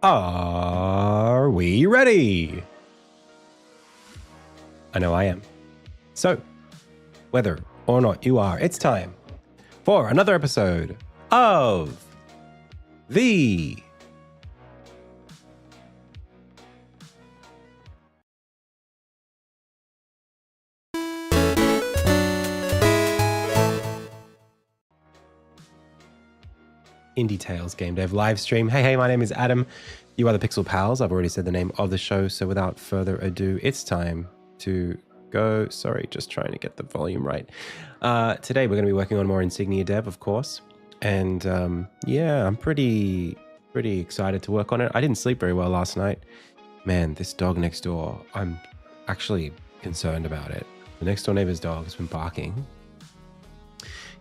Are we ready? I know I am. So, whether or not you are, it's time for another episode of the Indie Tales Game Dev live stream. Hey, my name is Adam. You are the Pixel Pals. I've already said the name of the show, so without further ado, it's time to go. Sorry, just trying to get the volume right. Today we're going to be working on more Insignia dev, of course, and yeah, I'm pretty excited to work on it. I didn't sleep very well last night. Man, this dog next door, I'm actually concerned about it. The next door neighbor's dog has been barking.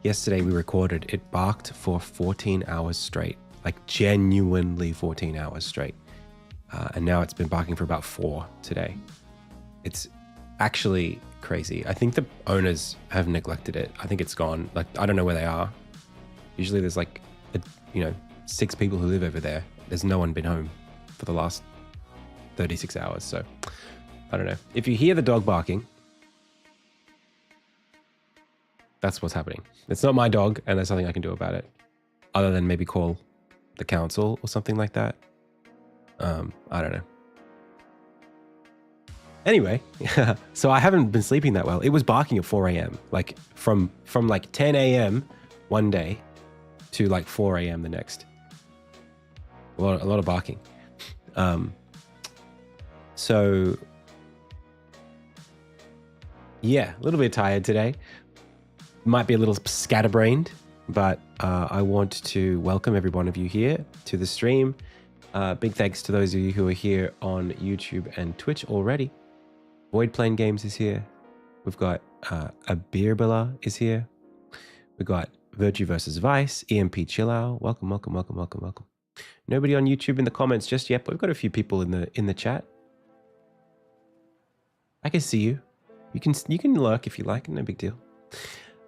Yesterday we recorded, it barked for 14 hours straight, like genuinely 14 hours straight. And now it's been barking for about 4 today. It's actually crazy. I think the owners have neglected it. I think it's gone. Like, I don't know where they are. Usually there's like, 6 people who live over there. There's no one been home for the last 36 hours. So I don't know. If you hear the dog barking, that's what's happening. It's not my dog, and there's nothing I can do about it, other than maybe call the council or something like that. I don't know. Anyway, so I haven't been sleeping that well. It was barking at 4 a.m. Like from like 10 a.m. one day to like 4 a.m. the next. A lot of barking. So yeah, a little bit tired today. Might be a little scatterbrained, but I want to welcome every one of you here to the stream. Big thanks to those of you who are here on YouTube and Twitch already. Void Playing Games is here. We've got a Beerbilla is here. We've got Virtue versus Vice, EMP Chillout. Welcome. Nobody on YouTube in the comments just yet, but we've got a few people in the chat. I can see you. You can lurk if you like, no big deal.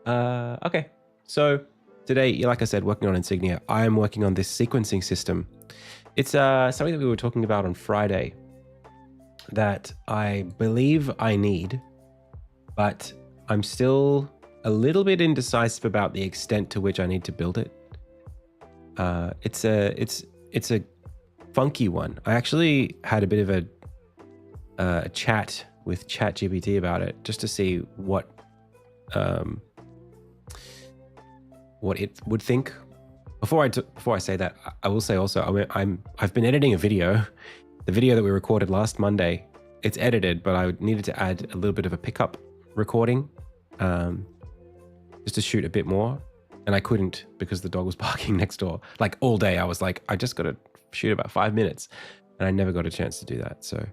Okay, so today, like I said, working on Insignia, I am working on this sequencing system. It's something that we were talking about on Friday that I believe I need, but I'm still a little bit indecisive about the extent to which I need to build it. It's a funky one. I actually had a bit of a chat with ChatGPT about it just to see what it would think. Before I say that, I will say also I've been editing a video. The video that we recorded last Monday, it's edited, but I needed to add a little bit of a pickup recording, just to shoot a bit more, and I couldn't because the dog was barking next door. Like all day, I was like, I just got to shoot about 5 minutes, and I never got a chance to do that. So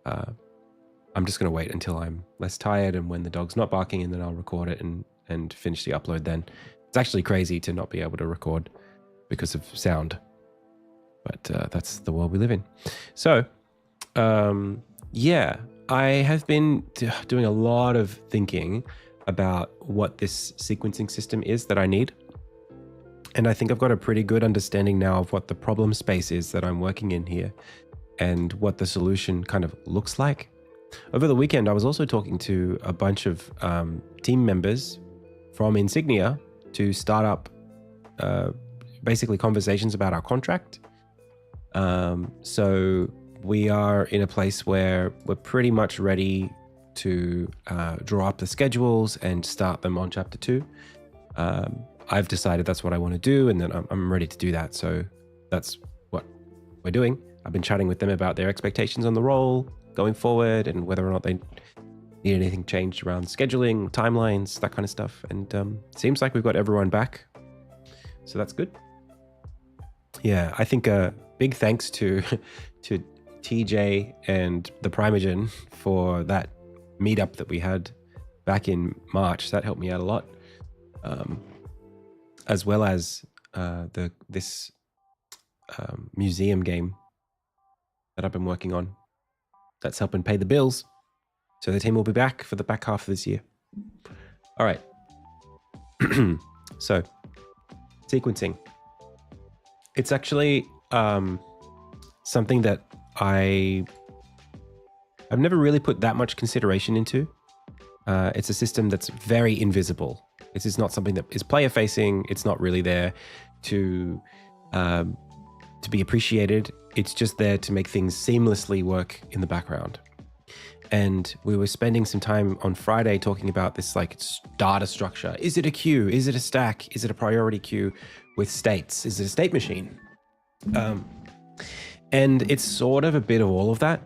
I'm just going to wait until I'm less tired and when the dog's not barking, and then I'll record it and finish the upload then. It's actually crazy to not be able to record because of sound, but that's the world we live in. So, yeah, I have been doing a lot of thinking about what this sequencing system is that I need. And I think I've got a pretty good understanding now of what the problem space is that I'm working in here and what the solution kind of looks like. Over the weekend, I was also talking to a bunch of team members from Insignia to start up basically conversations about our contract. So we are in a place where we're pretty much ready to draw up the schedules and start them on chapter 2. I've decided that's what I want to do, and then I'm ready to do that. So that's what we're doing. I've been chatting with them about their expectations on the role going forward and whether or not they need anything changed around scheduling, timelines, that kind of stuff. And seems like we've got everyone back, so that's good. Yeah, I think big thanks to TJ and the Primogen for that meetup that we had back in March. That helped me out a lot, as well as this museum game that I've been working on. That's helping pay the bills. So the team will be back for the back half of this year. All right. So, sequencing. It's actually something that I've never really put that much consideration into. It's a system that's very invisible. This is not something that is player facing. It's not really there to be appreciated. It's just there to make things seamlessly work in the background. And we were spending some time on Friday talking about this like data structure. Is it a queue? Is it a stack? Is it a priority queue with states? Is it a state machine? And it's sort of a bit of all of that.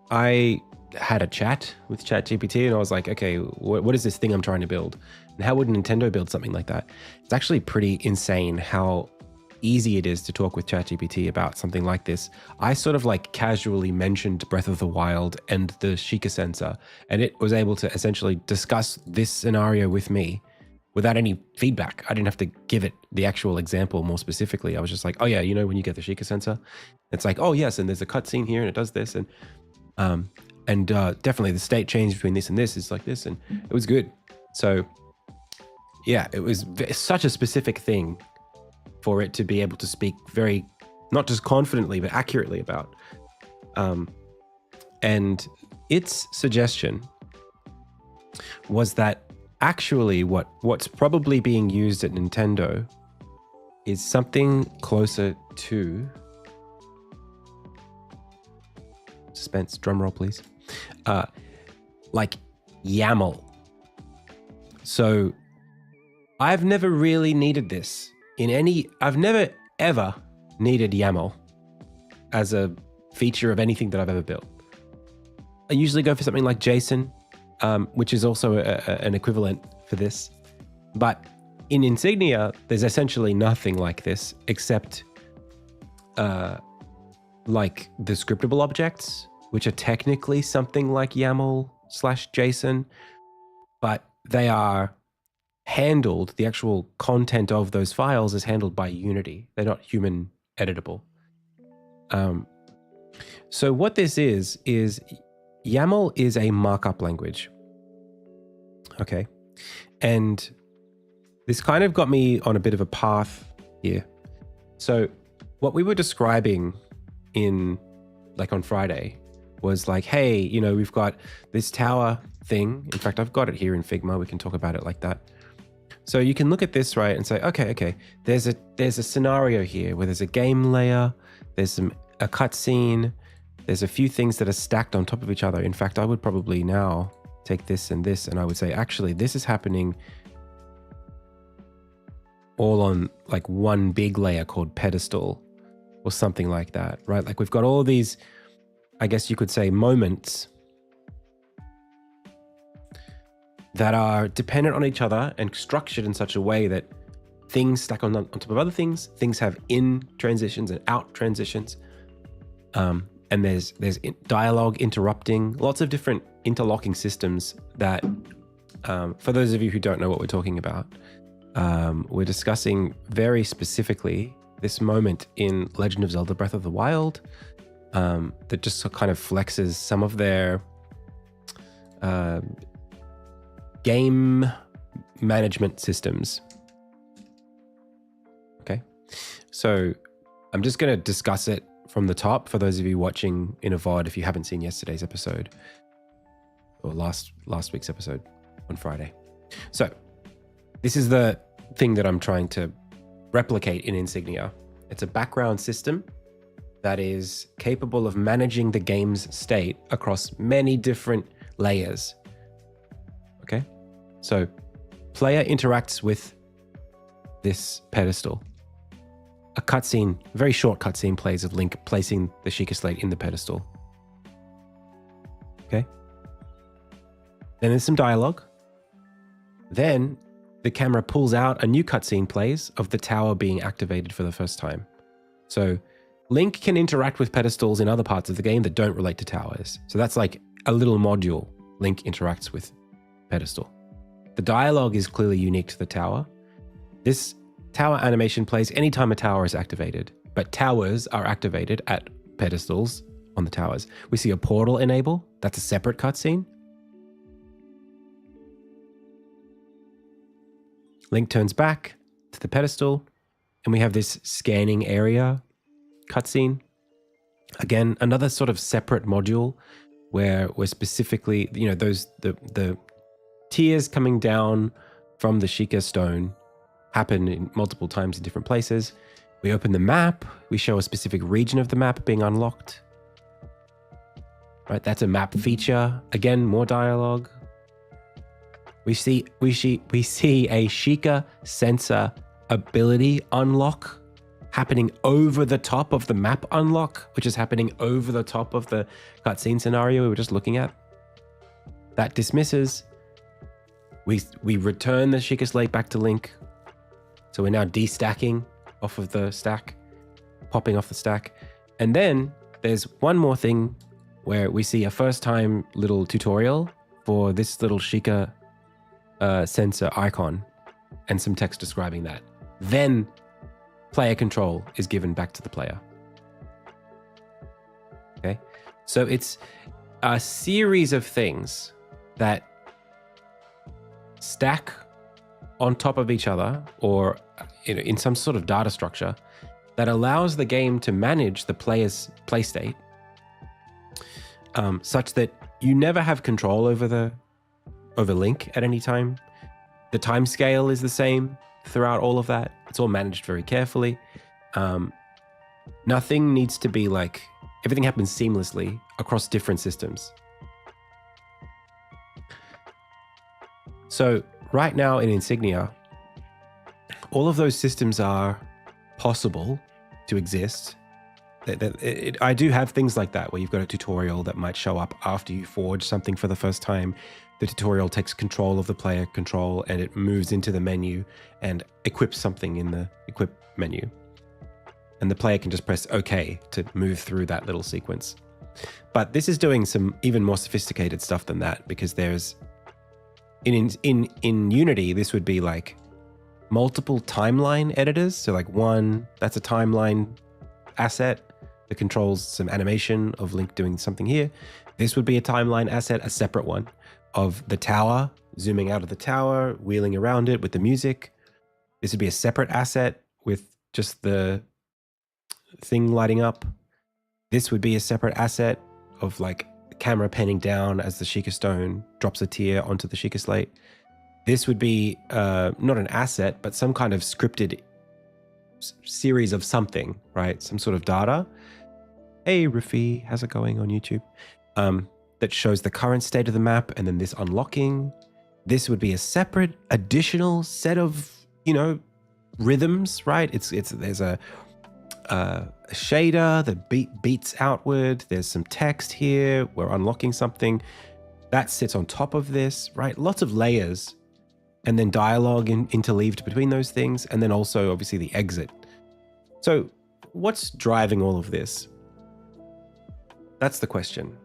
I had a chat with ChatGPT and I was like, okay, what is this thing I'm trying to build? And how would Nintendo build something like that? It's actually pretty insane how easy it is to talk with ChatGPT about something like this. I sort of like casually mentioned Breath of the Wild and the Sheikah sensor, and it was able to essentially discuss this scenario with me without any feedback. I didn't have to give it the actual example more specifically. I was just like, oh yeah, you know, when you get the Sheikah sensor, it's like, oh yes, and there's a cutscene here and it does this. And definitely the state change between this and this is like this, and it was good. So yeah, it was such a specific thing for it to be able to speak very, not just confidently, but accurately about. And its suggestion was that actually what's probably being used at Nintendo is something closer to, suspense, drum roll please, like YAML. So I've never really needed this I've never ever needed YAML as a feature of anything that I've ever built. I usually go for something like JSON, which is also an equivalent for this. But in Insignia, there's essentially nothing like this except like the scriptable objects, which are technically something like YAML/JSON, but they are handled, the actual content of those files is handled by Unity. They're not human editable. So what this is YAML is a markup language. Okay. And this kind of got me on a bit of a path here. So what we were describing on Friday was like, hey, you know, we've got this tower thing. In fact, I've got it here in Figma. We can talk about it like that. So you can look at this, right, and say, okay, there's a scenario here where there's a game layer, there's a cutscene, there's a few things that are stacked on top of each other. In fact, I would probably now take this and this, and I would say, actually, this is happening all on like one big layer called pedestal or something like that, right? Like we've got all these, I guess you could say, moments that are dependent on each other and structured in such a way that things stack on top of other things. Things have in transitions and out transitions. And there's dialogue interrupting, lots of different interlocking systems that, for those of you who don't know what we're talking about, we're discussing very specifically this moment in Legend of Zelda Breath of the Wild that just kind of flexes some of their game management systems. Okay, so I'm just going to discuss it from the top for those of you watching in a VOD if you haven't seen yesterday's episode or last week's episode on Friday. So this is the thing that I'm trying to replicate in Insignia. It's a background system that is capable of managing the game's state across many different layers. Okay, so player interacts with this pedestal. A cutscene, a very short cutscene plays of Link placing the Sheikah Slate in the pedestal. Okay. Then there's some dialogue. Then the camera pulls out, a new cutscene plays of the tower being activated for the first time. So Link can interact with pedestals in other parts of the game that don't relate to towers. So that's like a little module Link interacts with pedestal. The dialogue is clearly unique to the tower. This tower animation plays anytime a tower is activated, but towers are activated at pedestals on the towers. We see a portal enable. That's a separate cutscene. Link turns back to the pedestal, and we have this scanning area cutscene. Again, another sort of separate module where we're specifically, the tears coming down from the Sheikah stone happen in multiple times in different places. We open the map, we show a specific region of the map being unlocked. Right, that's a map feature. Again, more dialogue. We see a Sheikah sensor ability unlock happening over the top of the map unlock, which is happening over the top of the cutscene scenario we were just looking at. That dismisses. We return the Sheikah Slate back to Link. So we're now destacking off of the stack, popping off the stack. And then there's one more thing where we see a first time little tutorial for this little Sheikah sensor icon and some text describing that. Then player control is given back to the player. Okay, so it's a series of things that stack on top of each other or in some sort of data structure that allows the game to manage the player's play state such that you never have control over Link at any time. The time scale is the same throughout all of that. It's all managed very carefully. Nothing needs to be like, everything happens seamlessly across different systems. So right now in Insignia, all of those systems are possible to exist. I do have things like that where you've got a tutorial that might show up after you forge something for the first time. The tutorial takes control of the player control and it moves into the menu and equips something in the equip menu. And the player can just press OK to move through that little sequence. But this is doing some even more sophisticated stuff than that, because there's in Unity, this would be like multiple timeline editors. So like one, that's a timeline asset that controls some animation of Link doing something here. This would be a timeline asset, a separate one of the tower, zooming out of the tower, wheeling around it with the music. This would be a separate asset with just the thing lighting up. This would be a separate asset of like the camera panning down as the Sheikah stone drops a tear onto the Sheikah slate. This would be not an asset, but some kind of scripted series of something, right? Some sort of data. Hey, Rafi, how's it going on YouTube? That shows the current state of the map and then this unlocking. This would be a separate additional set of, rhythms, right? There's a shader that beats outward. There's some text here. We're unlocking something that sits on top of this, right? Lots of layers, and then dialogue interleaved between those things, and then also obviously the exit. So what's driving all of this? That's the question.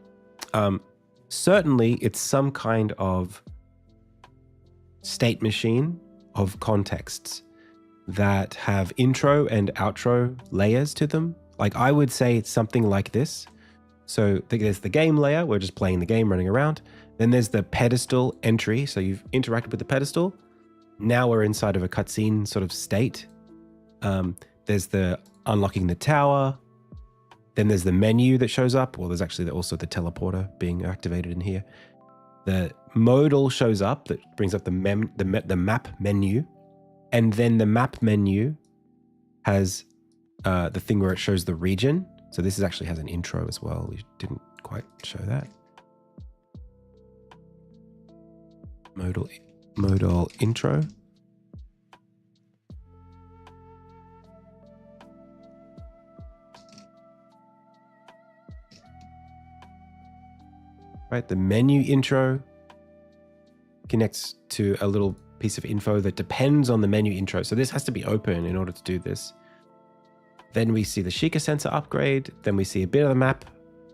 Certainly it's some kind of state machine of contexts that have intro and outro layers to them. Like I would say it's something like this. So there's the game layer, we're just playing the game, running around. Then there's the pedestal entry. So you've interacted with the pedestal. Now we're inside of a cutscene sort of state. There's the unlocking the tower. Then there's the menu that shows up. Well, there's actually also the teleporter being activated in here. The modal shows up that brings up the map menu. And then the map menu has the thing where it shows the region. So this actually has an intro as well. We didn't quite show that. Modal intro. Right, the menu intro connects to a little piece of info that depends on the menu intro. So this has to be open in order to do this. Then we see the Sheikah sensor upgrade. Then we see a bit of the map.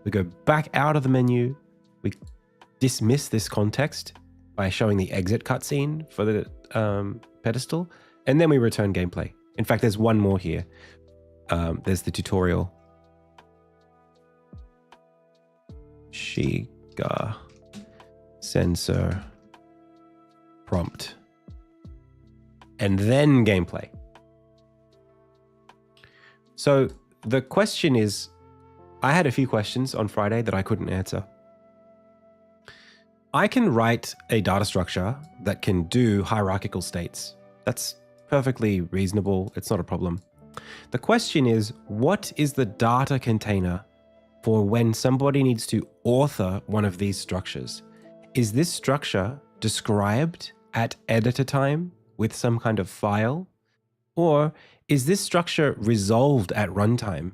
We go back out of the menu. We dismiss this context by showing the exit cutscene for the pedestal. And then we return gameplay. In fact, there's one more here. There's the tutorial. Sheikah sensor prompt. And then gameplay. So the question is, I had a few questions on Friday that I couldn't answer. I can write a data structure that can do hierarchical states. That's perfectly reasonable. It's not a problem. The question is, what is the data container for when somebody needs to author one of these structures? Is this structure described at editor time with some kind of file? Or is this structure resolved at runtime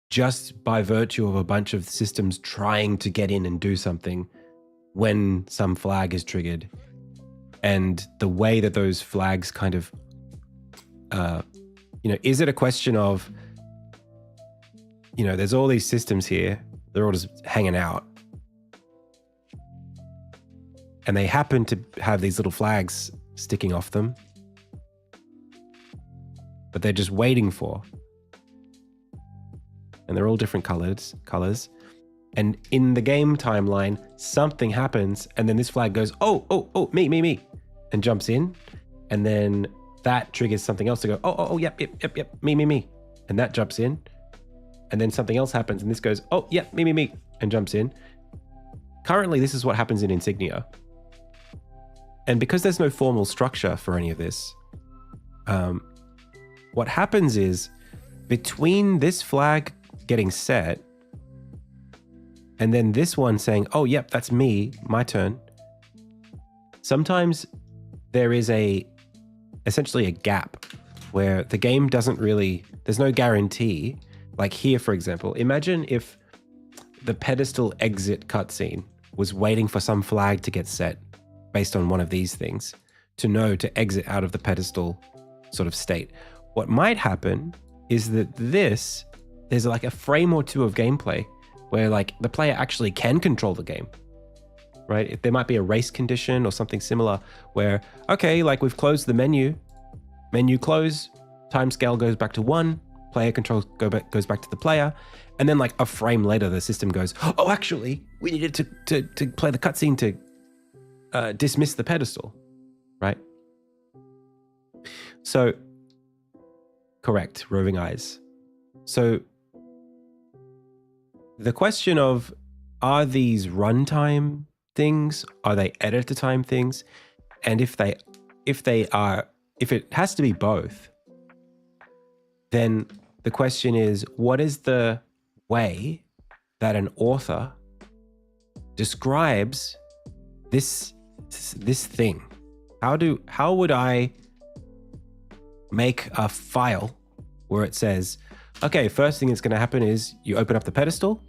just by virtue of a bunch of systems trying to get in and do something when some flag is triggered? And the way that those flags kind of, is it a question of, there's all these systems here, they're all just hanging out, and they happen to have these little flags sticking off them, but they're just waiting for, and they're all different colors. And in the game timeline, something happens, and then this flag goes, oh, me, and jumps in, and then that triggers something else to go, yep, me, and that jumps in, and then something else happens, and this goes, oh, yep, me, and jumps in. Currently, this is what happens in Insignia. And because there's no formal structure for any of this, what happens is between this flag getting set and then this one saying, oh, yep, that's me, my turn, sometimes there is essentially a gap where the game doesn't really, there's no guarantee. Like here, for example, imagine if the pedestal exit cutscene was waiting for some flag to get set based on one of these things to know to exit out of the pedestal sort of state. What might happen is that there's like a frame or two of gameplay where like the player actually can control the game, right? If there might be a race condition or something similar where, okay, like we've closed the menu close, timescale goes back to 1, player control goes back to the player, and then like a frame later, the system goes, oh, actually, we needed to play the cutscene to dismiss the pedestal, right? So, correct, roving eyes. So the question of, are these runtime things? Are they editor time things? And if it has to be both, then the question is, what is the way that an author describes this thing? How would I make a file where it says, okay, first thing that's going to happen is you open up the pedestal,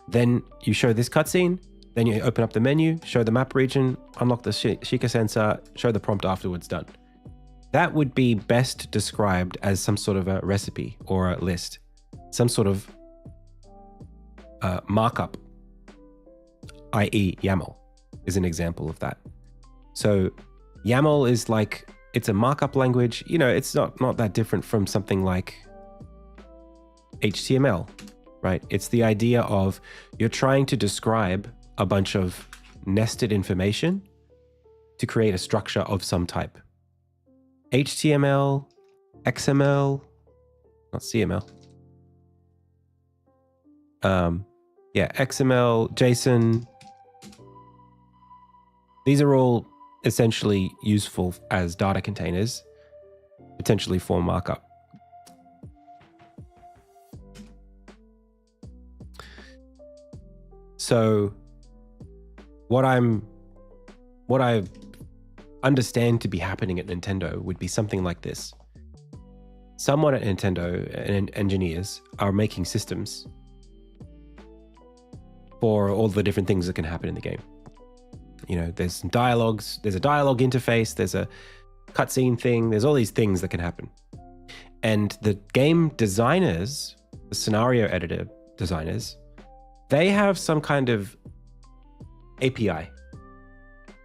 then you show this cutscene, then you open up the menu, show the map region, unlock the Sheikah sensor, show the prompt afterwards, done. That would be best described as some sort of a recipe or a list, some sort of markup, i.e. YAML is an example of that. So YAML is like, it's a markup language. It's not that different from something like HTML, right? It's the idea of you're trying to describe a bunch of nested information to create a structure of some type. HTML, XML, not CML. XML, JSON. These are all essentially useful as data containers, potentially for markup. So what I understand to be happening at Nintendo would be something like this. Someone at Nintendo and engineers are making systems for all the different things that can happen in the game. There's dialogues, there's a dialogue interface, there's a cutscene thing, there's all these things that can happen. And the game designers, the scenario editor designers, they have some kind of API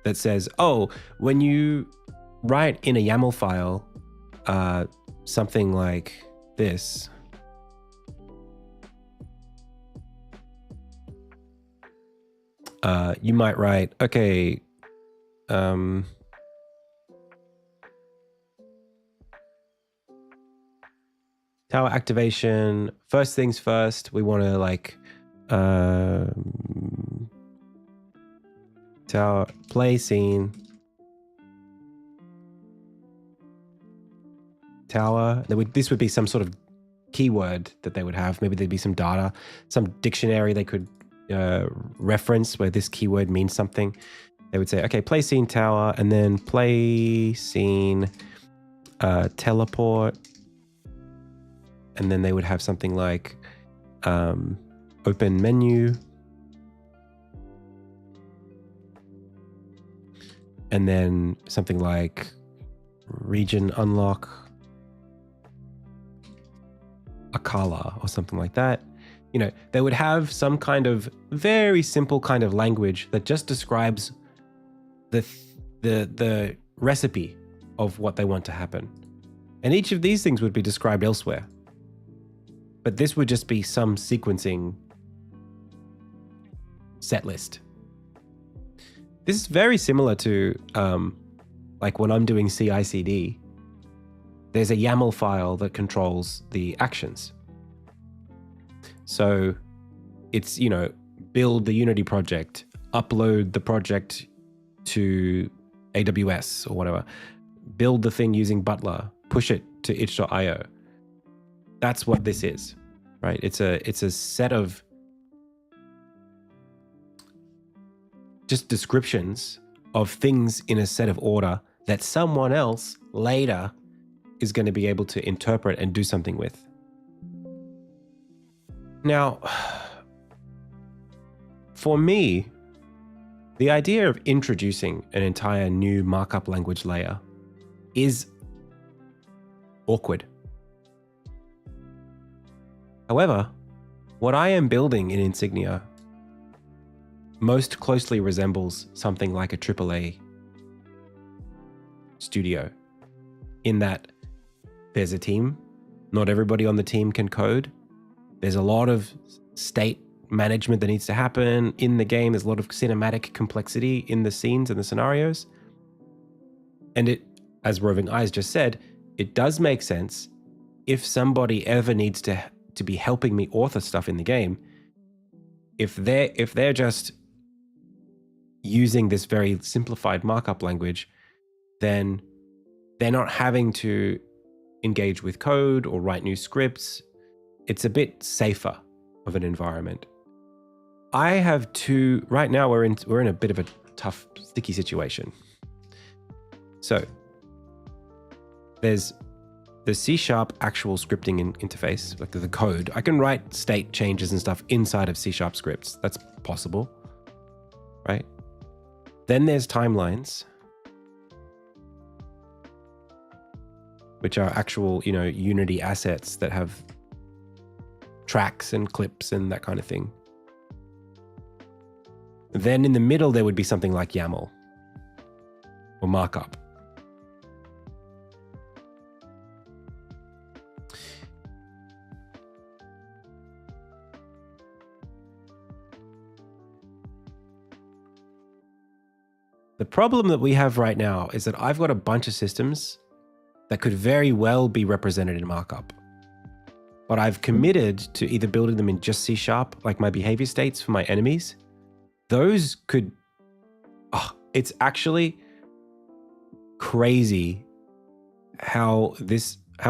that says, oh, when you write in a YAML file, something like this, you might write, okay, Tower activation. First things first, we want to like tower play scene. Tower. This would be some sort of keyword that they would have. Maybe there'd be some data, some dictionary they could reference where this keyword means something. They would say, okay, play scene tower, and then play scene teleport. And then they would have something like open menu. And then something like region unlock a color or something like that. You know, they would have some kind of very simple kind of language that just describes the recipe of what they want to happen. And each of these things would be described elsewhere. But this would just be some sequencing set list. This is very similar to like when I'm doing CI/CD, there's a YAML file that controls the actions. So it's, you know, build the Unity project, upload the project to AWS or whatever, build the thing using Butler, push it to itch.io. That's what this is, right? It's a set of just descriptions of things in a set of order that someone else later is going to be able to interpret and do something with. Now, for me, the idea of introducing an entire new markup language layer is awkward. However, what I am building in Insignia most closely resembles something like a AAA studio, in that there's a team. Not everybody on the team can code. There's a lot of state management that needs to happen in the game. There's a lot of cinematic complexity in the scenes and the scenarios. And it, as Roving Eyes just said, it does make sense if somebody ever needs to be helping me author stuff in the game. If they're just using this very simplified markup language, then they're not having to engage with code or write new scripts. It's a bit safer of an environment. I have two, right now we're in a bit of a tough, sticky situation. So there's the C# actual scripting interface, like the code. I can write state changes and stuff inside of C# scripts. That's possible, right? Then there's timelines, which are actual, you know, Unity assets that have tracks and clips and that kind of thing. Then in the middle, there would be something like YAML or markup. The problem that we have right now is that I've got a bunch of systems that could very well be represented in markup. But I've committed to either building them in just C#, like my behavior states for my enemies. Those could, it's actually crazy how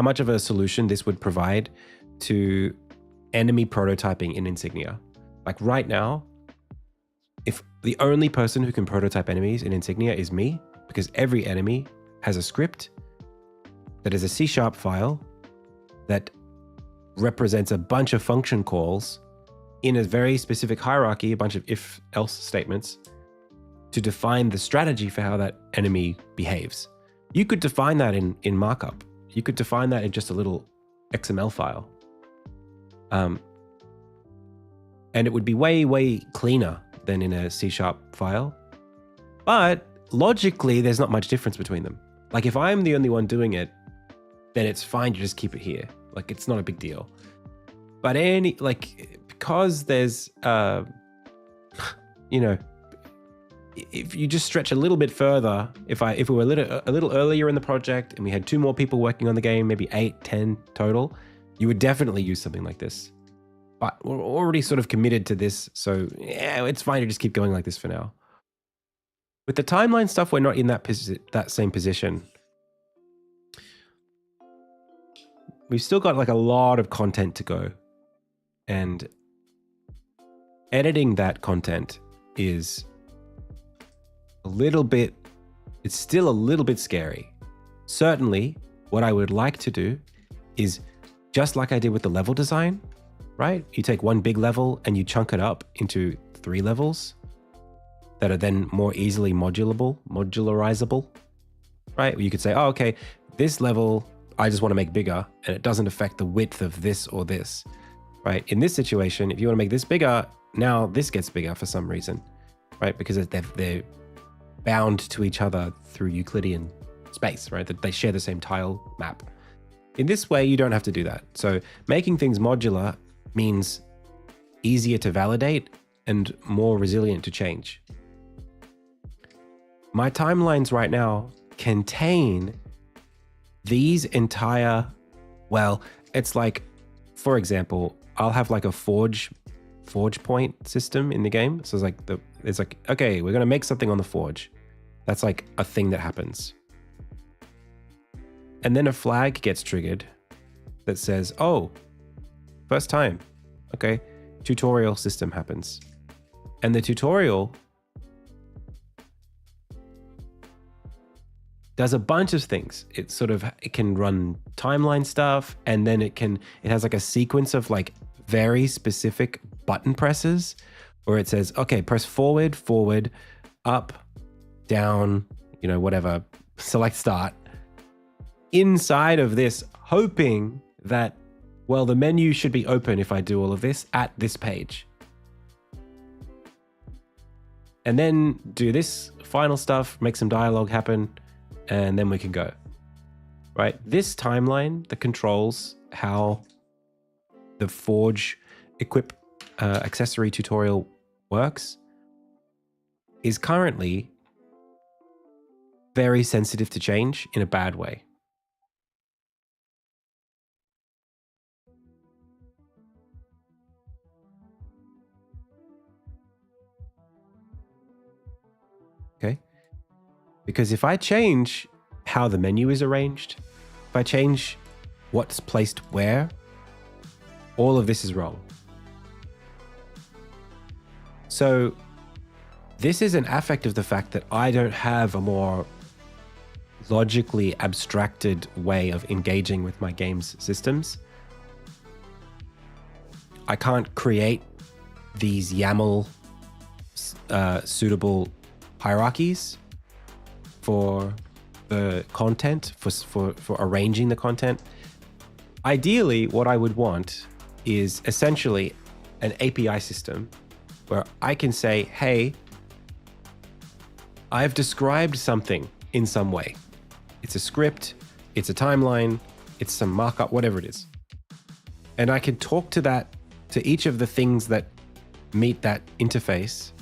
much of a solution this would provide to enemy prototyping in Insignia. Like right now, if the only person who can prototype enemies in Insignia is me, because every enemy has a script that is a C# file that represents a bunch of function calls in a very specific hierarchy, a bunch of if-else statements to define the strategy for how that enemy behaves. You could define that in markup. You could define that in just a little XML file. And it would be way, way cleaner than in a C# file. But logically, there's not much difference between them. Like if I'm the only one doing it, then it's fine to just keep it here. Like it's not a big deal. But because there's, you know, if you just stretch a little bit further, if we were a little earlier in the project and we had 2 more people working on the game, maybe 8, 10 total, you would definitely use something like this. But we're already sort of committed to this, so yeah, it's fine to just keep going like this for now. With the timeline stuff, we're not in that same position. We've still got like a lot of content to go, and editing that content is it's still a little bit scary. Certainly, what I would like to do is just like I did with the level design, right? You take one big level and you chunk it up into 3 levels that are then more easily modularizable, right? You could say, oh, okay, this level I just want to make bigger and it doesn't affect the width of this or this, right? In this situation, if you want to make this bigger, now this gets bigger for some reason, right? Because they're bound to each other through Euclidean space, right? That they share the same tile map. In this way, you don't have to do that. So making things modular means easier to validate and more resilient to change. My timelines right now contain these entire, well, it's like, for example, I'll have like a forge point system in the game. So it's like, okay, we're going to make something on the forge. That's like a thing that happens. And then a flag gets triggered that says, oh, first time. Okay, tutorial system happens. And the tutorial does a bunch of things. It can run timeline stuff, and then it has like a sequence of like very specific button presses where it says, okay, press forward, up, down, whatever, select start. Inside of this, hoping that, well, the menu should be open if I do all of this at this page. And then do this final stuff, make some dialogue happen, and then we can go, right? This timeline that controls how the Forge equip accessory tutorial works is currently very sensitive to change in a bad way. Okay? Because if I change how the menu is arranged, if I change what's placed where, all of this is wrong. So this is an affect of the fact that I don't have a more logically abstracted way of engaging with my game's systems. I can't create these YAML suitable hierarchies for the content, for arranging the content. Ideally, what I would want is essentially an API system where I can say, hey, I've described something in some way. It's a script, it's a timeline, it's some markup, whatever it is. And I can talk to each of the things that meet that interface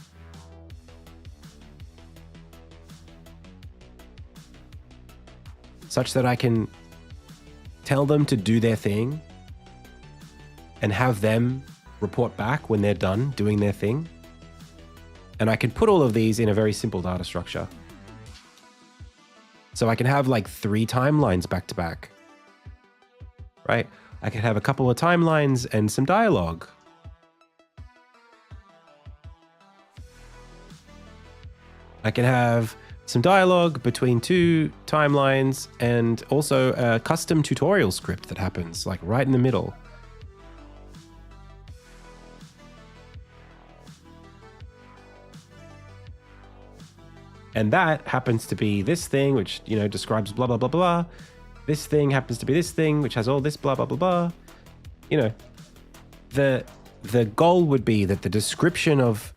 such that I can tell them to do their thing and have them report back when they're done doing their thing. And I can put all of these in a very simple data structure. So I can have like 3 timelines back to back, right? I can have a couple of timelines and some dialogue. I can have some dialogue between 2 timelines and also a custom tutorial script that happens like right in the middle. And that happens to be this thing, which, describes blah, blah, blah, blah. This thing happens to be this thing, which has all this blah, blah, blah, blah. The goal would be that the description of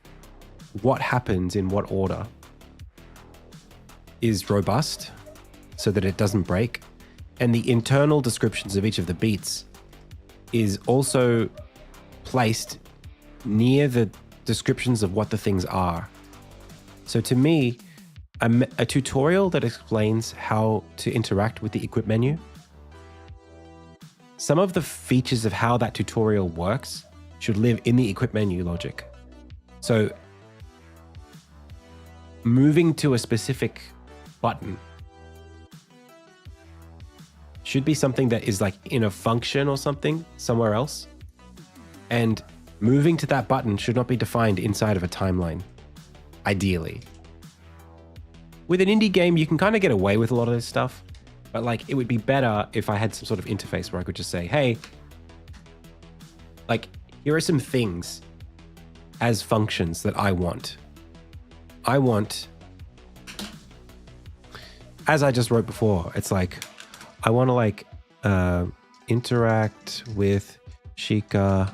what happens in what order is robust so that it doesn't break. And the internal descriptions of each of the beats is also placed near the descriptions of what the things are. So to me, a tutorial that explains how to interact with the equip menu some of the features of how that tutorial works should live in the equip menu logic. So moving to a specific button should be something that is like in a function or something somewhere else. And moving to that button should not be defined inside of a timeline, ideally. With an indie game, you can kind of get away with a lot of this stuff, but like it would be better if I had some sort of interface where I could just say, hey, like here are some things as functions that I want. I want, as I just wrote before, it's like, I want to like interact with Sheikah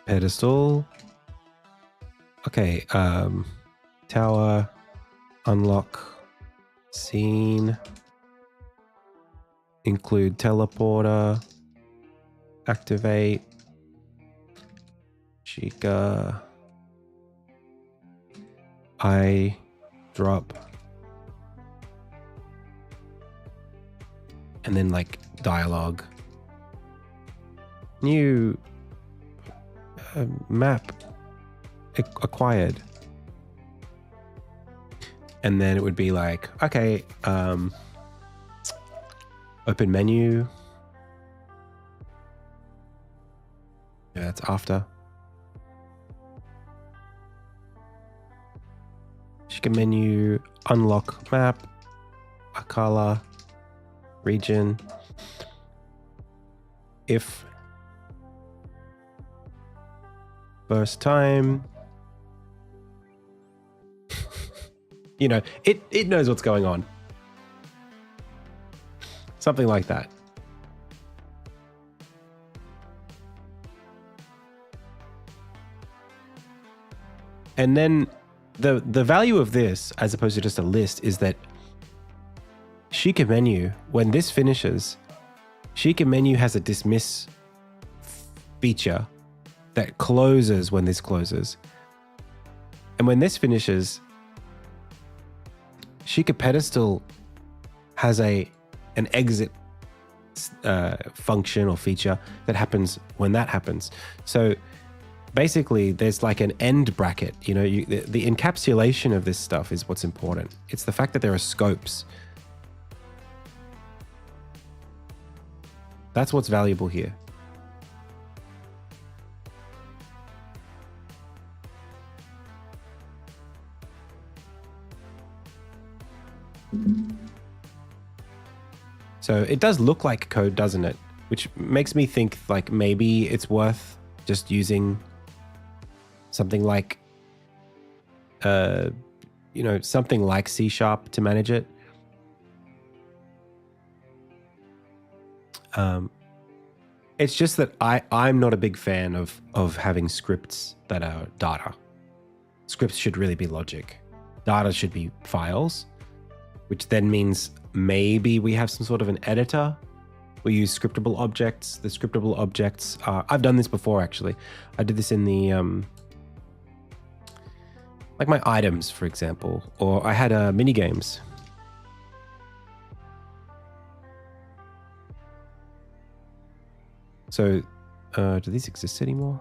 pedestal. Okay, tower, unlock, scene, include teleporter, activate, Sheikah, I drop, and then like dialogue, new map acquired, and then it would be like, okay, open menu, yeah, that's after. Sheikah menu, unlock map, Akala, region, if first time, you know, it knows what's going on. Something like that. And then the value of this, as opposed to just a list, is that Sheikah menu, when this finishes, Sheikah menu has a dismiss feature that closes when this closes. And when this finishes, Sheikah pedestal has an exit function or feature that happens when that happens. So basically there's like an end bracket, you know, the encapsulation of this stuff is what's important. It's the fact that there are scopes. That's what's valuable here. So it does look like code, doesn't it? Which makes me think like maybe it's worth just using something like, you know, something like C# to manage it. It's just that I'm not a big fan of having scripts that are data. Scripts should really be logic. Data should be files, which then means maybe we have some sort of an editor. We use scriptable objects. The scriptable objects are, I've done this before actually. I did this in the, like my items, for example, or I had mini games. So, do these exist anymore?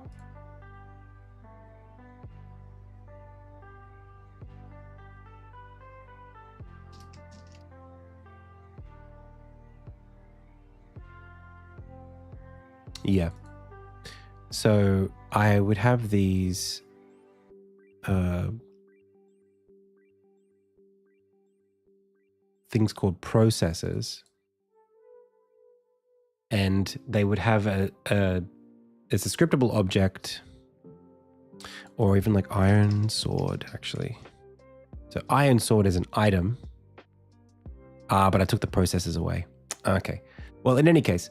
Yeah. So I would have these things called processes, and they would have it's a scriptable object, or even like iron sword actually. So iron sword is an item, but I took the processes away. Okay. Well, in any case,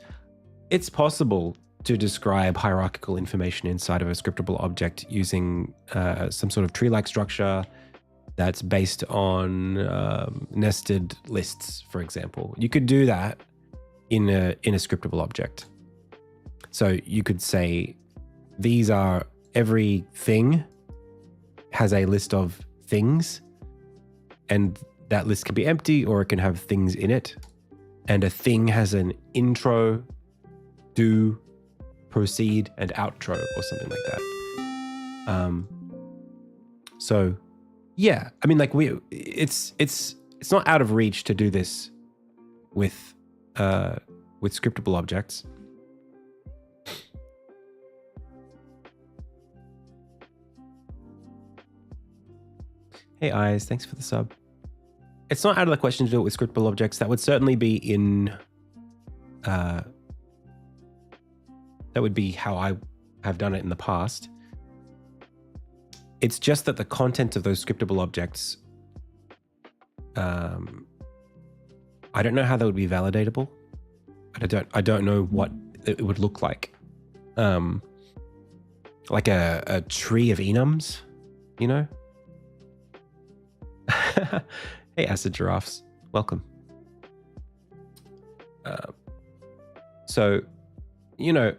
it's possible to describe hierarchical information inside of a scriptable object using some sort of tree-like structure that's based on nested lists, for example. You could do that in a scriptable object. So you could say, these are, every thing has a list of things, and that list can be empty or it can have things in it. and a thing has an intro, do, proceed, and outro, or something like that. So yeah, I mean, like it's not out of reach to do this with scriptable objects. Hey Eyes, thanks for the sub. It's not out of the question to do it with scriptable objects. That would certainly be in that would be how I have done it in the past. It's just that the content of those scriptable objects, I don't know how that would be validatable. I don't know what it would look like. Like a tree of enums, you know? Hey, acid giraffes, welcome. So, you know,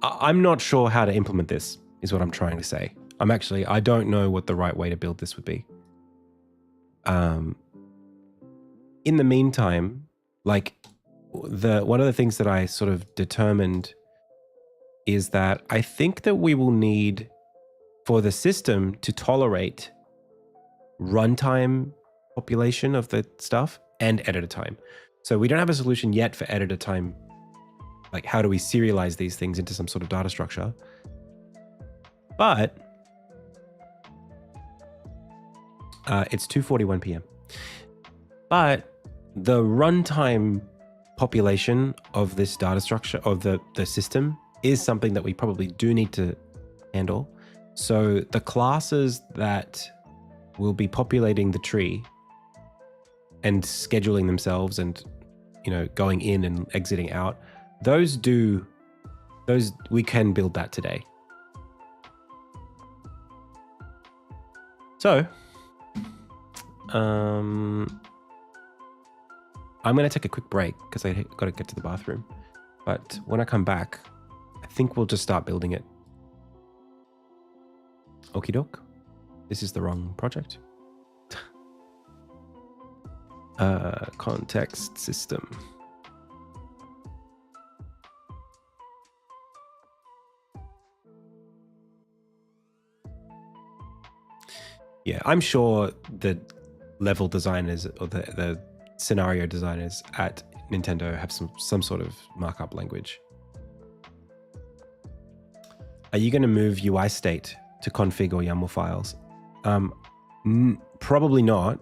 I'm not sure how to implement this, is what I'm trying to say. I don't know what the right way to build this would be. In the meantime, like one of the things that I sort of determined is that I think that we will need for the system to tolerate runtime population of the stuff and editor time. So we don't have a solution yet for editor time. Like, how do we serialize these things into some sort of data structure? But it's 2:41 p.m. But the runtime population of this data structure of the system is something that we probably do need to handle. So the classes that will be populating the tree and scheduling themselves and, you know, going in and exiting out, those we can build that today. So I'm going to take a quick break because I got to get to the bathroom. But when I come back, I think we'll just start building it. Okie doke. This is the wrong project. Context system. Yeah, I'm sure the level designers or the scenario designers at Nintendo have some sort of markup language. Are you going to move UI state to config or YAML files? Probably not.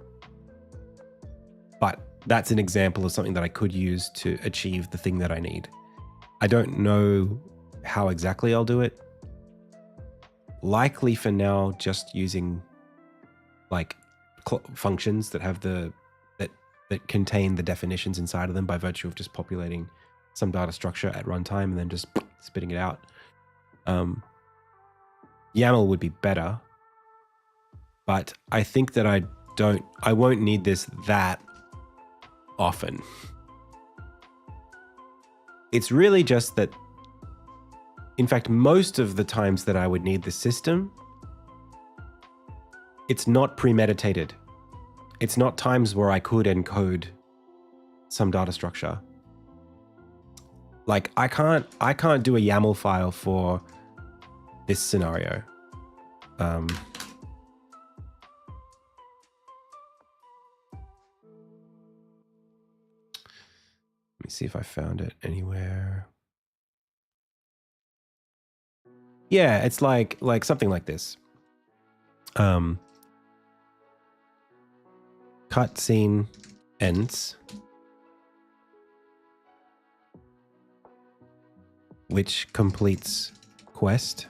But that's an example of something that I could use to achieve the thing that I need. I don't know how exactly I'll do it. Likely for now, just using like functions that have that contain the definitions inside of them by virtue of just populating some data structure at runtime and then just spitting it out. YAML would be better, but I think that I won't need this that often. It's really just that, in fact, most of the times that I would need the system, it's not premeditated. It's not times where I could encode some data structure. Like I can't do a YAML file for this scenario. Let me see if I found it anywhere. Yeah, it's like something like this. Cutscene ends, which completes quest.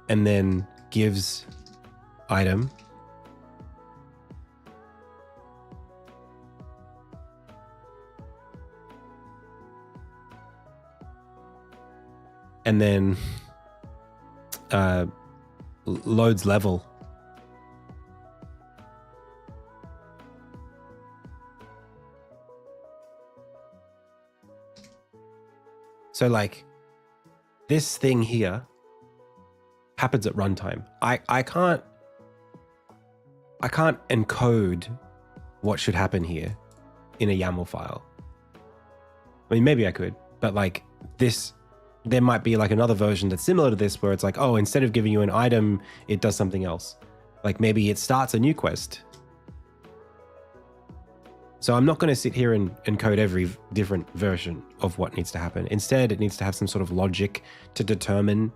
And then gives item. And then loads level. So like this thing here happens at runtime. I can't encode what should happen here in a YAML file. I mean, maybe I could, but like this, there might be like another version that's similar to this where it's like, oh, instead of giving you an item, it does something else. Like maybe it starts a new quest. So I'm not going to sit here and encode every different version of what needs to happen. Instead, it needs to have some sort of logic to determine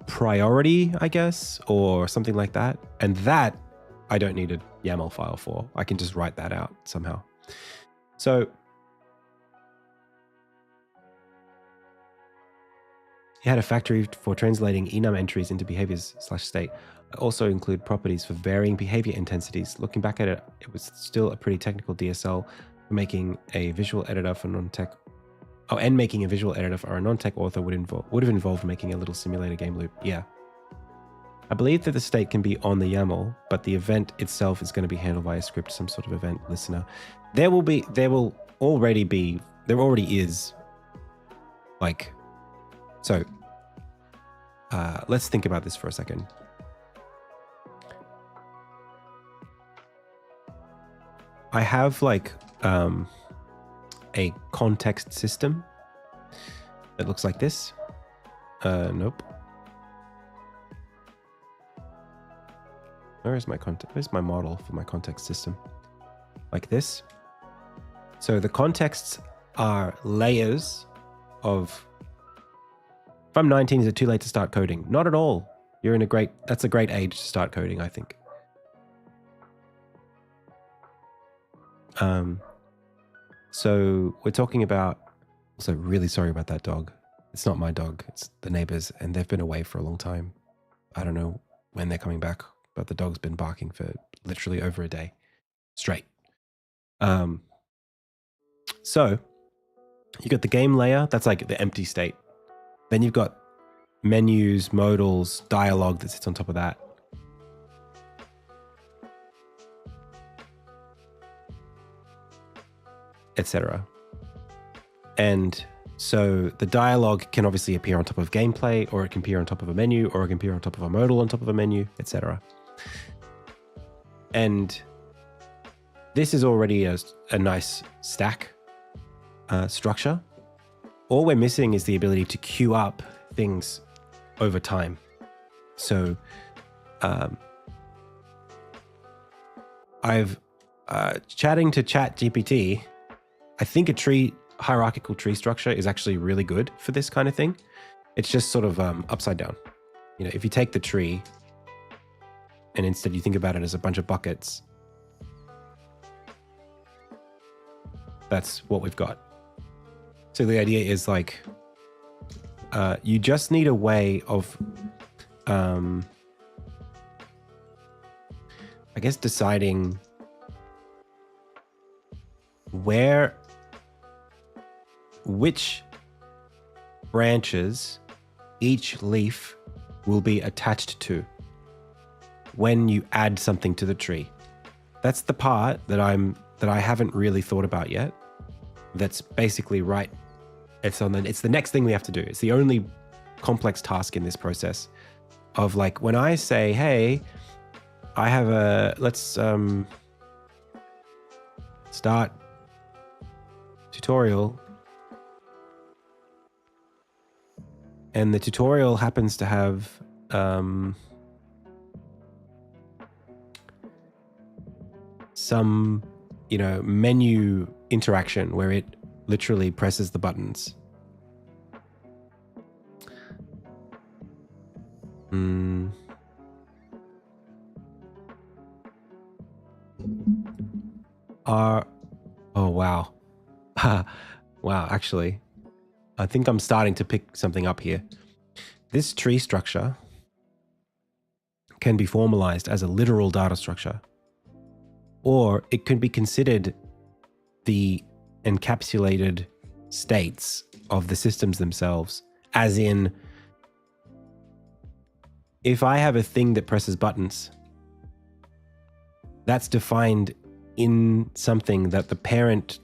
priority, I guess, or something like that. And that I don't need a YAML file for. I can just write that out somehow. So you had a factory for translating enum entries into behaviors/state. I also include properties for varying behavior intensities. Looking back at it, it was still a pretty technical DSL for making a visual editor for non-tech. Oh, and making a visual editor for a non-tech author would have involved making a little simulator game loop. Yeah. I believe that the state can be on the YAML, but the event itself is going to be handled by a script, some sort of event listener. There already is like, so let's think about this for a second. I have like a context system that looks like this. Nope. Where's my model for my context system? Like this. So the contexts are layers of. If I'm 19, is it too late to start coding? Not at all. That's a great age to start coding, I think. So we're talking about, also really sorry about that dog. It's not my dog, it's the neighbors, and they've been away for a long time. I don't know when they're coming back, but the dog's been barking for literally over a day straight. So you got the game layer, that's like the empty state. Then you've got menus, modals, dialogue that sits on top of that. Etc. And so the dialogue can obviously appear on top of gameplay, or it can appear on top of a menu, or it can appear on top of a modal on top of a menu, etc. And this is already a nice stack structure. All we're missing is the ability to queue up things over time. So I've chatting to ChatGPT. I think a hierarchical tree structure is actually really good for this kind of thing. It's just sort of upside down. You know, if you take the tree and instead you think about it as a bunch of buckets, that's what we've got. So the idea is like, you just need a way of, I guess, deciding which branches each leaf will be attached to when you add something to the tree. That's the part that I haven't really thought about yet. That's basically right. It's the next thing we have to do. It's the only complex task in this process of like, when I say, hey, I have let's start tutorial, and the tutorial happens to have some, menu interaction where it literally presses the buttons. Oh, wow. Wow, actually, I think I'm starting to pick something up here. This tree structure can be formalized as a literal data structure, or it can be considered the encapsulated states of the systems themselves, as in, if I have a thing that presses buttons, that's defined in something that the parent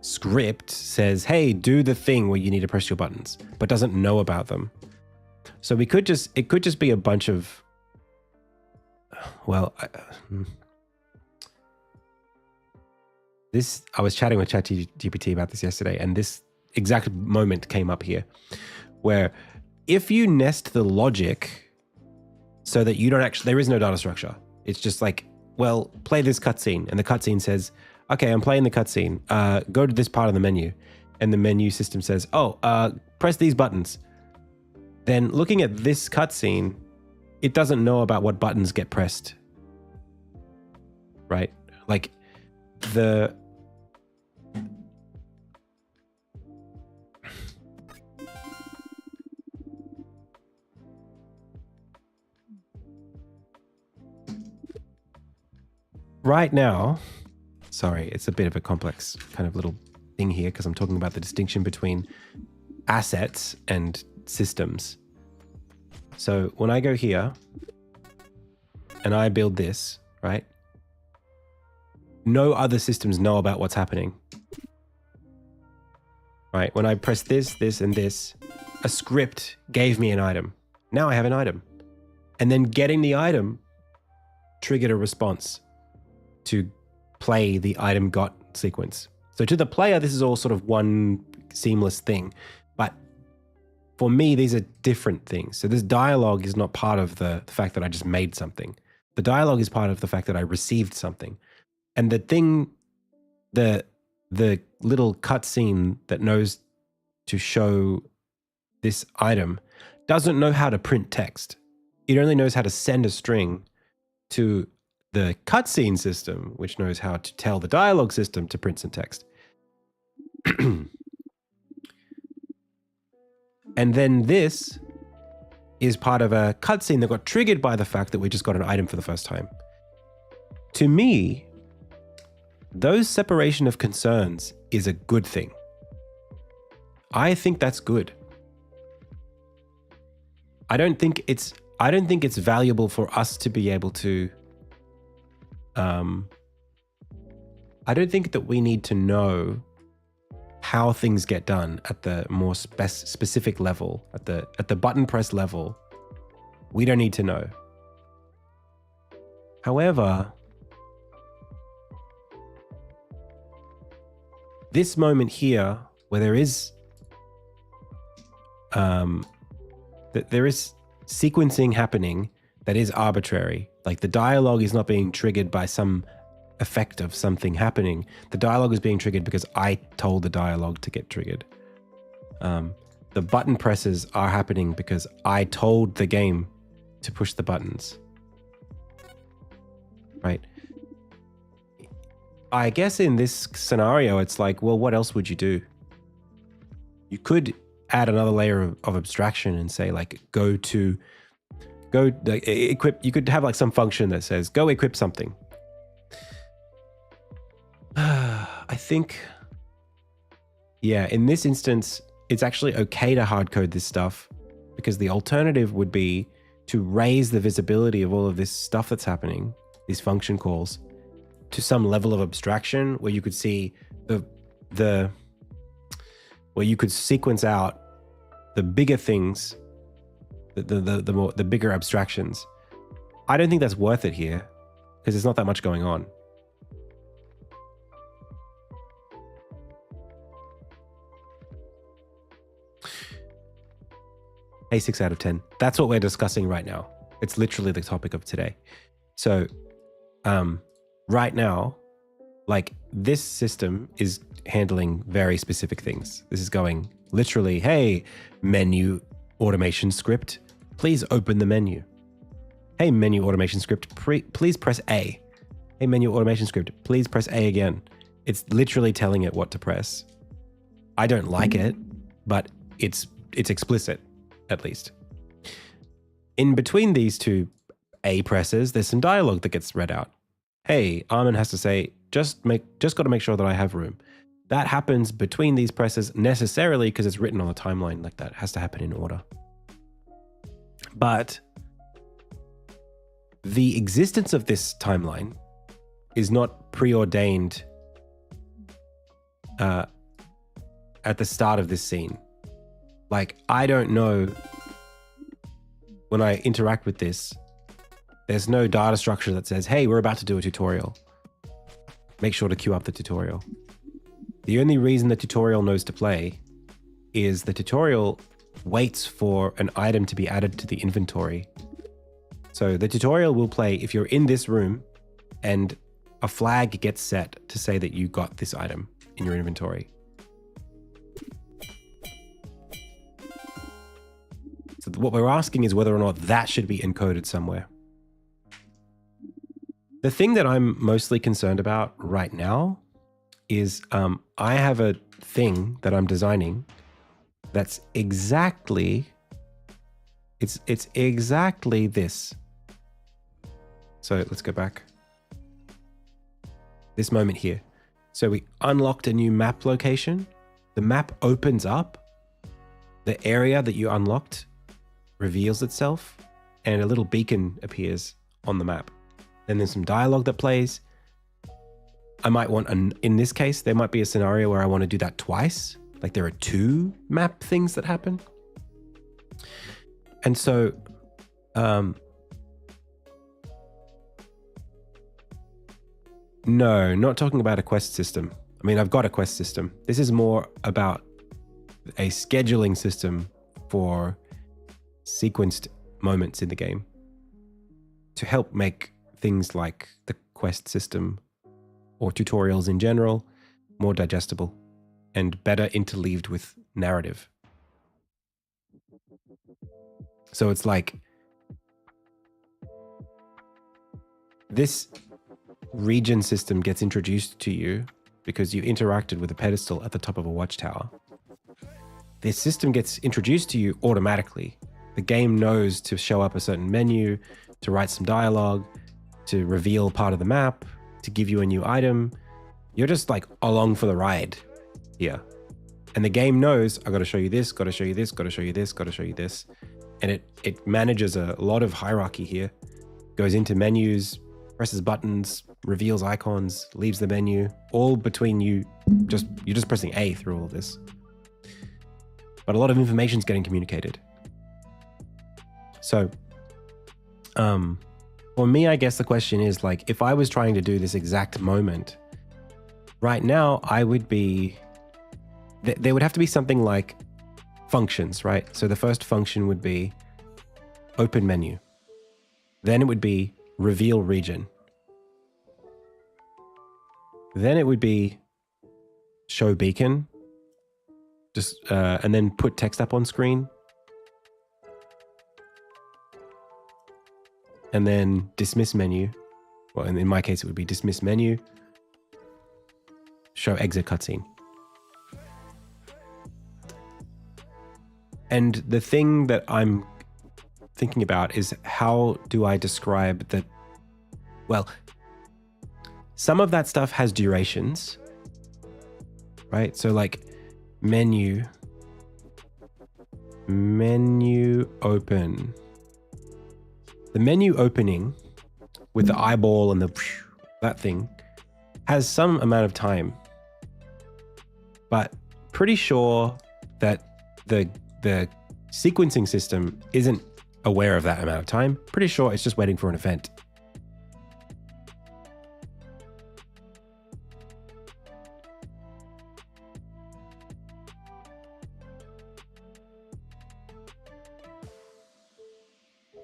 script says, hey, do the thing where you need to press your buttons, but doesn't know about them. So it could just be a bunch of, well, I was chatting with ChatGPT about this yesterday, and this exact moment came up here, where if you nest the logic so that you don't actually, there is no data structure. It's just like, well, play this cutscene, and the cutscene says, okay, I'm playing the cutscene. Go to this part of the menu, and the menu system says, oh, press these buttons. Then looking at this cutscene, it doesn't know about what buttons get pressed, right? Like right now, sorry, it's a bit of a complex kind of little thing here because I'm talking about the distinction between assets and systems. So when I go here and I build this, right? No other systems know about what's happening, right? When I press this, this, and this, a script gave me an item. Now I have an item. And then getting the item triggered a response to play the item got sequence. So to the player, this is all sort of one seamless thing. But for me, these are different things. So this dialogue is not part of the fact that I just made something. The dialogue is part of the fact that I received something. And the thing, the little cutscene that knows to show this item doesn't know how to print text. It only knows how to send a string to the cutscene system, which knows how to tell the dialogue system to print some text. And then this is part of a cutscene that got triggered by the fact that we just got an item for the first time. To me, those separation of concerns is a good thing. I think that's good. I don't think it's valuable for us to be able to I don't think that we need to know how things get done at the more specific level, at the button press level. We don't need to know. However, this moment here where there is sequencing happening that is arbitrary, like the dialogue is not being triggered by some effect of something happening. The dialogue is being triggered because I told the dialogue to get triggered. The button presses are happening because I told the game to push the buttons. Right? I guess in this scenario, it's like, well, what else would you do? You could add another layer of abstraction and say, like, equip. You could have like some function that says, go equip something. I think, yeah, in this instance, it's actually okay to hard code this stuff because the alternative would be to raise the visibility of all of this stuff that's happening, these function calls, to some level of abstraction where you could see where you could sequence out the bigger things, the bigger abstractions. I don't think that's worth it here because there's not that much going on. A 6 out of 10. That's what we're discussing right now. It's literally the topic of today. So, right now, like this system is handling very specific things. This is going literally, hey, menu automation script, please open the menu. Hey, menu automation script, please press A. Hey, menu automation script, please press A again. It's literally telling it what to press. I don't like it, but it's explicit, at least. In between these two A presses, there's some dialogue that gets read out. Hey, Armin has to say, just got to make sure that I have room. That happens between these presses necessarily because it's written on the timeline like that. It has to happen in order. But the existence of this timeline is not preordained at the start of this scene. Like, I don't know, when I interact with this, there's no data structure that says, hey, we're about to do a tutorial. Make sure to queue up the tutorial. The only reason the tutorial knows to play is the tutorial waits for an item to be added to the inventory. So the tutorial will play if you're in this room and a flag gets set to say that you got this item in your inventory. So what we're asking is whether or not that should be encoded somewhere. The thing that I'm mostly concerned about right now is I have a thing that I'm designing that's exactly, it's exactly this. So let's go back. This moment here. So we unlocked a new map location. The map opens up. The area that you unlocked reveals itself and a little beacon appears on the map. Then there's some dialogue that plays. I might want, in this case, there might be a scenario where I want to do that twice. Like there are two map things that happen. And so, no, not talking about a quest system. I mean, I've got a quest system. This is more about a scheduling system for sequenced moments in the game to help make things like the quest system or tutorials in general more digestible and better interleaved with narrative. So it's like this region system gets introduced to you because you interacted with a pedestal at the top of a watchtower. This system gets introduced to you automatically. The game knows to show up a certain menu, to write some dialogue, to reveal part of the map, to give you a new item. You're just like along for the ride here. And the game knows, I got to show you this, got to show you this, got to show you this, got to show you this. And it manages a lot of hierarchy here. Goes into menus, presses buttons, reveals icons, leaves the menu, all between you. You're just pressing A through all of this. But a lot of information is getting communicated. So, for me, I guess the question is like, if I was trying to do this exact moment, right now, I would be, there would have to be something like functions, right? So the first function would be open menu. Then it would be reveal region. Then it would be show beacon. And then put text up on screen. And then dismiss menu. Well, in my case, it would be dismiss menu. Show exit cutscene. And the thing that I'm thinking about is how do I describe that? Well, some of that stuff has durations, right? So like menu open. The menu opening with the eyeball and that thing has some amount of time, but pretty sure that the sequencing system isn't aware of that amount of time. Pretty sure it's just waiting for an event.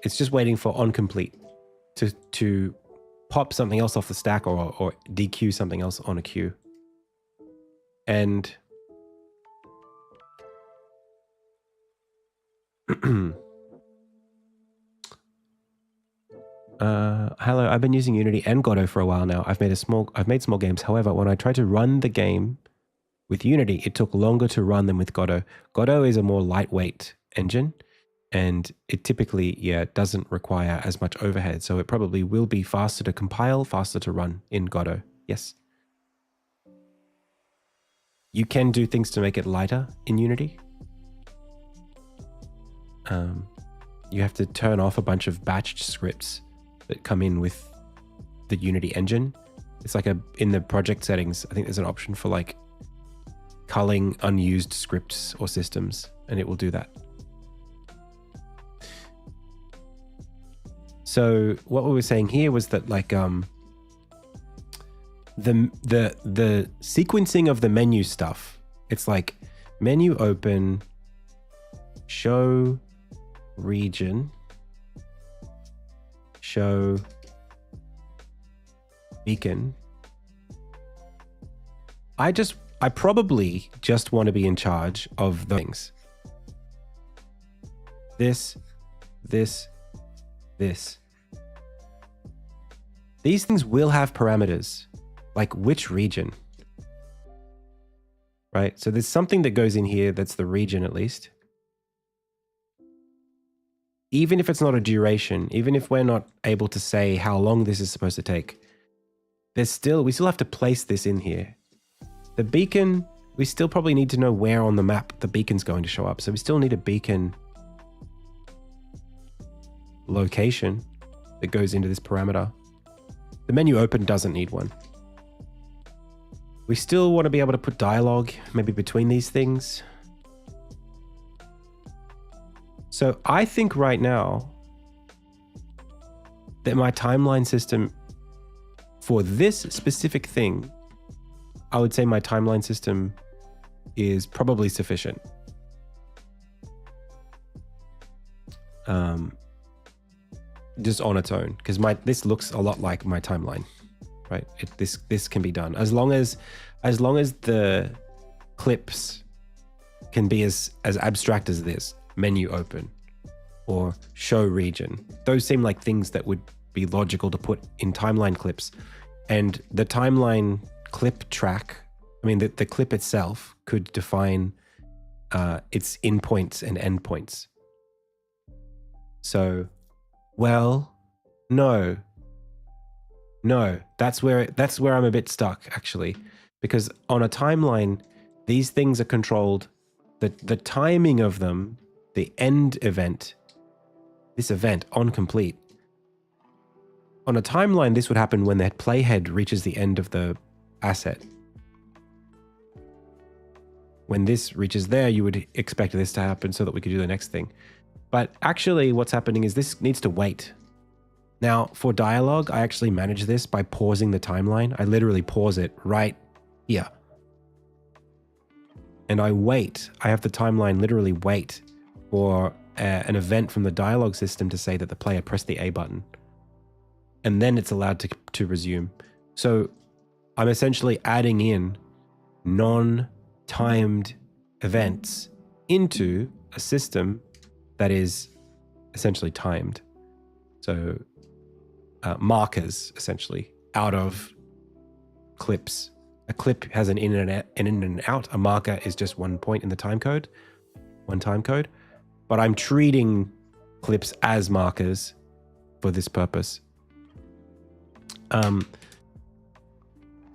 It's just waiting for onComplete to pop something else off the stack or dequeue something else on a queue. And hello, I've been using Unity and Godot for a while now. I've made small games. However, when I tried to run the game with Unity, it took longer to run than with Godot. Godot is a more lightweight engine. And it typically, doesn't require as much overhead. So it probably will be faster to compile, faster to run in Godot. Yes. You can do things to make it lighter in Unity. You have to turn off a bunch of batched scripts that come in with the Unity engine. It's like in the project settings, I think there's an option for like culling unused scripts or systems, and it will do that. So what we were saying here was that like the sequencing of the menu stuff, it's like menu open, show region, show beacon. I probably just want to be in charge of the things. This. These things will have parameters, like which region, right? So there's something that goes in here that's the region at least. Even if it's not a duration, even if we're not able to say how long this is supposed to take, we still have to place this in here. The beacon, we still probably need to know where on the map the beacon's going to show up. So we still need a beacon location that goes into this parameter. The menu open doesn't need one. We still want to be able to put dialogue maybe between these things. So I think right now that my timeline system for this specific thing, I would say my timeline system is probably sufficient. Just on its own, because this looks a lot like my timeline, right? This can be done as long as the clips can be as abstract as this menu open or show region. Those seem like things that would be logical to put in timeline clips, and the timeline clip track. I mean, the clip itself could define its in points and end points. So. Well, no, that's where I'm a bit stuck actually, because on a timeline, these things are controlled, the timing of them, the end event, this event on complete. On a timeline, this would happen when the playhead reaches the end of the asset. When this reaches there, you would expect this to happen so that we could do the next thing. But actually what's happening is this needs to wait. Now for dialogue, I actually manage this by pausing the timeline. I literally pause it right here. And I wait. I have the timeline literally wait for an event from the dialogue system to say that the player pressed the A button. And then it's allowed to resume. So I'm essentially adding in non-timed events into a system that is essentially timed. So markers essentially out of clips. A clip has an in and out. A marker is just one point in the time code, one time code. But I'm treating clips as markers for this purpose.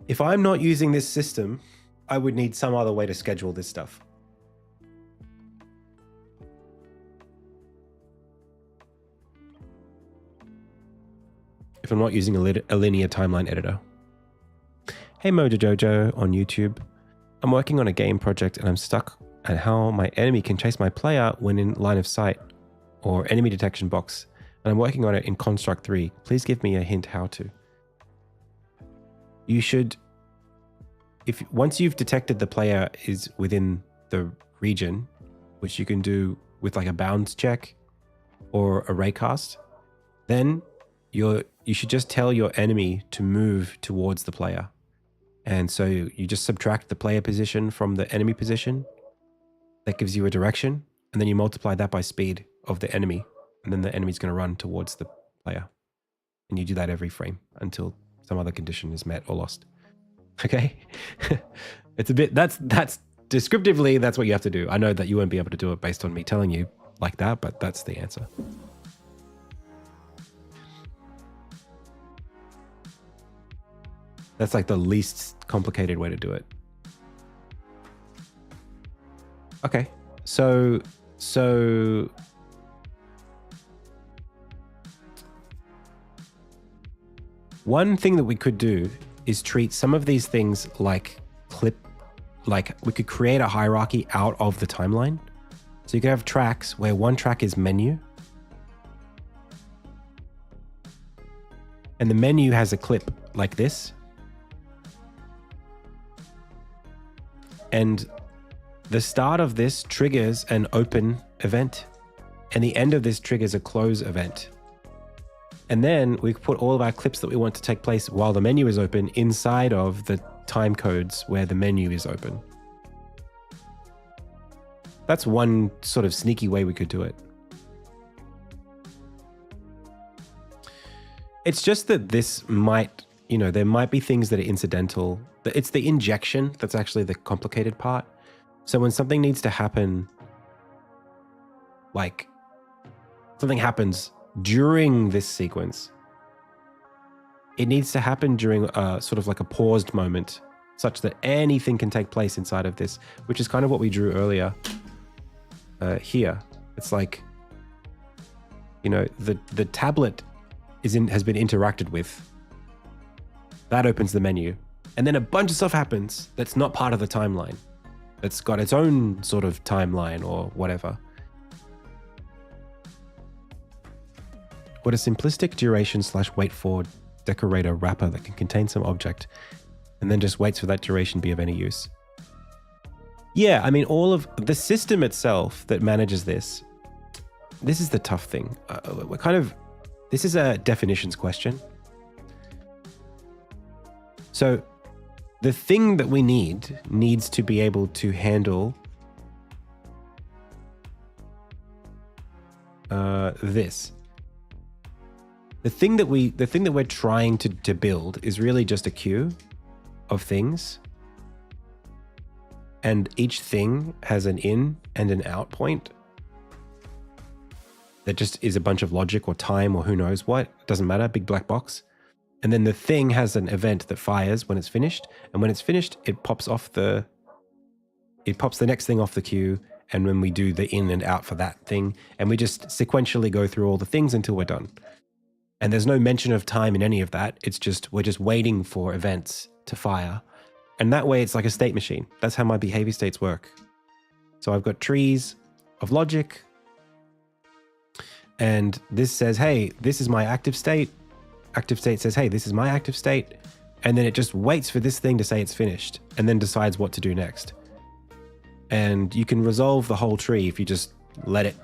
If I'm not using this system, I would need some other way to schedule this stuff. If I'm not using a linear timeline editor. Hey Mojo Jojo on YouTube. I'm working on a game project and I'm stuck at how my enemy can chase my player when in line of sight or enemy detection box. And I'm working on it in Construct 3. Please give me a hint how to. You should, once you've detected the player is within the region, which you can do with like a bounds check or a raycast, then you should just tell your enemy to move towards the player. And so you just subtract the player position from the enemy position. That gives you a direction. And then you multiply that by speed of the enemy. And then the enemy's going to run towards the player. And you do that every frame until some other condition is met or lost. Okay? It's a bit, that's descriptively, that's what you have to do. I know that you won't be able to do it based on me telling you like that, but that's the answer. That's like the least complicated way to do it. Okay, so one thing that we could do is treat some of these things like clip like we could create a hierarchy out of the timeline. So you could have tracks where one track is menu. And the menu has a clip like this. And the start of this triggers an open event. And the end of this triggers a close event. And then we put all of our clips that we want to take place while the menu is open inside of the time codes where the menu is open. That's one sort of sneaky way we could do it. It's just that this might, there might be things that are incidental. It's the injection that's actually the complicated part. So when something needs to happen, like something happens during this sequence, it needs to happen during a sort of like a paused moment such that anything can take place inside of this, which is kind of what we drew earlier here. It's like, the tablet has been interacted with. That opens the menu. And then a bunch of stuff happens that's not part of the timeline. It's got its own sort of timeline or whatever. Would a simplistic duration / wait for decorator wrapper that can contain some object and then just waits for that duration be of any use? Yeah, I mean, all of the system itself that manages this is the tough thing. This is a definitions question. So the thing that we needs to be able to handle this. The thing that we're trying to build is really just a queue of things. And each thing has an in and an out point. That just is a bunch of logic or time or who knows what. It doesn't matter, big black box. And then the thing has an event that fires when it's finished. And when it's finished, it pops the next thing off the queue. And when we do the in and out for that thing, and we just sequentially go through all the things until we're done. And there's no mention of time in any of that. It's just, we're just waiting for events to fire. And that way it's like a state machine. That's how my behavior states work. So I've got trees of logic. And this says, hey, this is my active state. Active state says, hey, this is my active state. And then it just waits for this thing to say it's finished and then decides what to do next. And you can resolve the whole tree if you just let it,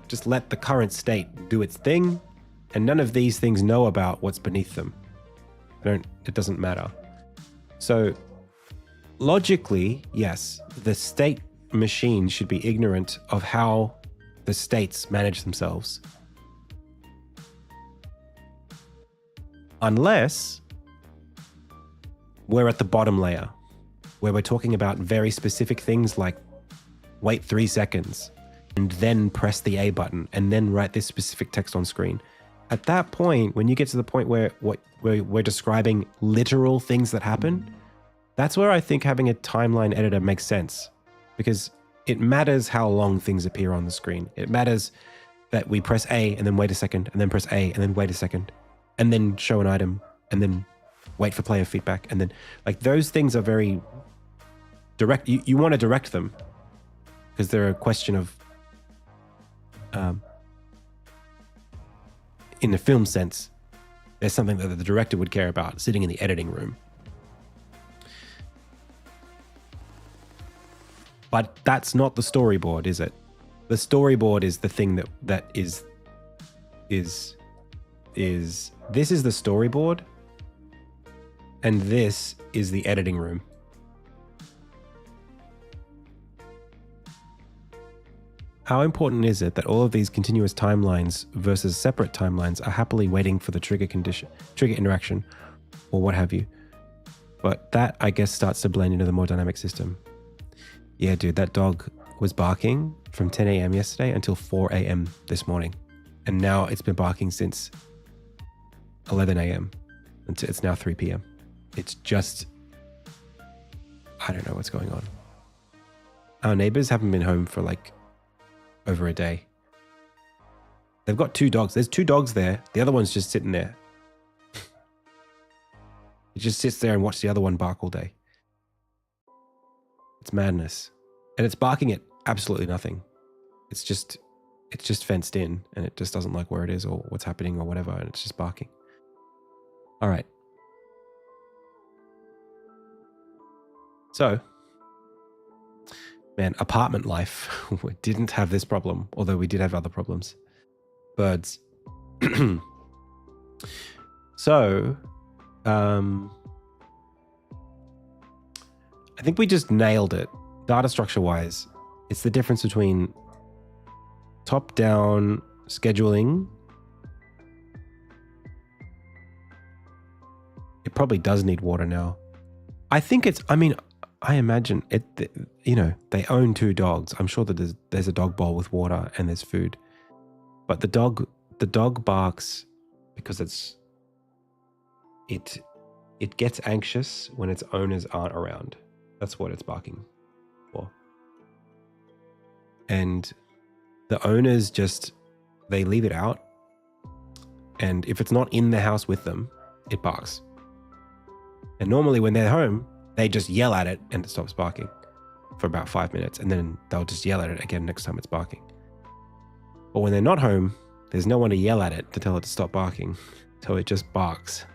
just let the current state do its thing. And none of these things know about what's beneath them. It doesn't matter. So logically, yes, the state machine should be ignorant of how the states manage themselves. Unless we're at the bottom layer, where we're talking about very specific things like wait 3 seconds and then press the A button and then write this specific text on screen. At that point, when you get to the point where we're describing literal things that happen, that's where I think having a timeline editor makes sense, because it matters how long things appear on the screen. It matters that we press A and then wait a second and then press A and then wait a second and then show an item and then wait for player feedback. And then like those things are very direct. You want to direct them because they're a question of, in the film sense, there's something that the director would care about sitting in the editing room. But that's not the storyboard, is it? The storyboard is the thing that is this is the storyboard, and this is the editing room. How important is it that all of these continuous timelines versus separate timelines are happily waiting for the trigger interaction, or what have you? But that, I guess, starts to blend into the more dynamic system. Yeah, dude, that dog was barking from 10 a.m. yesterday until 4 a.m. this morning. And now it's been barking since 11 a.m. until it's now 3 p.m. It's just, I don't know what's going on. Our neighbors haven't been home for like over a day. They've got 2 dogs. There's 2 dogs there. The other one's just sitting there. It just sits there and watches the other one bark all day. It's madness. And it's barking at absolutely nothing. It's just fenced in and it just doesn't like where it is or what's happening or whatever. And it's just barking. All right. So, man, apartment life, we didn't have this problem, although we did have other problems. Birds. So, I think we just nailed it. Data structure wise, it's the difference between top-down scheduling. It probably does need water now. I think I imagine it, they own 2 dogs. I'm sure that there's a dog bowl with water and there's food. But the dog barks because it gets anxious when its owners aren't around. That's what it's barking for. And the owners they leave it out. And if it's not in the house with them, it barks. And normally when they're home, they just yell at it and it stops barking for about 5 minutes. And then they'll just yell at it again next time it's barking. But when they're not home, there's no one to yell at it to tell it to stop barking. So it just barks.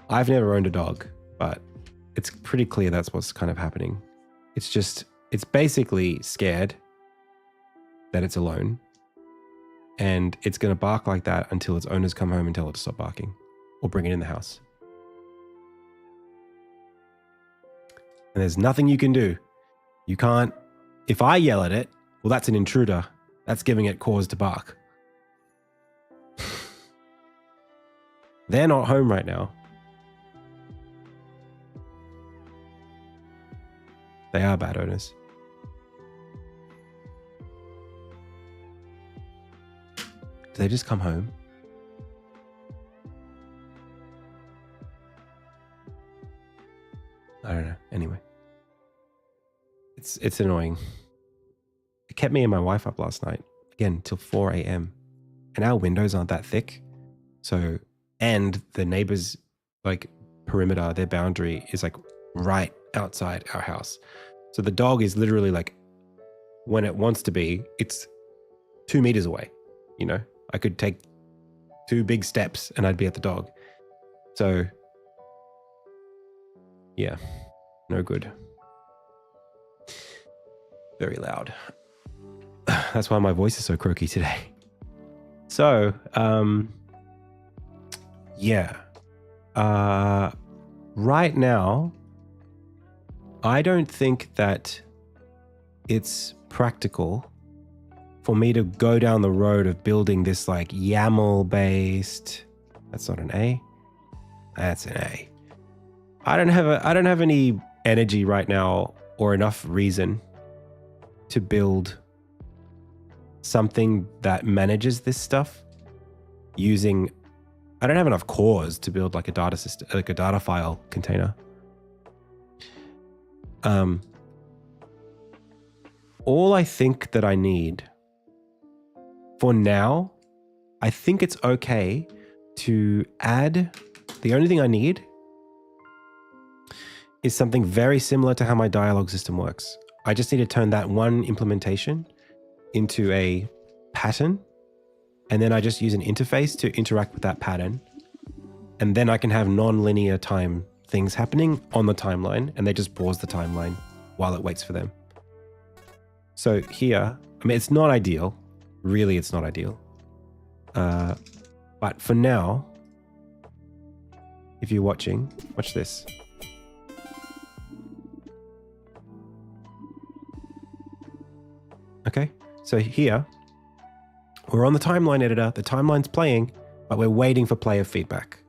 I've never owned a dog, but it's pretty clear that's what's kind of happening. It's basically scared that it's alone. And it's going to bark like that until its owners come home and tell it to stop barking or bring it in the house. And there's nothing you can do. You can't, if I yell at it, well, that's an intruder. That's giving it cause to bark. They're not home right now. They are bad owners. Do they just come home? I don't know. Anyway. It's annoying. It kept me and my wife up last night. Again, till 4 a.m. And our windows aren't that thick. So, and the neighbors, perimeter, their boundary is right outside our house. So the dog is literally when it wants to be, it's 2 meters away. I could take 2 big steps and I'd be at the dog. So yeah, no good. Very loud. That's why my voice is so croaky today. So, yeah. Right now, I don't think that it's practical for me to go down the road of building this YAML-based. That's not an A. That's an A. I don't have any energy right now or enough reason to build something that manages this stuff using. I don't have enough cores to build a data system, a data file container. All I think that I need for now, I think it's okay to add. The only thing I need is something very similar to how my dialogue system works. I just need to turn that one implementation into a pattern. And then I just use an interface to interact with that pattern. And then I can have non-linear time things happening on the timeline, and they just pause the timeline while it waits for them. So here, it's not ideal. Really, it's not ideal. But for now, if you're watching, watch this. Okay, so here, we're on the timeline editor. The timeline's playing, but we're waiting for player feedback.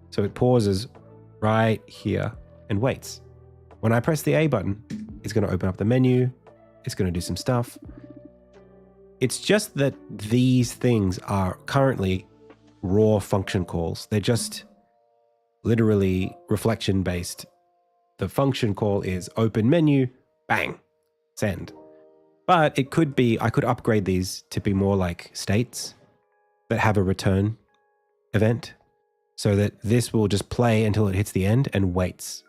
So it pauses right here and waits. When I press the A button, it's going to open up the menu. It's going to do some stuff. It's just that these things are currently raw function calls. They're just literally reflection based. The function call is open menu, bang, send. But it could be, I could upgrade these to be more like states that have a return event, so that this will just play until it hits the end and waits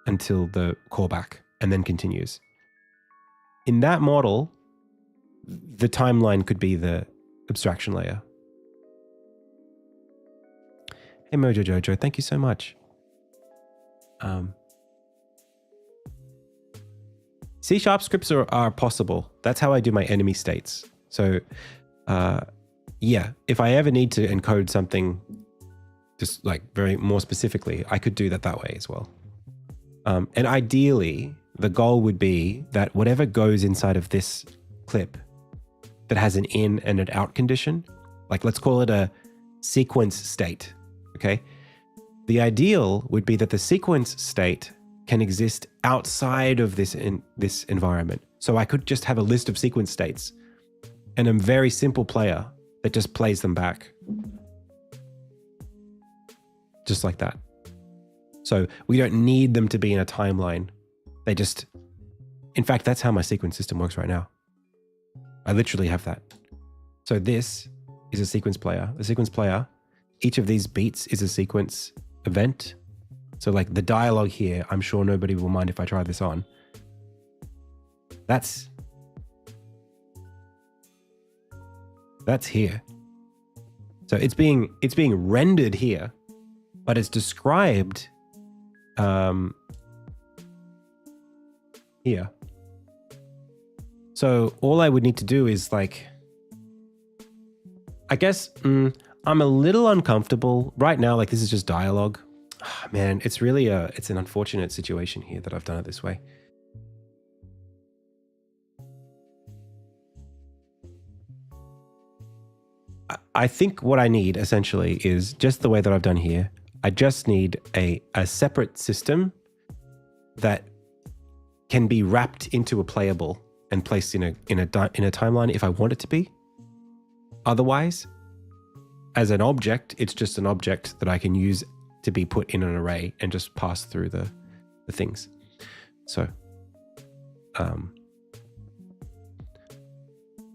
until the callback and then continues. In that model, the timeline could be the abstraction layer. Hey Mojo Jojo, thank you so much. C# scripts are possible. That's how I do my enemy states. So yeah, if I ever need to encode something just like very more specifically, I could do that way as well. And ideally, the goal would be that whatever goes inside of this clip that has an in and an out condition, like let's call it a sequence state, okay? The ideal would be that the sequence state can exist outside of this environment. So I could just have a list of sequence states and a very simple player that just plays them back. Just like that. So we don't need them to be in a timeline. They just, in fact, that's how my sequence system works right now. I literally have that. So this is a sequence player. The sequence player, each of these beats is a sequence event. So like the dialogue here, I'm sure nobody will mind if I try this on. That's here. So it's being rendered here, but it's described here. So all I would need to do is like, I guess I'm a little uncomfortable right now. Like this is just dialogue. Oh, man, it's really it's an unfortunate situation here that I've done it this way. I think what I need essentially is just the way that I've done here. I just need a separate system that can be wrapped into a playable and placed in a timeline if I want it to be. Otherwise, as an object, it's just an object that I can use to be put in an array and just pass through the things. So,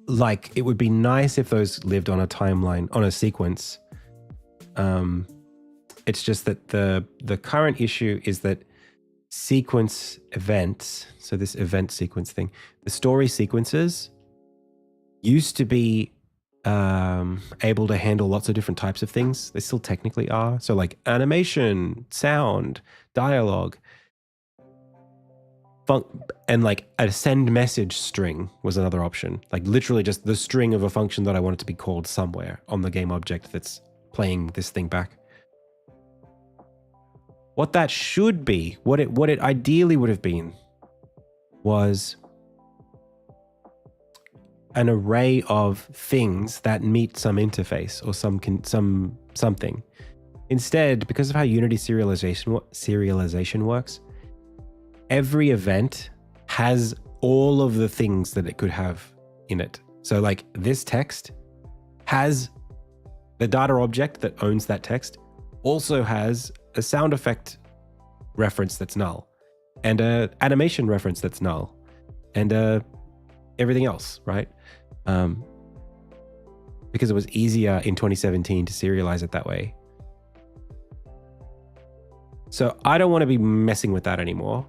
like it would be nice if those lived on a timeline, on a sequence. It's just that the current issue is that sequence events, so this event sequence thing, the story sequences used to be able to handle lots of different types of things. They still technically are. So like animation, sound, dialogue, and like a send message string was another option. Like literally just the string of a function that I want it to be called somewhere on the game object that's playing this thing back. What that should be, what it ideally would have been, was an array of things that meet some interface or something. Instead, because of how Unity serialization works, every event has all of the things that it could have in it. So like this text has the data object that owns that text, also has a sound effect reference that's null, and a animation reference that's null, and everything else, right? Because it was easier in 2017 to serialize it that way. So I don't want to be messing with that anymore.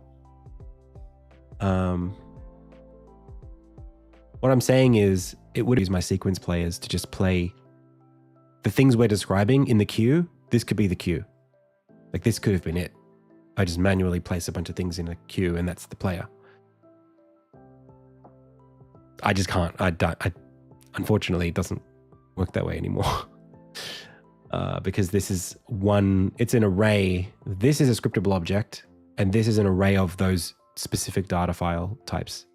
What I'm saying is it would use my sequence players to just play the things we're describing in the queue. This could be the queue. Like this could have been it. I just manually place a bunch of things in a queue and that's the player. I just can't. Unfortunately, it doesn't work that way anymore. Because this is it's an array. This is a scriptable object, and this is an array of those specific data types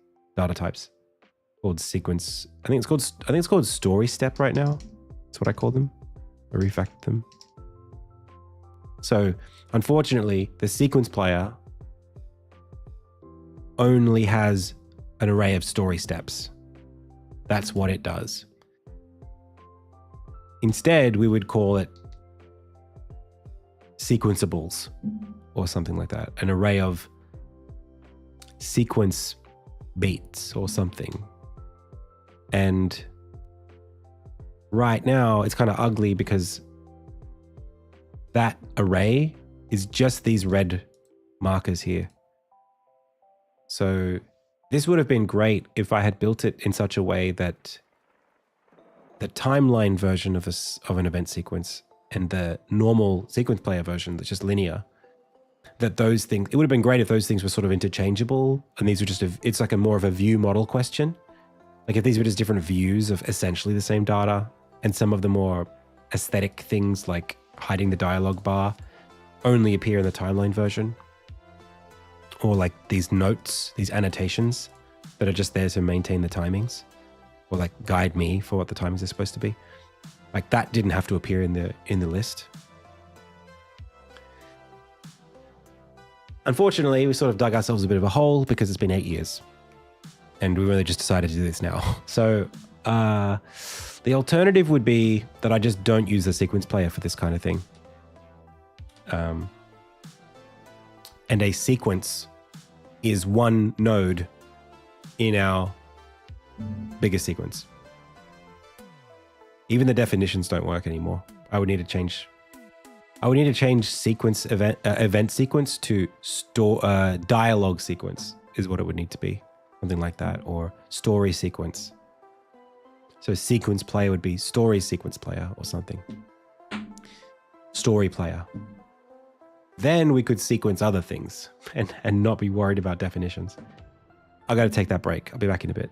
called sequence. I think it's called story step right now. That's what I call them. I refactored them. So unfortunately, the sequence player only has an array of story steps. That's what it does. Instead, we would call it sequenceables or something like that. An array of sequence beats or something. And right now, it's kind of ugly because that array is just these red markers here. So this would have been great if I had built it in such a way that the timeline version of an event sequence and the normal sequence player version that's just linear, that those things, it would have been great if those things were sort of interchangeable and these were just, it's like a more of a view model question. Like if these were just different views of essentially the same data, and some of the more aesthetic things like hiding the dialogue bar only appear in the timeline version. Or like these notes, these annotations that are just there to maintain the timings or like guide me for what the timings are supposed to be. Like that didn't have to appear in the list. Unfortunately, we sort of dug ourselves a bit of a hole because it's been 8 years and we really just decided to do this now. So the alternative would be that I just don't use the sequence player for this kind of thing. And a sequence is one node in our bigger sequence. Even the definitions don't work anymore. I would need to change sequence event sequence to dialogue sequence is what it would need to be. Something like that, or story sequence. So sequence player would be story sequence player or something. Story player. Then we could sequence other things and not be worried about definitions. I got to take that break. I'll be back in a bit.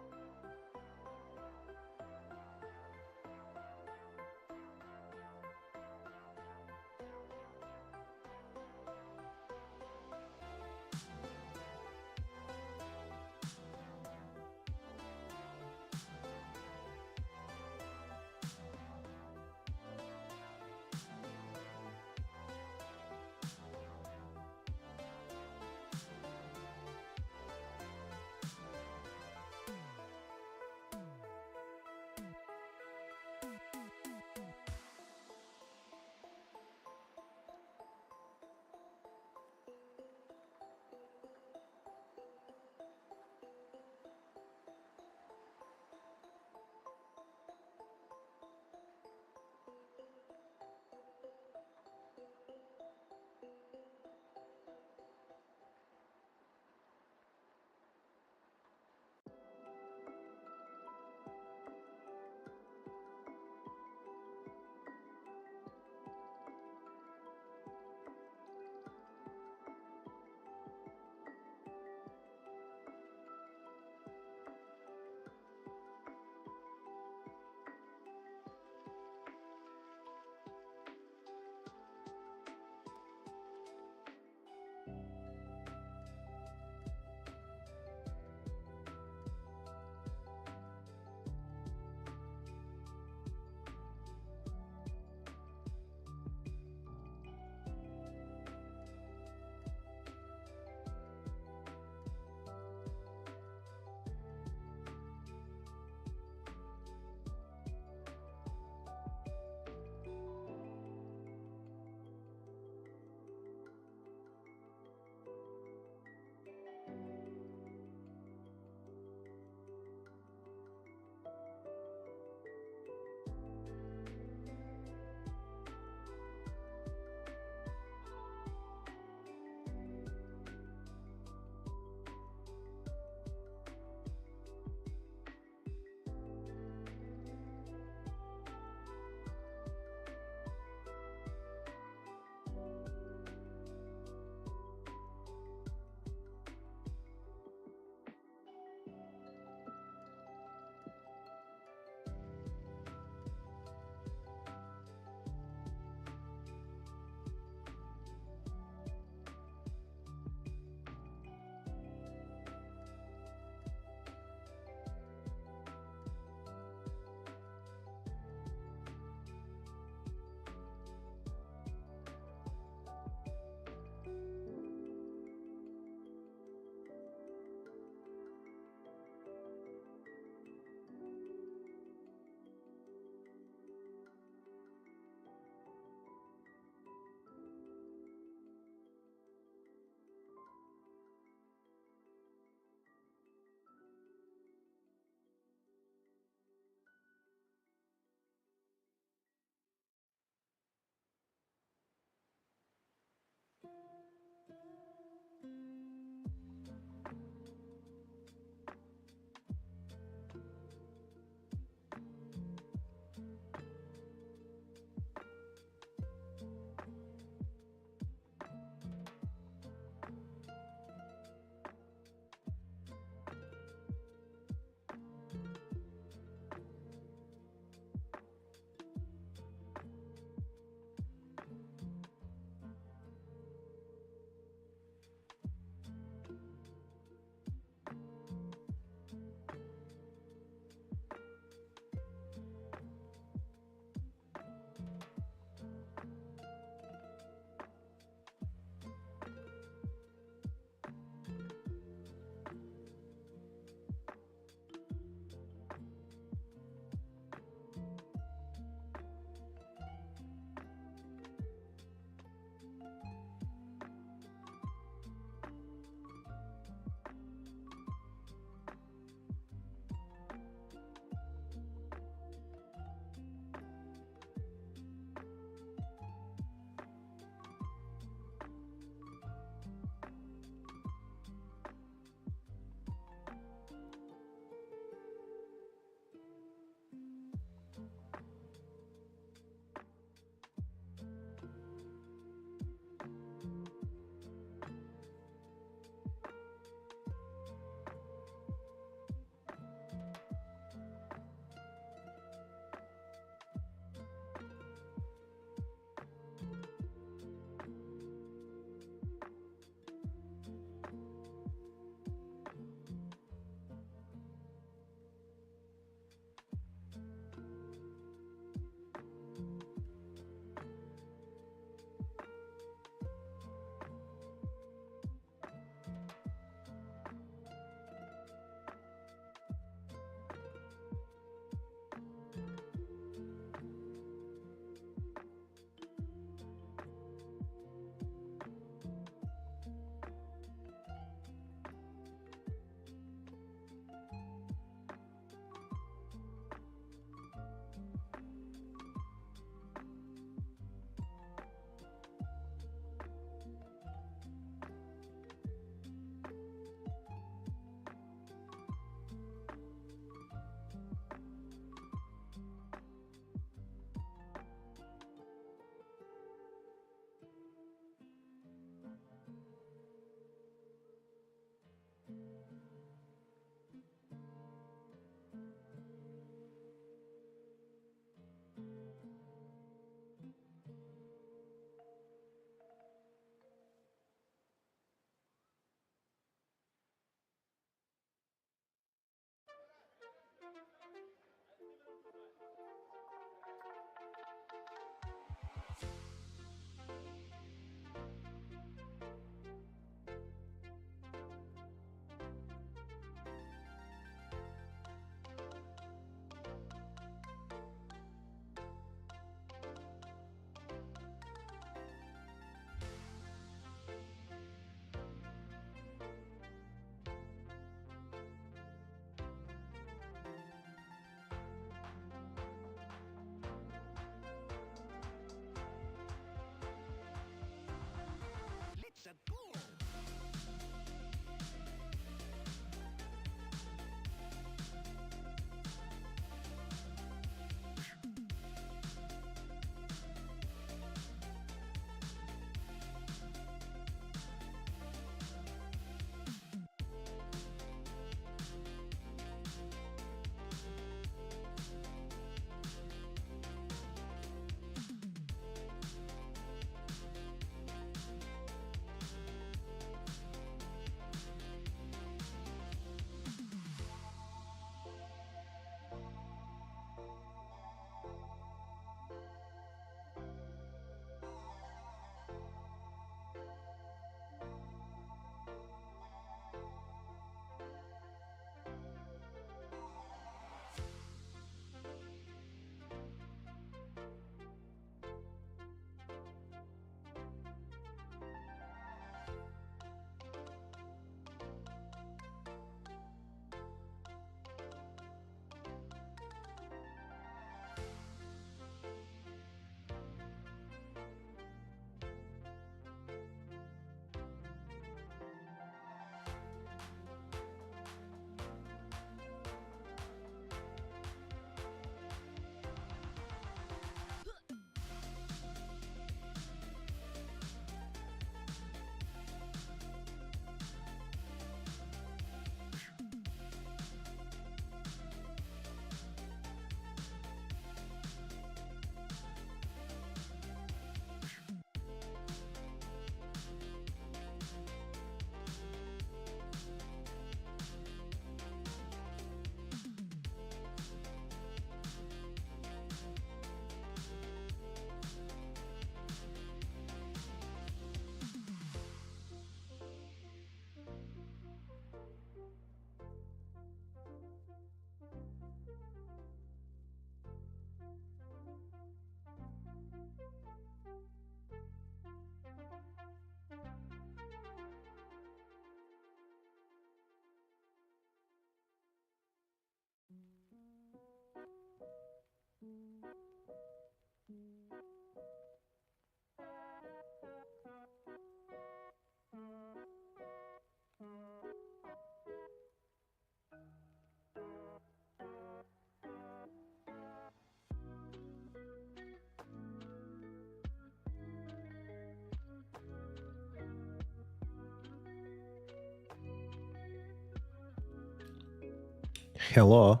Hello.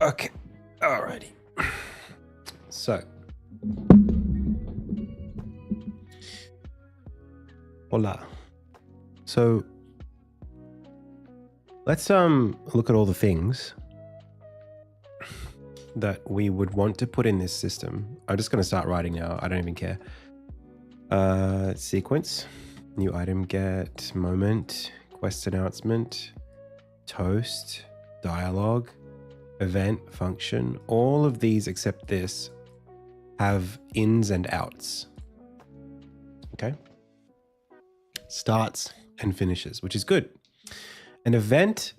Okay. Alrighty. So. Hola. So let's look at all the things that we would want to put in this system. I'm just going to start writing now. I don't even care. Sequence, new item get, moment, quest announcement, toast, dialogue, event, function. All of these except this have ins and outs. Okay. Starts and finishes, which is good. An event,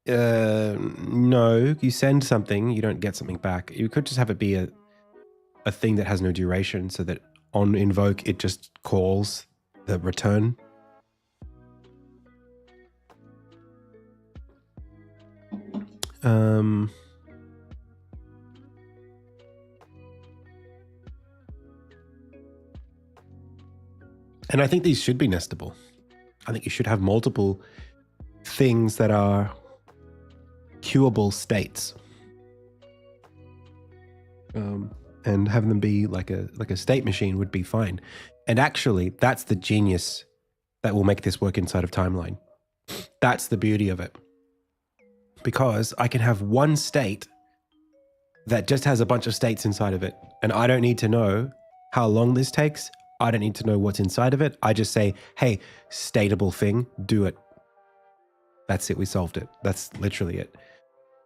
no, you send something, you don't get something back. You could just have it be a thing that has no duration so that on invoke, it just calls the return. And I think these should be nestable. I think you should have multiple things that are queuable states. And have them be like a state machine would be fine. And actually, that's the genius that will make this work inside of timeline. That's the beauty of it. Because I can have one state that just has a bunch of states inside of it. And I don't need to know how long this takes. I don't need to know what's inside of it. I just say, hey, stateable thing, do it. That's it. We solved it. That's literally it.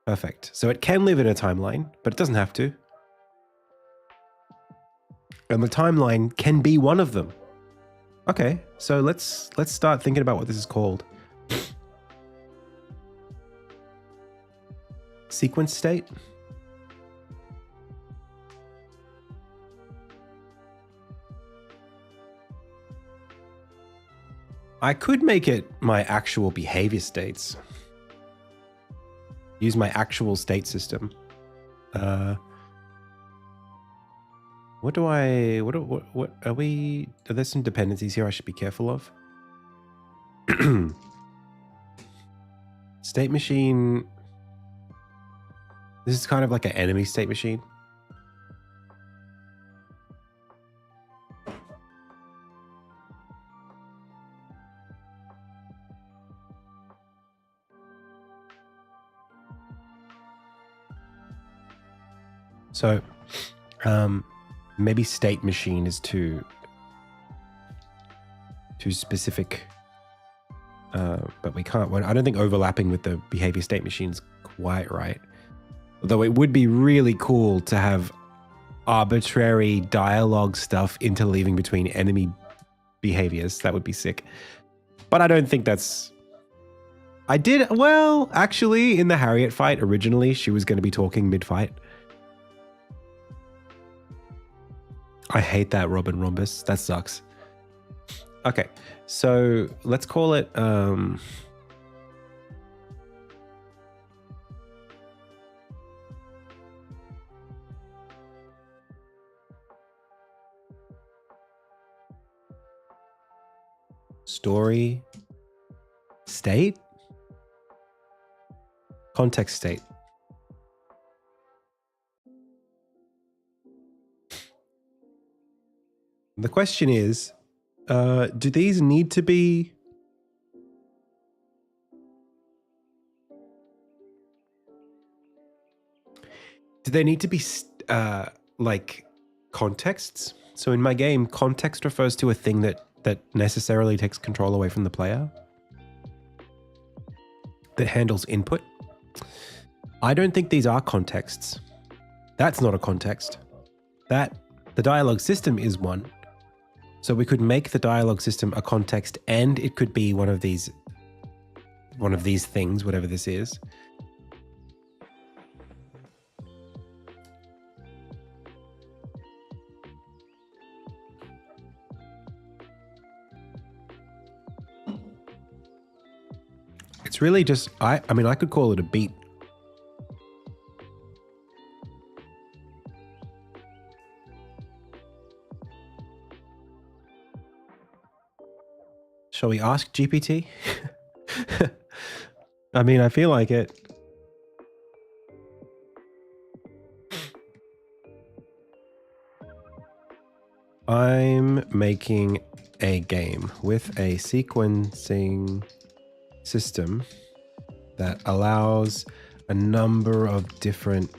Perfect. So it can live in a timeline, but it doesn't have to. And the timeline can be one of them. Okay, so let's start thinking about what this is called. Sequence state. I could make it my actual behavior states. Use my actual state system. What are there some dependencies here I should be careful of? State machine. This is kind of like an enemy state machine. So, maybe state machine is too specific, but we can't. I don't think overlapping with the behavior state machine is quite right. Although it would be really cool to have arbitrary dialogue stuff interleaving between enemy behaviors. That would be sick. But I don't think that's... Well, actually, in the Harriet fight, originally, she was going to be talking mid-fight. I hate that Robin Rhombus. That sucks. Okay, so let's call it... story state? Context state. The question is, do these need to be... Do they need to be like contexts? So in my game, context refers to a thing that necessarily takes control away from the player, that handles input. I don't think these are contexts. That's not a context. The dialogue system is one. So we could make the dialogue system a context, and it could be one of these things, whatever this is. It's really just, I mean, I could call it a beat. Shall we ask GPT? I mean, I feel like it. I'm making a game with a sequencing system that allows a number of different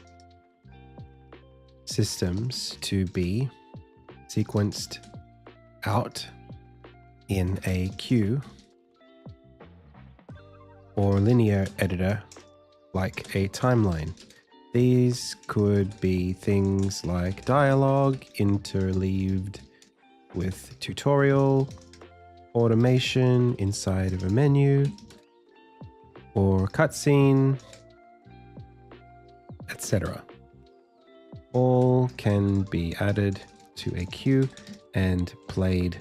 systems to be sequenced out in a queue or linear editor like a timeline. These could be things like dialogue interleaved with tutorial, automation inside of a menu, or cutscene, etc. All can be added to a queue and played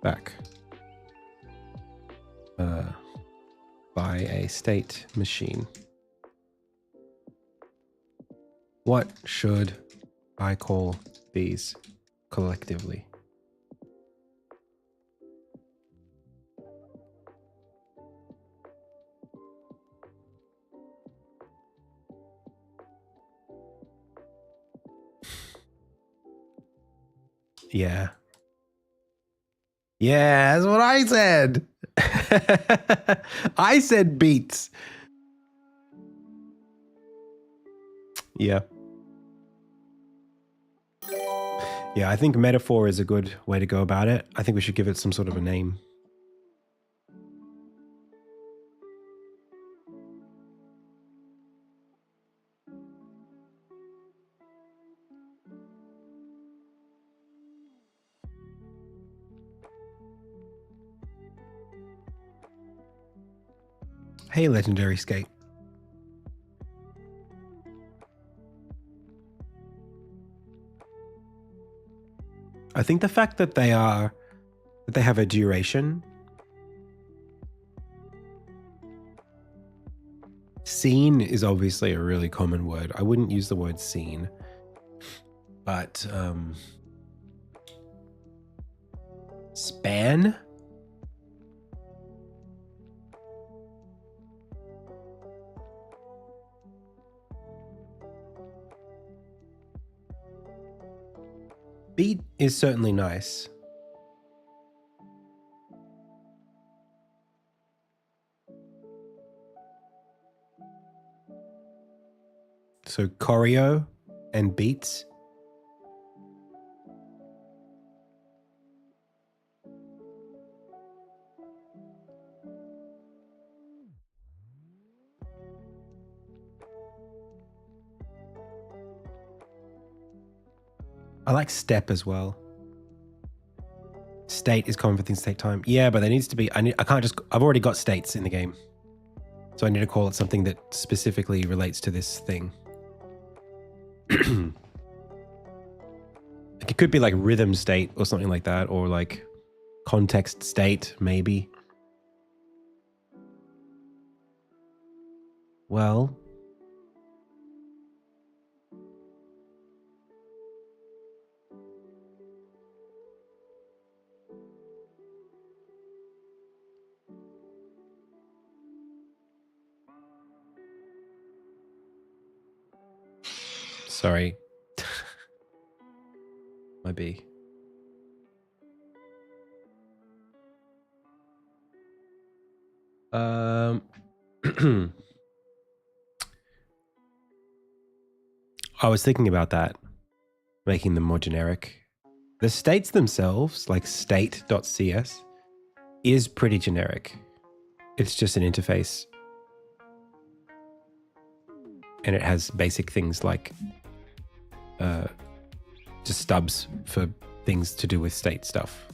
back by a state machine. What should I call these collectively? Yeah. Yeah, that's what I said. I said beats. Yeah. Yeah, I think metaphor is a good way to go about it. I think we should give it some sort of a name. Hey, Legendary Skate. I think the fact that they have a duration. Scene is obviously a really common word. I wouldn't use the word scene, but span. Beat is certainly nice. So choreo and beats. I like step as well. State is common for things to take time. Yeah, but there needs to be, I've already got states in the game. So I need to call it something that specifically relates to this thing. Like it could be like rhythm state or something like that, or like context state, maybe. Well, sorry. Might be. I was thinking about that, making them more generic. The states themselves, like state.cs, is pretty generic. It's just an interface. And it has basic things like just stubs for things to do with state stuff.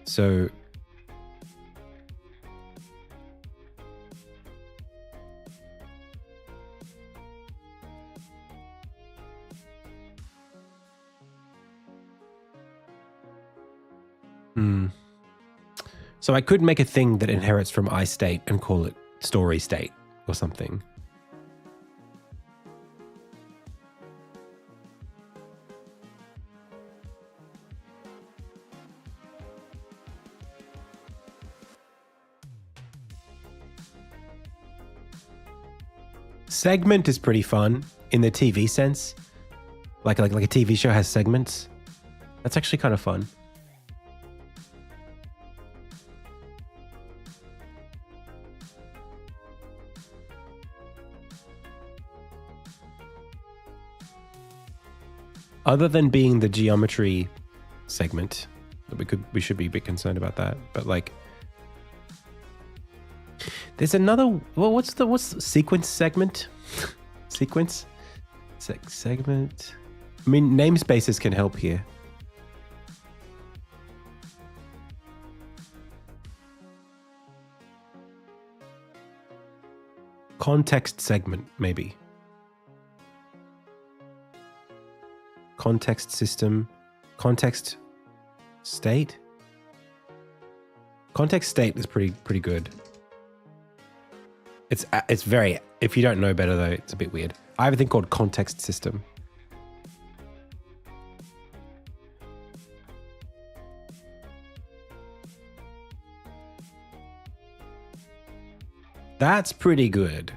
So So I could make a thing that inherits from iState and call it story state or something. Segment is pretty fun in the TV sense. Like a TV show has segments. That's actually kind of fun. Other than being the geometry segment, we should be a bit concerned about that. But like, there's another. Well, what's the sequence segment? Sequence segment. I mean, namespaces can help here. Context segment, maybe. Context system, context state. Context state is pretty good. It's very, if you don't know better though, it's a bit weird. I have a thing called context system. That's pretty good.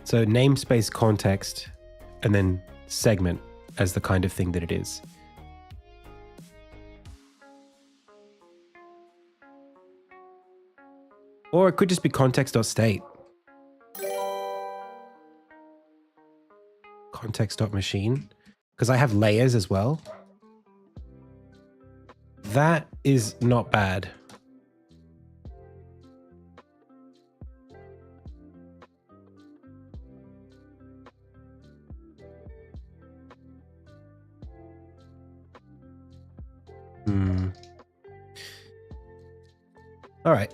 So namespace context and then segment as the kind of thing that it is. Or it could just be context.state. Context.machine. Because I have layers as well. That is not bad. All right.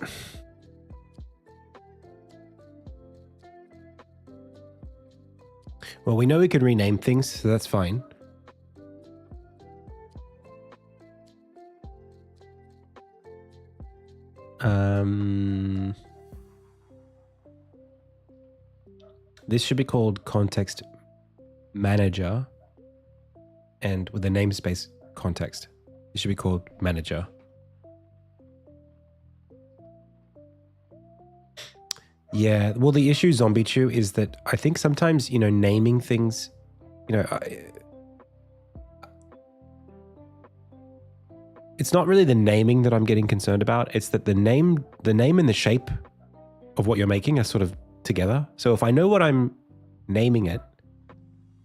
Well, we know we can rename things, so that's fine. This should be called context manager, and with the namespace context, it should be called manager. Yeah, well, the issue, Zombie Chew, is that I think sometimes, naming things, it's not really the naming that I'm getting concerned about. It's that the name and the shape of what you're making are sort of together. So if I know what I'm naming it,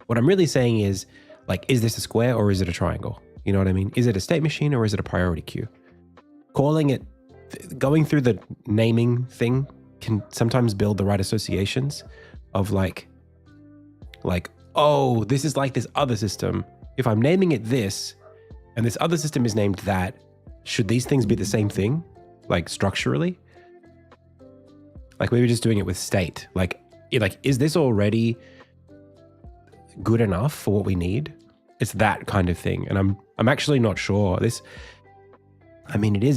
what I'm really saying is, like, is this a square or is it a triangle? You know what I mean? Is it a state machine or is it a priority queue? Calling it, going through the naming thing can sometimes build the right associations of like, oh, this is like this other system. If I'm naming it this, and this other system is named that, should these things be the same thing? Like structurally? Like we were just doing it with state. Like, is this already good enough for what we need? It's that kind of thing. And I'm actually not sure. It is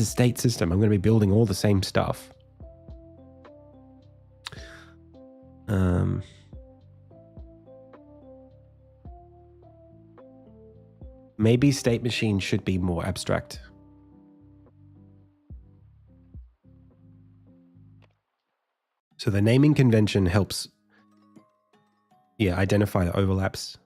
a state system. I'm going to be building all the same stuff. Maybe state machine should be more abstract. So the naming convention helps, identify the overlaps.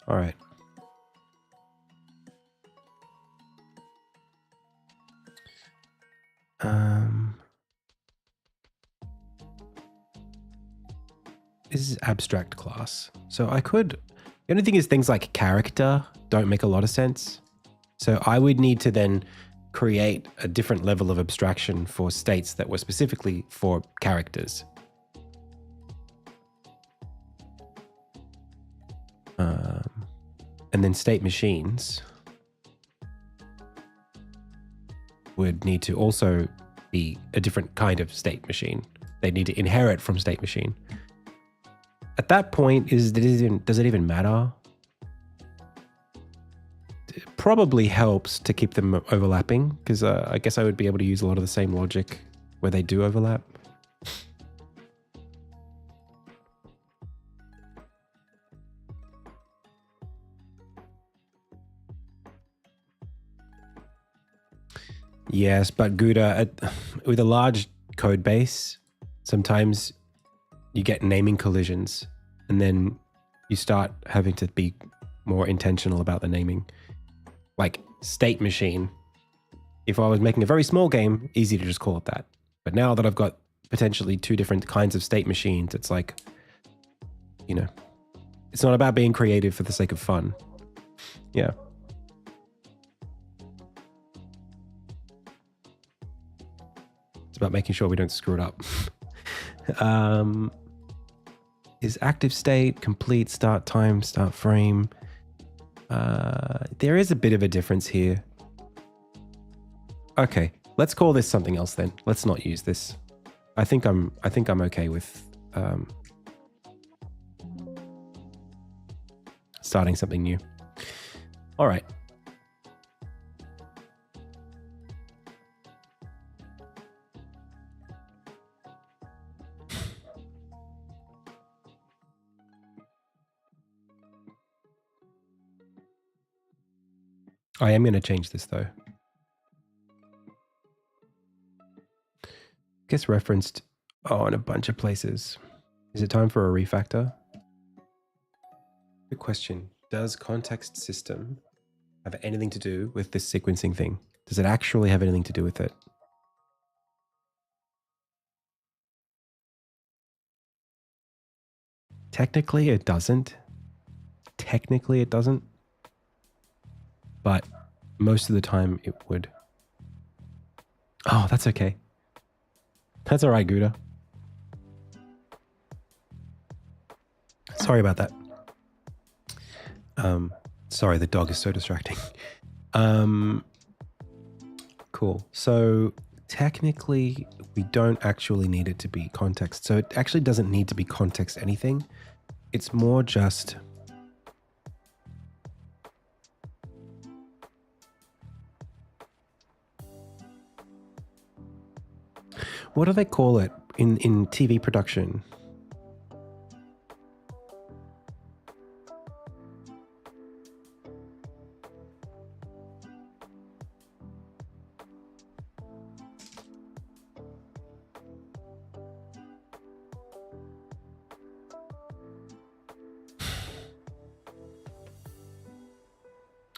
All right. This is abstract class. So the only thing is things like character don't make a lot of sense. So I would need to then create a different level of abstraction for states that were specifically for characters. And then state machines would need to also be a different kind of state machine. They need to inherit from state machine. At that point, does it even matter? It probably helps to keep them overlapping, because I guess I would be able to use a lot of the same logic where they do overlap. Yes, but Gouda, with a large code base, sometimes you get naming collisions, and then you start having to be more intentional about the naming. Like state machine. If I was making a very small game, easy to just call it that. But now that I've got potentially 2 different kinds of state machines, it's like, you know, it's not about being creative for the sake of fun. Yeah. It's about making sure we don't screw it up. Is active state, complete, start time, start frame? There is a bit of a difference here. Okay, let's call this something else then. Let's not use this. I think I'm okay with starting something new. All right. I am going to change this though. Gets referenced in a bunch of places. Is it time for a refactor? Good question. Does context system have anything to do with this sequencing thing? Does it actually have anything to do with it? Technically, it doesn't. But most of the time it would. Oh, that's okay. That's all right, Gouda. Sorry about that. Sorry, the dog is so distracting. Cool. So technically, we don't actually need it to be context. So it actually doesn't need to be context anything. It's more just... What do they call it in TV production?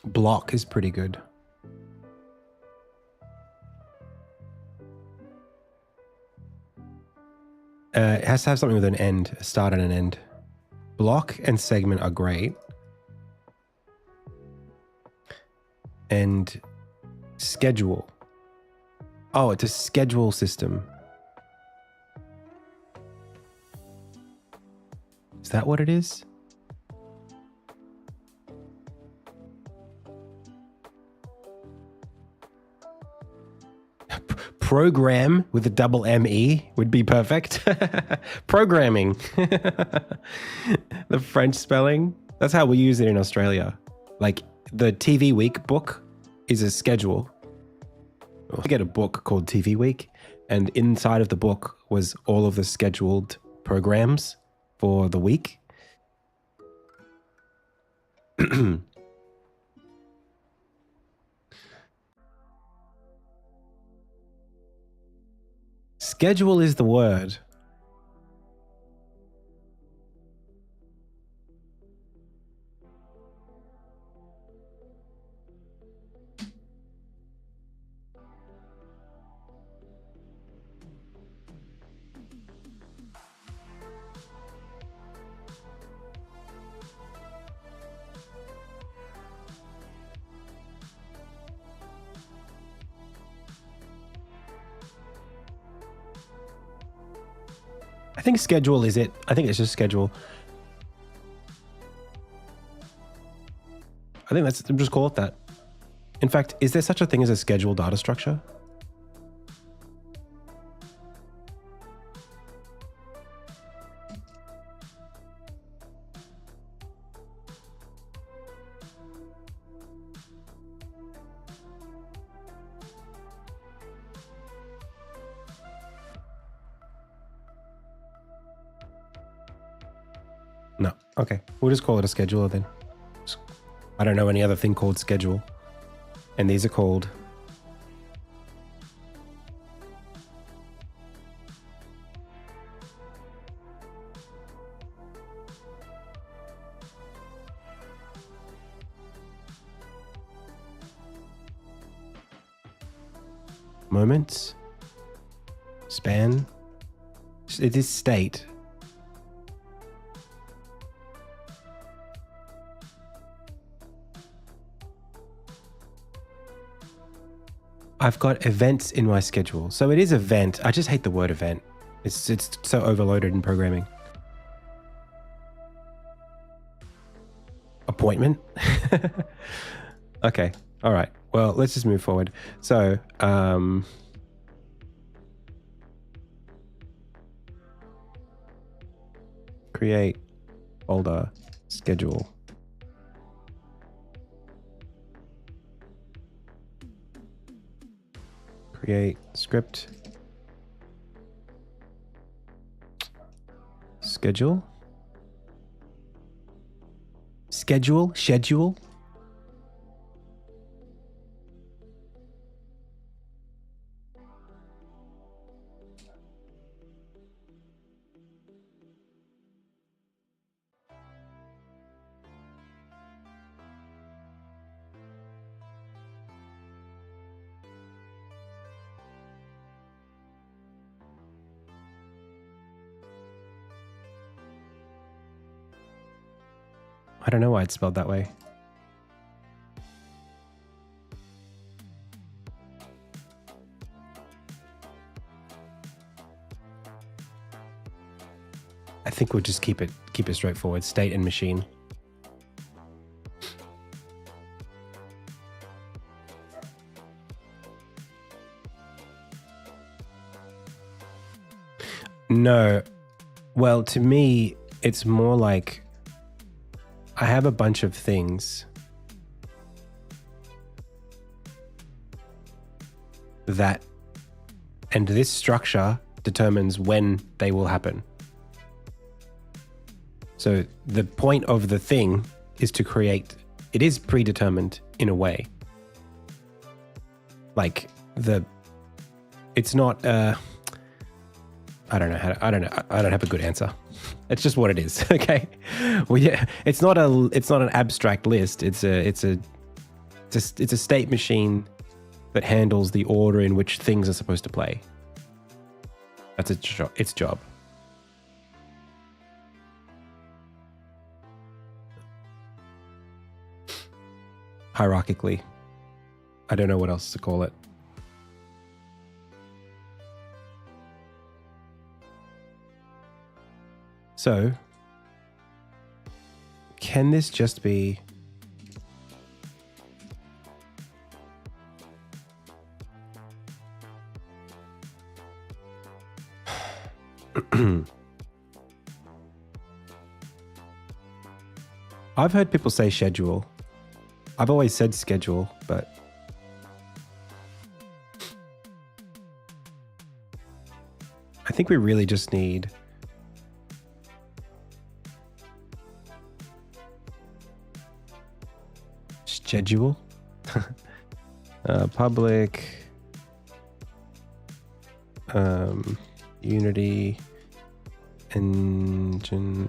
Block is pretty good. It has to have something with an end, a start and an end. Block and segment are great. And schedule. Oh, it's a schedule system. Is that what it is? Program with a double M-E would be perfect. Programming. The French spelling. That's how we use it in Australia. Like the TV Week book is a schedule. I get a book called TV Week, and inside of the book was all of the scheduled programs for the week. Schedule is the word. I think schedule is it. I think it's just schedule. I think that's, just call it that. In fact, is there such a thing as a schedule data structure? No. Okay. We'll just call it a scheduler then. I don't know any other thing called schedule. And these are called moments, span. It is state. I've got events in my schedule. So it is event. I just hate the word event. It's so overloaded in programming. Appointment. Okay. All right. Well, let's just move forward. So, create folder schedule. Create script. Schedule. Schedule. I don't know why it's spelled that way. I think we'll just keep it straightforward. State and machine. No. Well, to me, it's more like I have a bunch of things that, and this structure determines when they will happen. So the point of the thing is to create, it is predetermined in a way. Like it's not, I don't have a good answer. It's just what it is. Okay. Well, yeah, it's not an abstract list. It's a state machine that handles the order in which things are supposed to play. That's its job. Hierarchically. I don't know what else to call it. So, can this just be I've heard people say schedule. I've always said schedule, but I think we really just need schedule. Public Unity engine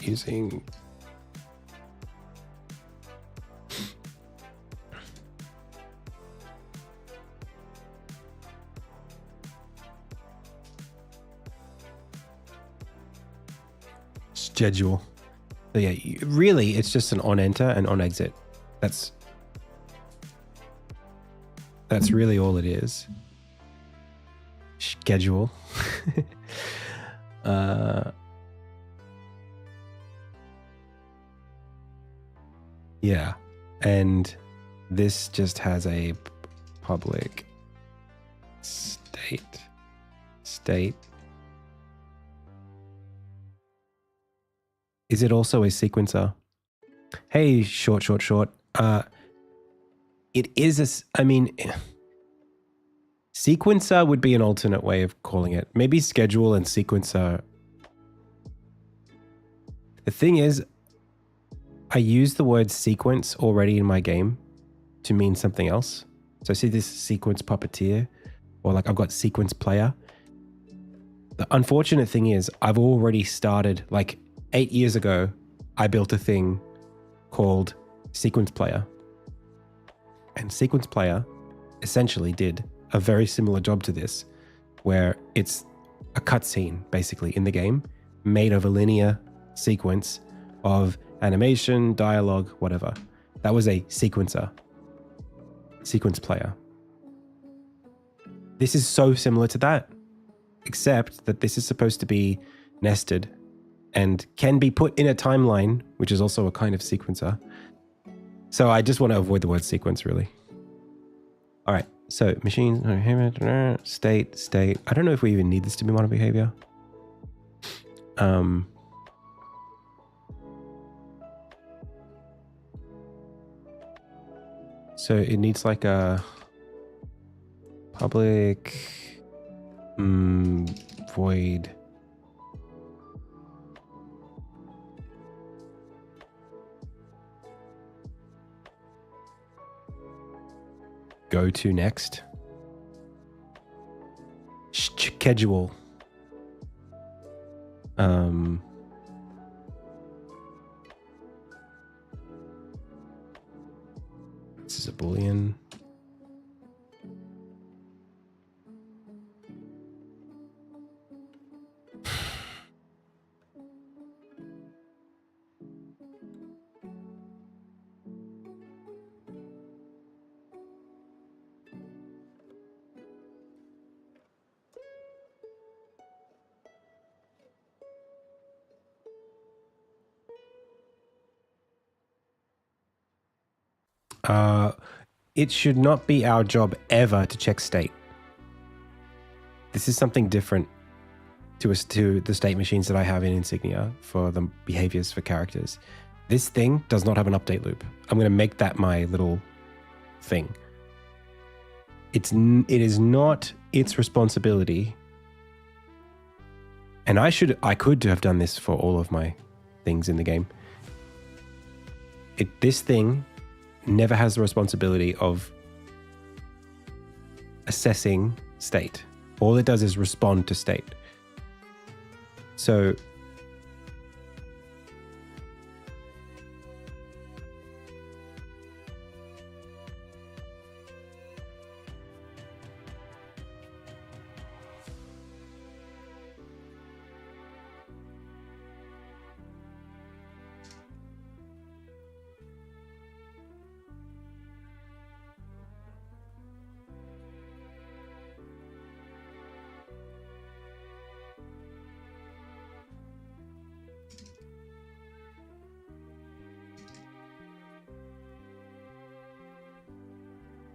using schedule. So yeah, really it's just an on enter and on exit. That's really all it is. Schedule. Yeah, and this just has a public state. Is it also a sequencer? Hey, short. It is sequencer would be an alternate way of calling it. Maybe schedule and sequencer. The thing is, I use the word sequence already in my game to mean something else. So see this sequence puppeteer, or like I've got sequence player. The unfortunate thing is I've already started, like 8 years ago, I built a thing called sequence player. And sequence player essentially did a very similar job to this, where it's a cutscene basically in the game made of a linear sequence of animation, dialogue, whatever. That was a sequence player. This is so similar to that, except that this is supposed to be nested and can be put in a timeline, which is also a kind of sequencer. So I just want to avoid the word sequence, really. All right, so machine behavior, state. I don't know if we even need this to be model behavior. So it needs like a public void. Go to next. Schedule. This is a Boolean. It should not be our job ever to check state. This is something different to the state machines that I have in Insignia for the behaviors for characters. This thing does not have an update loop. I'm going to make that my little thing. It is not its responsibility. And I could have done this for all of my things in the game. This thing never has the responsibility of assessing state. All it does is respond to state. So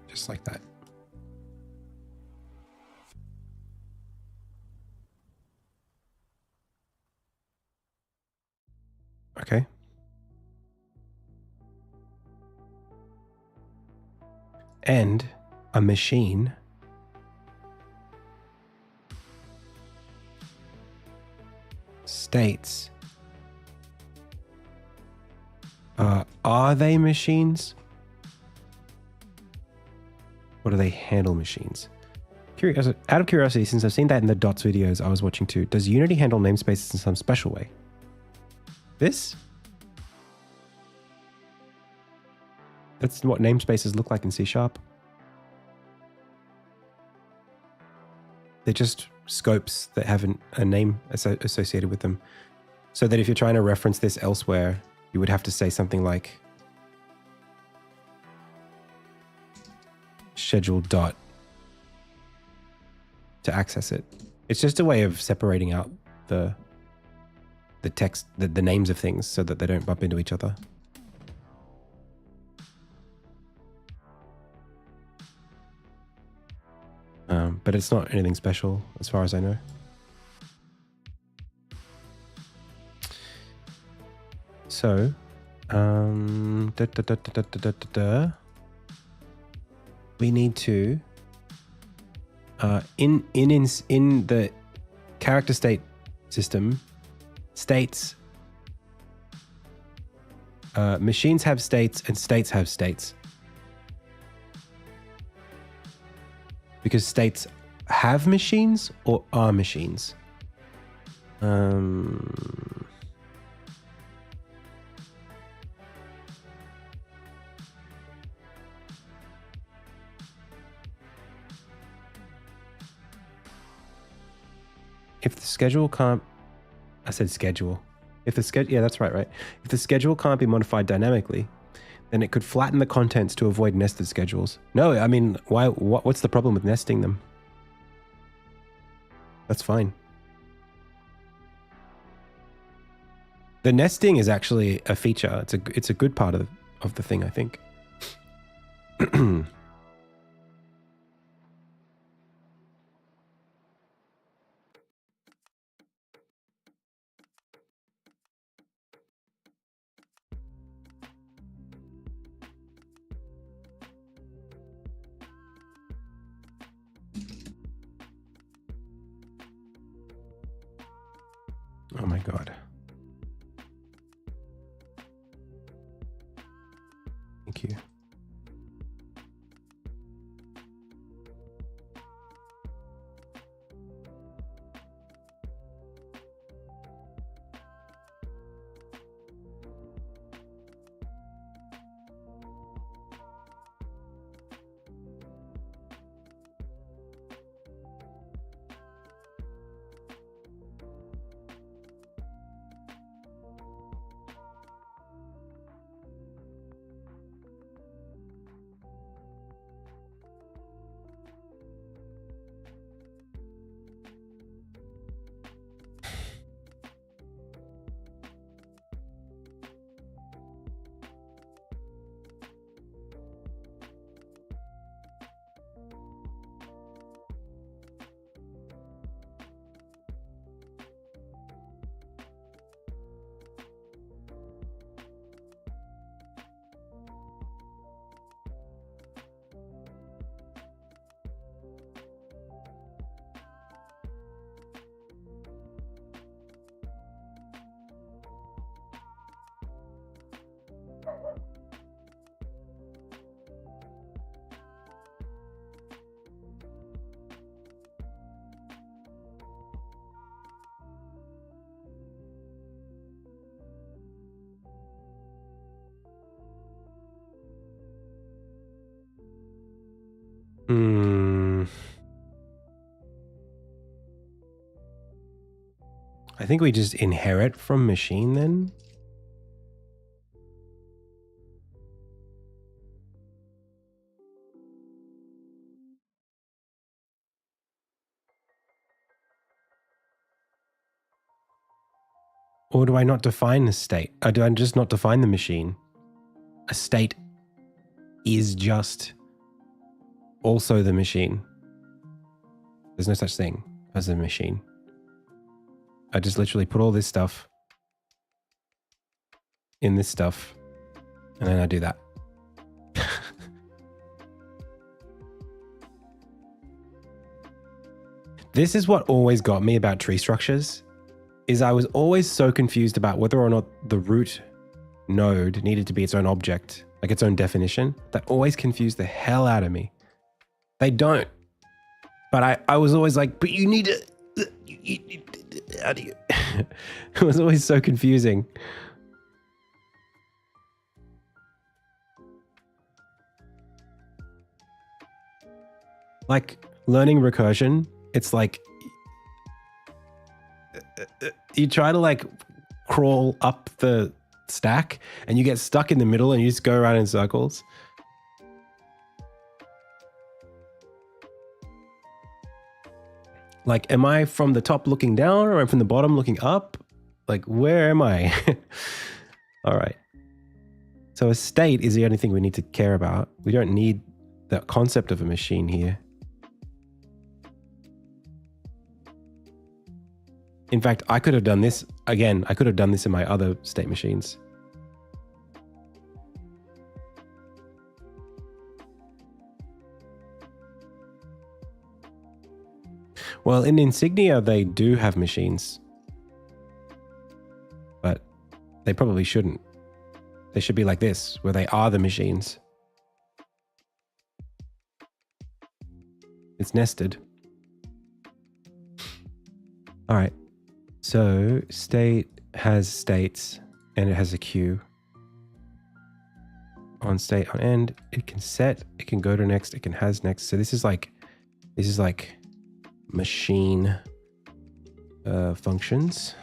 just like that. Okay. And a machine states, are they machines? Or do they handle machines? Out of curiosity, since I've seen that in the dots videos I was watching too, does Unity handle namespaces in some special way? This? That's what namespaces look like in C#. They're just scopes that have a name associated with them. So that if you're trying to reference this elsewhere, you would have to say something like schedule dot to access it. It's just a way of separating out the text, the names of things, so that they don't bump into each other. But it's not anything special as far as I know. So, we need to in the character state system, states, machines have states and states have states. Because states have machines or are machines. if the schedule can't, I said schedule. If the schedule, yeah, that's right. If the schedule can't be modified dynamically, then it could flatten the contents to avoid nested schedules. No, I mean, why? What's the problem with nesting them? That's fine. The nesting is actually a feature. It's a good part of the thing, I think. Oh my God. Thank you. I think we just inherit from machine then. Or do I not define the state? Or do I just not define the machine? A state is just also the machine. There's no such thing as a machine. I just literally put all this stuff in this stuff, and then I do that. This is what always got me about tree structures, is I was always so confused about whether or not the root node needed to be its own object, like its own definition. That always confused the hell out of me. They don't. But I was always like, but you need to... How do you... It was always so confusing. Like learning recursion, it's like you try to like crawl up the stack and you get stuck in the middle and you just go around in circles. Like, am I from the top looking down or am I from the bottom looking up? Like, where am I? All right. So a state is the only thing we need to care about. We don't need the concept of a machine here. In fact, I could have done this again. I could have done this in my other state machines. Well, in Insignia, they do have machines, but they probably shouldn't. They should be like this, where they are the machines. It's nested. All right. So state has states and it has a queue. On state, on end, it can set, it can go to next, it can has next. So this is like machine functions.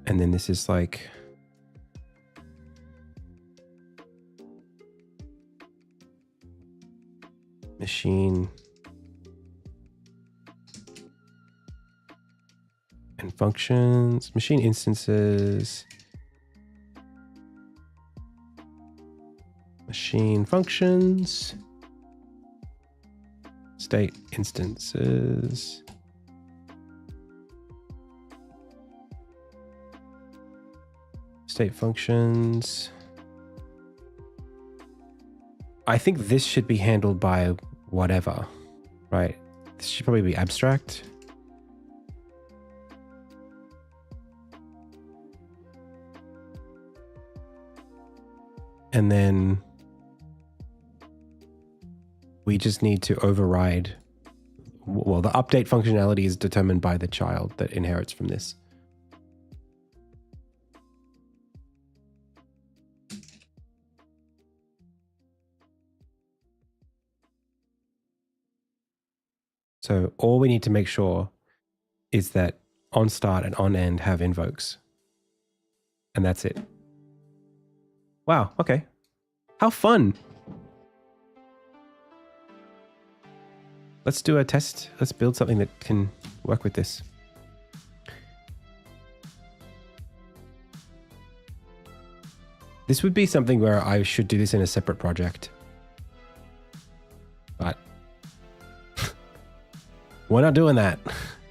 And then this is like machine and functions, machine instances, machine functions, state instances, state functions. I think this should be handled by whatever, right? This should probably be abstract. And then we just need to override, well, the update functionality is determined by the child that inherits from this. So all we need to make sure is that on start and on end have invokes. And that's it. Wow, okay. How fun. Let's do a test. Let's build something that can work with this. This would be something where I should do this in a separate project. But we're not doing that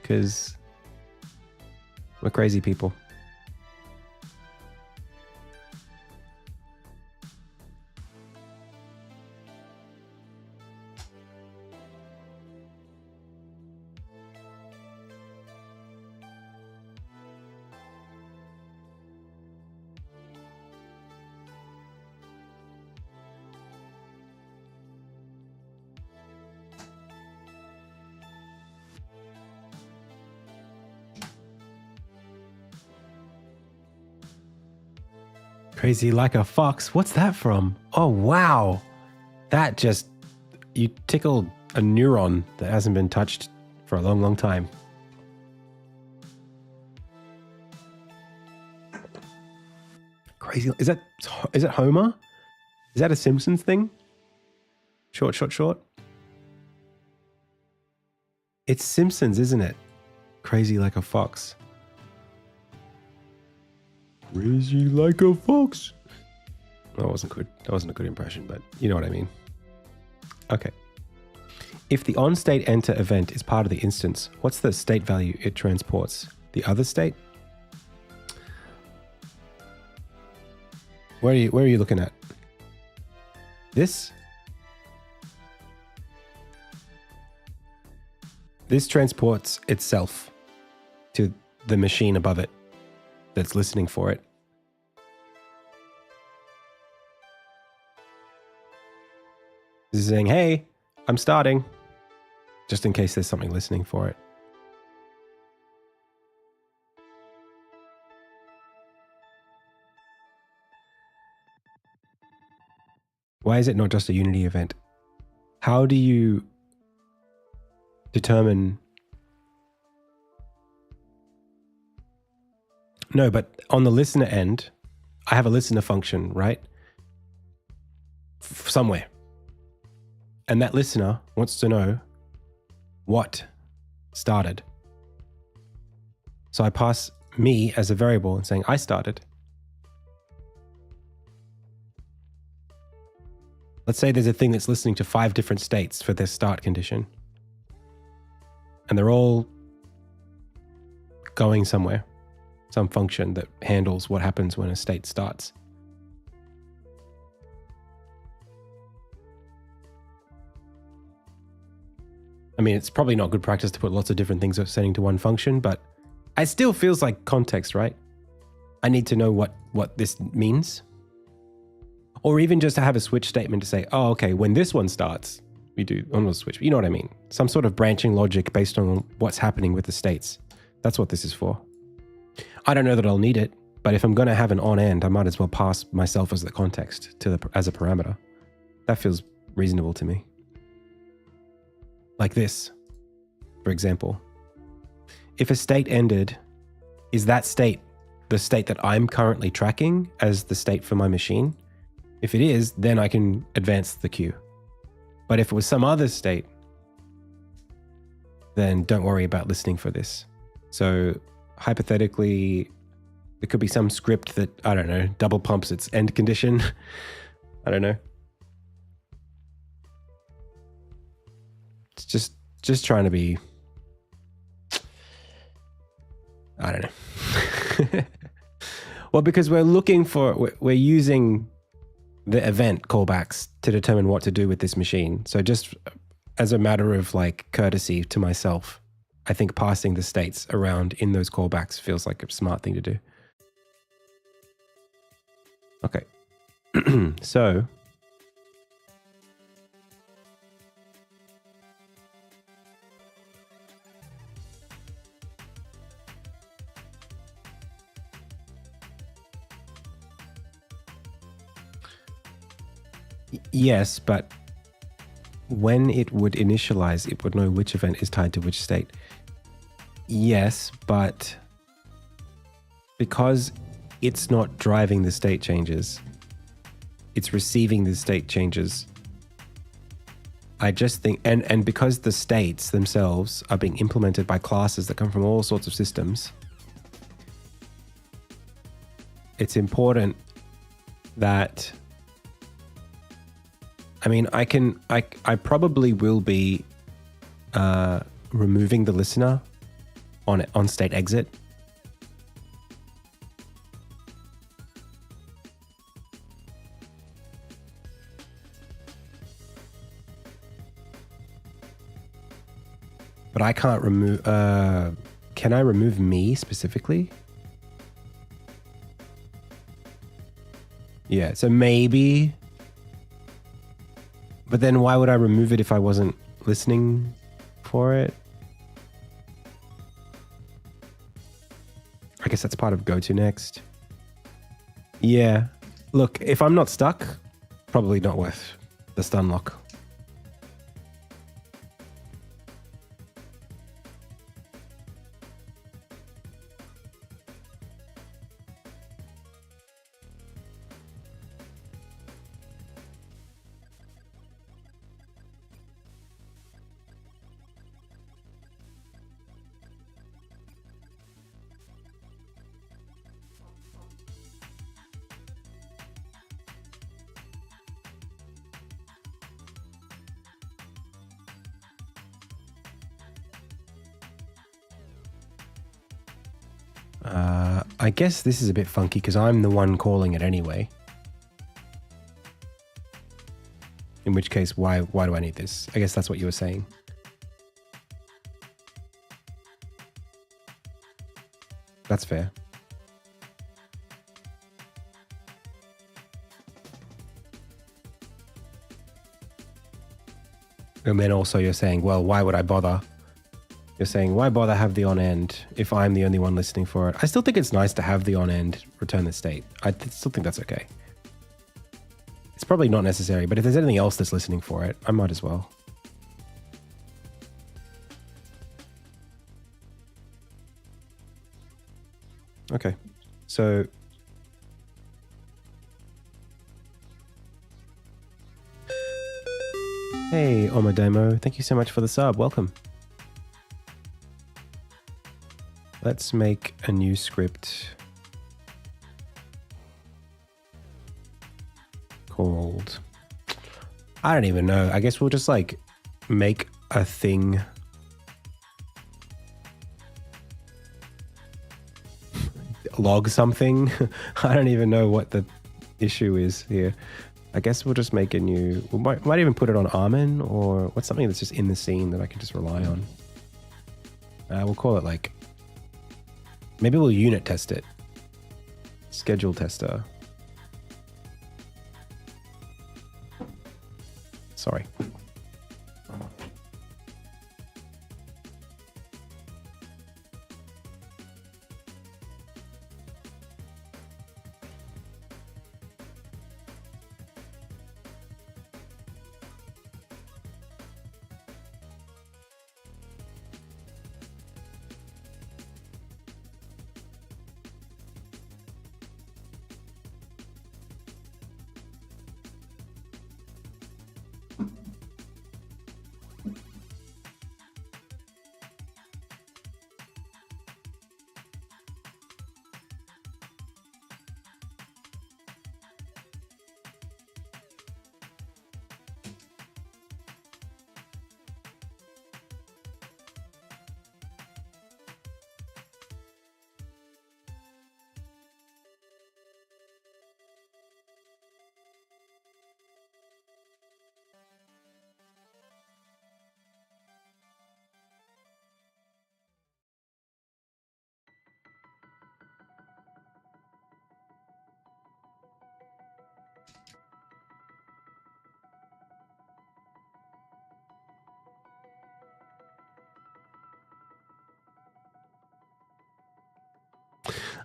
because we're crazy people. Crazy like a fox. What's that from? Oh, wow. That just, you tickled a neuron that hasn't been touched for a long, long time. Crazy. Is it Homer? Is that a Simpsons thing? Short, short, short. It's Simpsons, isn't it? Crazy like a fox. Crazy like a fox. That wasn't good. That wasn't a good impression, but you know what I mean. Okay. If the onState enter event is part of the instance, what's the state value it transports? The other state? Where are you looking at? This? This transports itself to the machine above it that's listening for it. This is saying, hey, I'm starting, just in case there's something listening for it. Why is it not just a Unity event? How do you determine? No, but on the listener end, I have a listener function, right? Somewhere. And that listener wants to know what started. So I pass me as a variable and saying I started. Let's say there's a thing that's listening to 5 different states for their start condition. And they're all going somewhere. Some function that handles what happens when a state starts. I mean, it's probably not good practice to put lots of different things setting to one function, but it still feels like context, right? I need to know what this means. Or even just to have a switch statement to say, oh, okay, when this one starts, we do on the switch. You know what I mean? Some sort of branching logic based on what's happening with the states. That's what this is for. I don't know that I'll need it, but if I'm going to have an on end, I might as well pass myself as the context as a parameter. That feels reasonable to me. Like this, for example. if a state ended, is that state the state that I'm currently tracking as the state for my machine? If it is, then I can advance the queue. But if it was some other state, then don't worry about listening for this. So hypothetically, it could be some script that, I don't know, double pumps its end condition. I don't know. It's just trying to be, I don't know. Well, because we're using the event callbacks to determine what to do with this machine. So just as a matter of like courtesy to myself, I think passing the states around in those callbacks feels like a smart thing to do. Okay. So yes, but when it would initialize, it would know which event is tied to which state. Yes, but because it's not driving the state changes, it's receiving the state changes. I just think, and because the states themselves are being implemented by classes that come from all sorts of systems, it's important that, I mean, I probably will be removing the listener on state exit. But I can't remove, can I remove me specifically? Yeah, so maybe, but then why would I remove it if I wasn't listening for it? I guess that's part of go to next. Yeah, look, if I'm not stuck, probably not worth the stun lock. I guess this is a bit funky because I'm the one calling it anyway. In which case, why do I need this? I guess that's what you were saying. That's fair. And then also you're saying, well, why would I bother? You're saying, why bother have the on end if I'm the only one listening for it? I still think it's nice to have the on end return the state. I still think that's okay. It's probably not necessary, but if there's anything else that's listening for it, I might as well. Okay, so hey, Omademo, thank you so much for the sub. Welcome. Let's make a new script called, I don't even know. I guess we'll just like make a thing. Log something. I don't even know what the issue is here. I guess we'll just make a new, we might even put it on Armin, or what's something that's just in the scene that I can just rely on. We'll call it like, maybe we'll unit test it. Schedule tester. Sorry.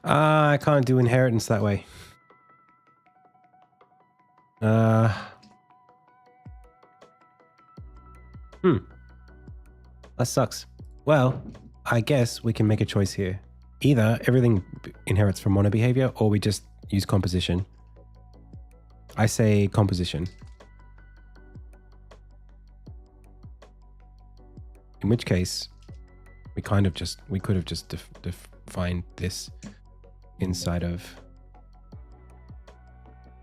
I can't do inheritance that way. That sucks. Well, I guess we can make a choice here. Either everything inherits from monobehavior or we just use composition. I say composition. In which case, we could have just defined this inside of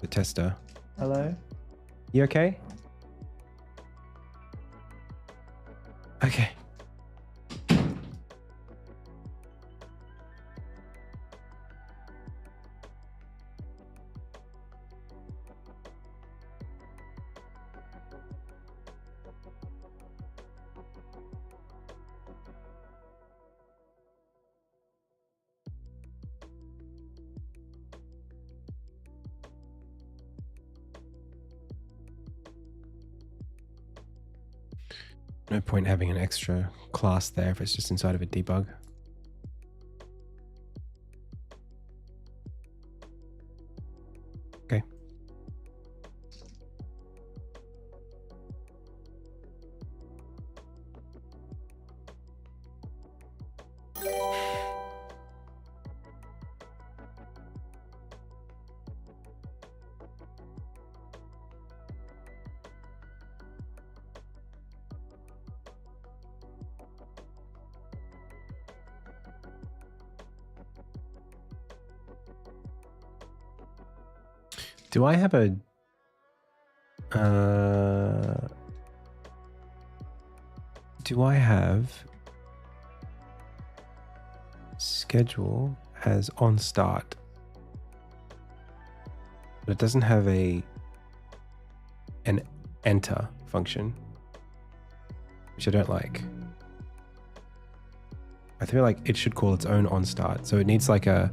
the tester. Hello? You okay? Okay. No point having an extra class there if it's just inside of a debug. Okay. Do I have a do I have schedule as on start? But it doesn't have an enter function, which I don't like. I feel like it should call its own on start. So it needs like a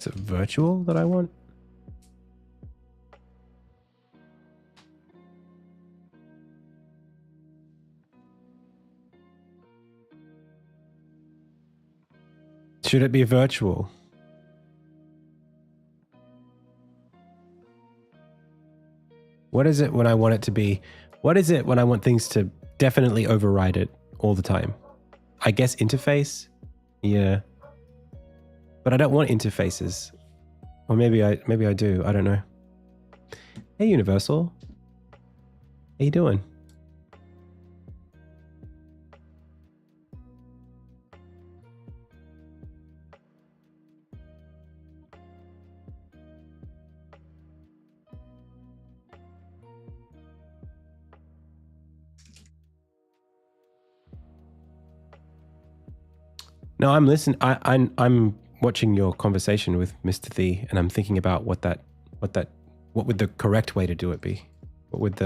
Is it virtual that I want? Should it be virtual? What is it when I want it to be? What is it when I want things to definitely override it all the time? I guess interface? Yeah. But I don't want interfaces. Or maybe I do. I don't know. Hey, Universal. How you doing? No, I'm listening. I'm watching your conversation with Mr. Thee, and I'm thinking about what would the correct way to do it be? What's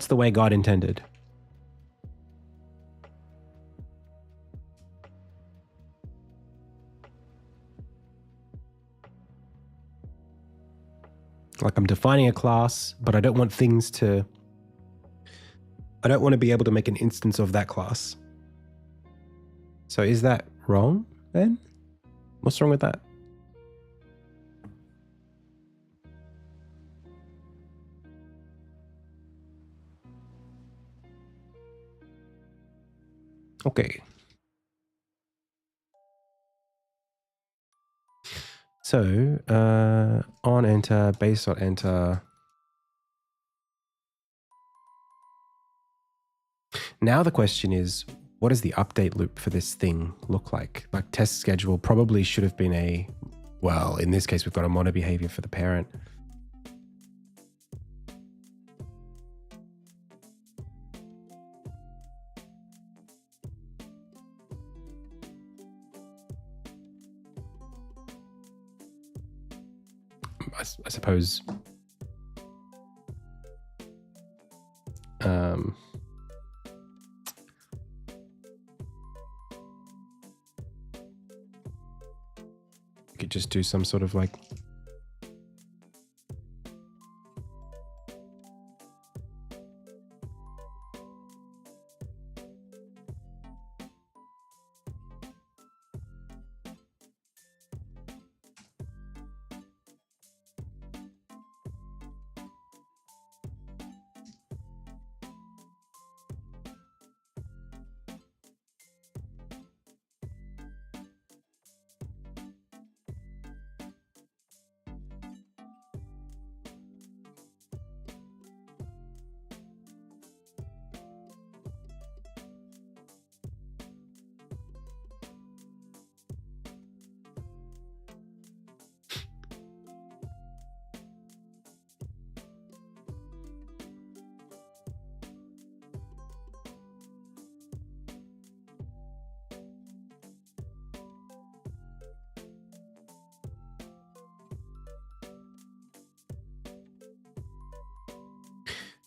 the way God intended? Like I'm defining a class, but I don't want to be able to make an instance of that class. So is that wrong then? What's wrong with that? Okay. So on enter, base.enter. Now the question is, what does the update loop for this thing look like? Like test schedule probably should have been a, well, in this case, we've got a mono behavior for the parent. I suppose we could just do some sort of like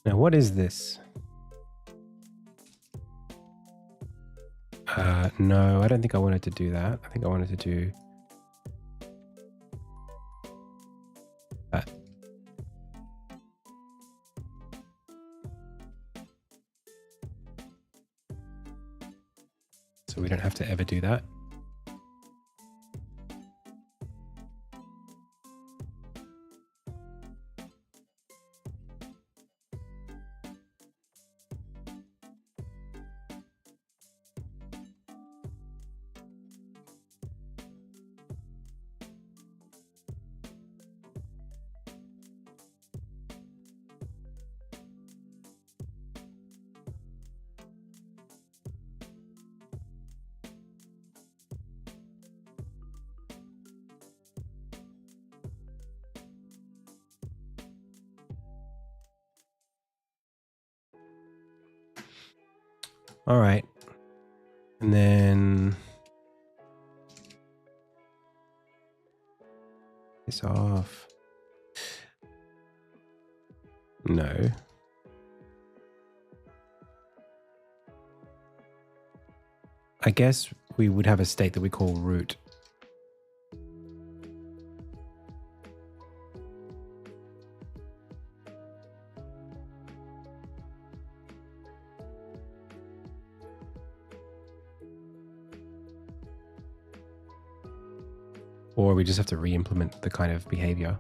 now what is this? No, I don't think I wanted to do that. I think I wanted to do that. So we don't have to ever do that. All right. And then this off. No. I guess we would have a state that we call root. Or we just have to re-implement the kind of behavior.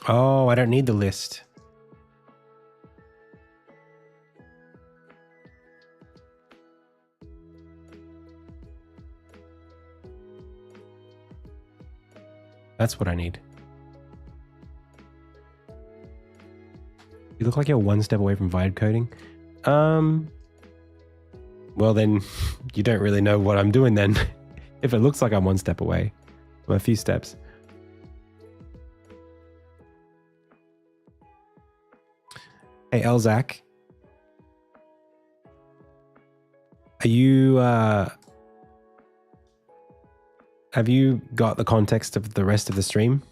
Oh, I don't need the list. That's what I need. You look like you're one step away from vibe coding. Well then, you don't really know what I'm doing then. If it looks like I'm one step away, I'm a few steps. Hey, Elzak. Are you, have you got the context of the rest of the stream?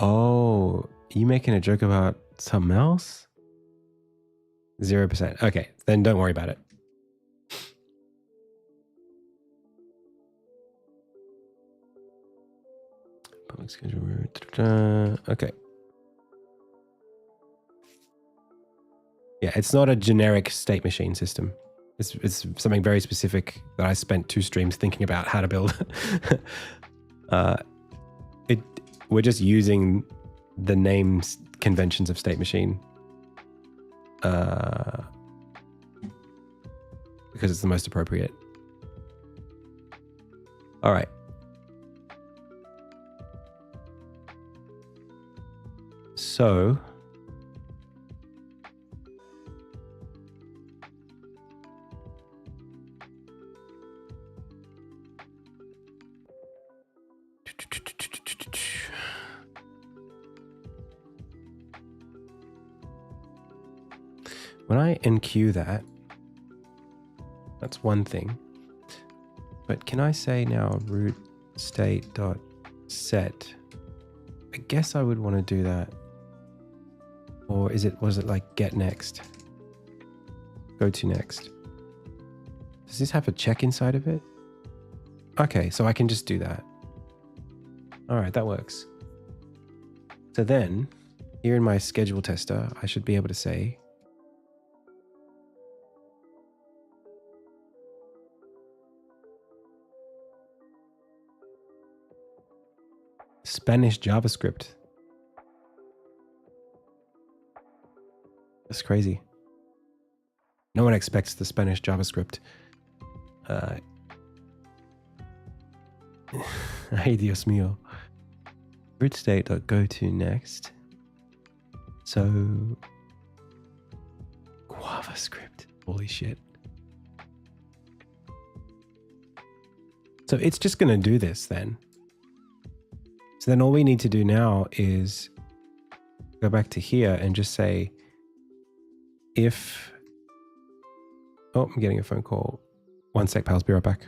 Oh, are you making a joke about something else? 0%. Okay, then don't worry about it. Public schedule. Okay. Yeah, it's not a generic state machine system. It's something very specific that I spent 2 streams thinking about how to build. We're just using the names conventions of state machine because it's the most appropriate. All right. So when I enqueue that, that's one thing. But can I say now root state dot set? I guess I would want to do that. Or was it like get next? Go to next. Does this have a check inside of it? Okay, so I can just do that. All right, that works. So then here in my schedule tester, I should be able to say Spanish JavaScript. That's crazy. No one expects the Spanish JavaScript. Ay, Dios mío. Root state.go to next. So, JavaScript. Holy shit. So it's just going to do this then. So then all we need to do now is go back to here and just say if... Oh, I'm getting a phone call. 1 sec, pals. Be right back.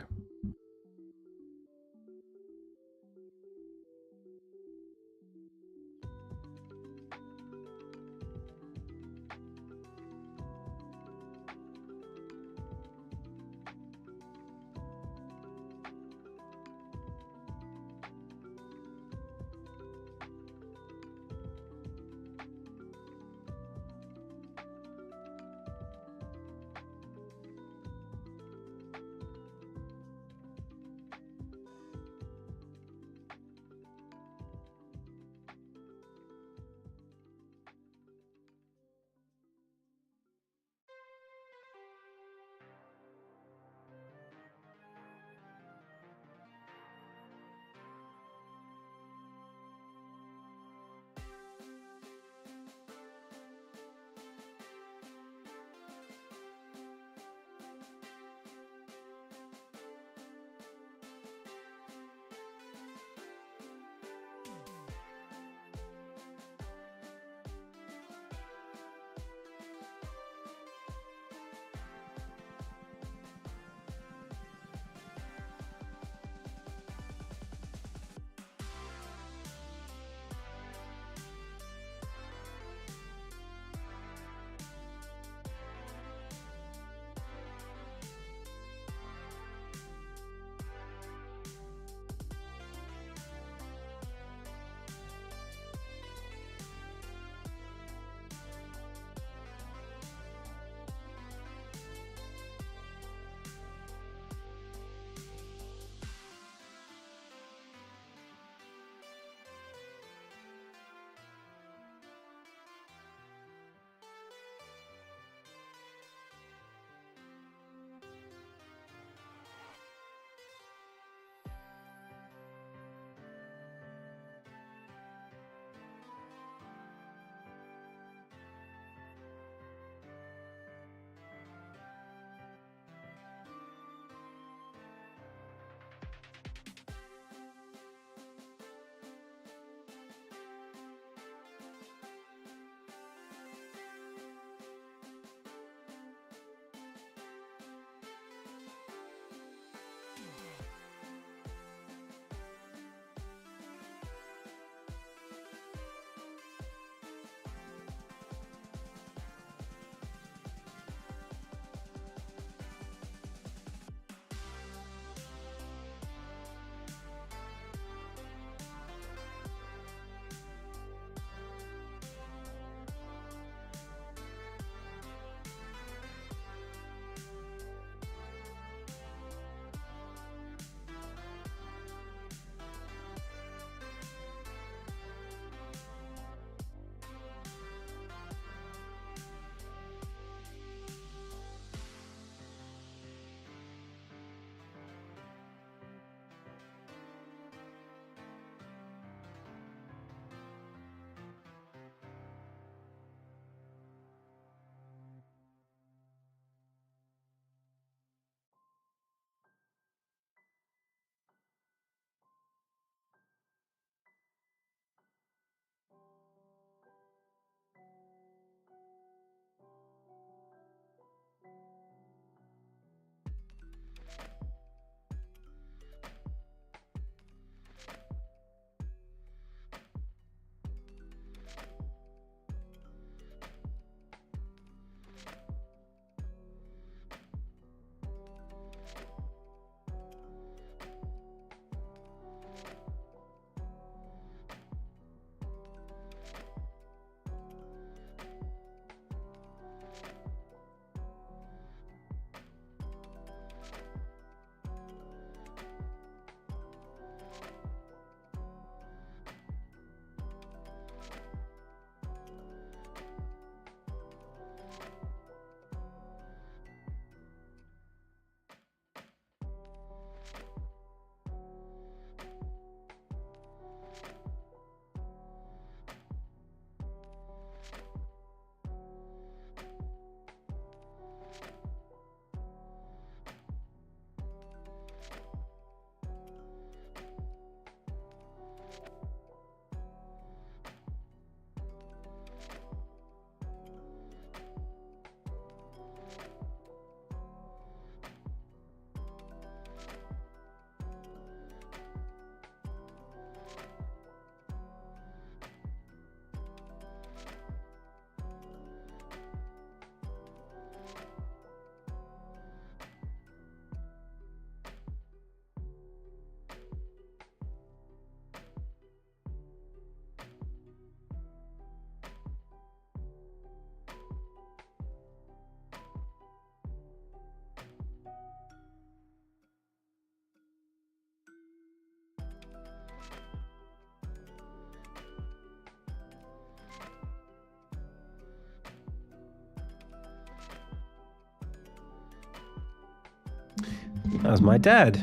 That was my dad.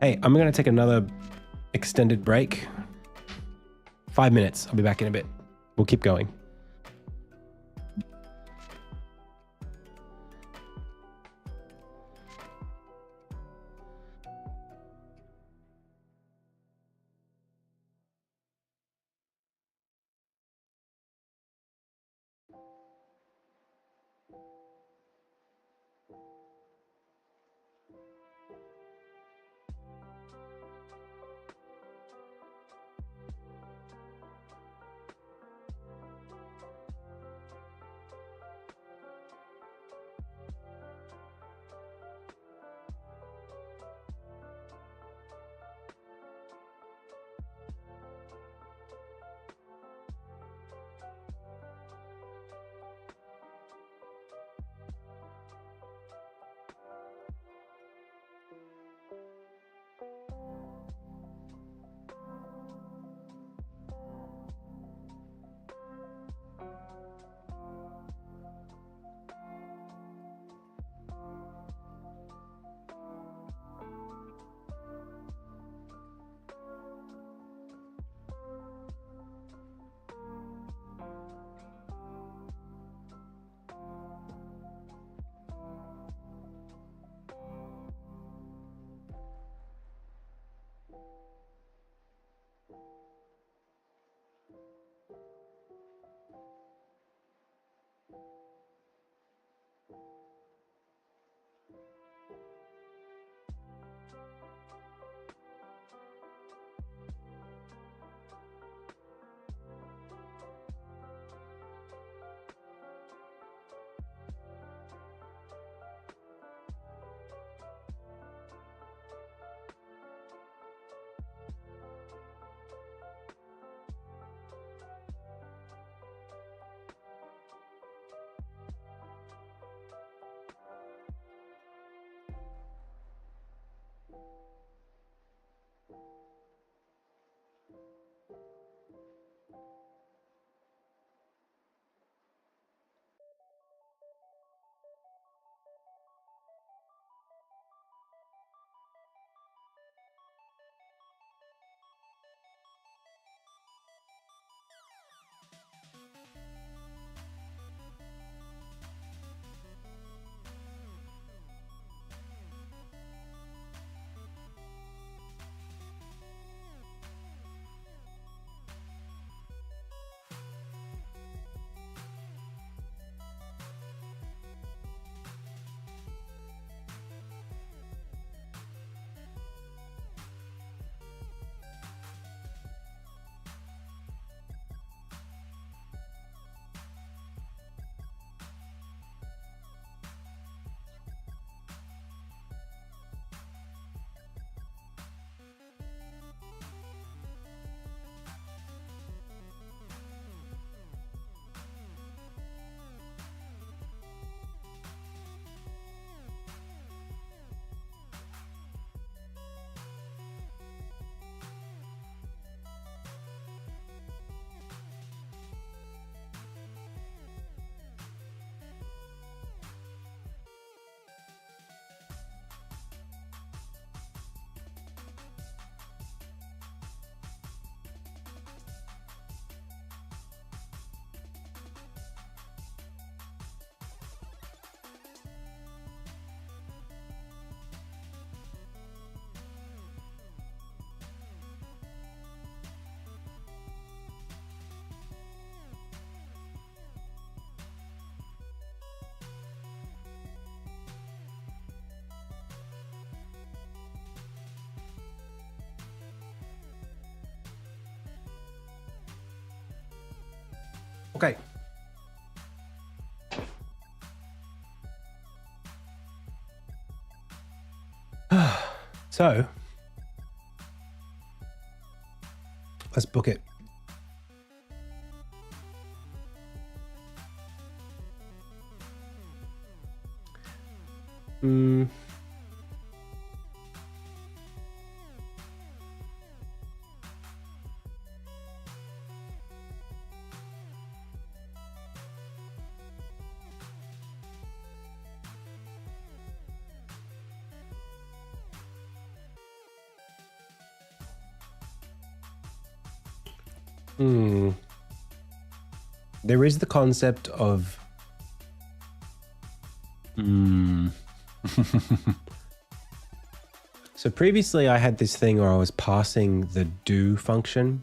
Hey, I'm going to take another extended break. 5 minutes. I'll be back in a bit. We'll keep going. Okay. So, let's book it. There is the concept of So previously I had this thing where I was passing the do function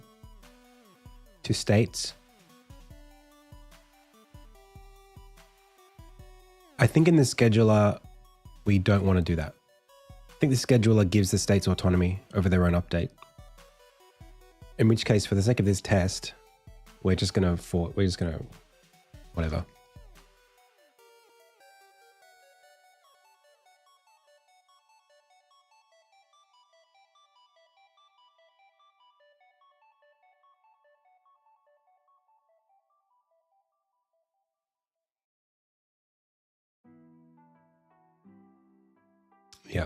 to states. I think in the scheduler, we don't want to do that. I think the scheduler gives the states autonomy over their own update. In which case, for the sake of this test, we're just gonna whatever. Yeah.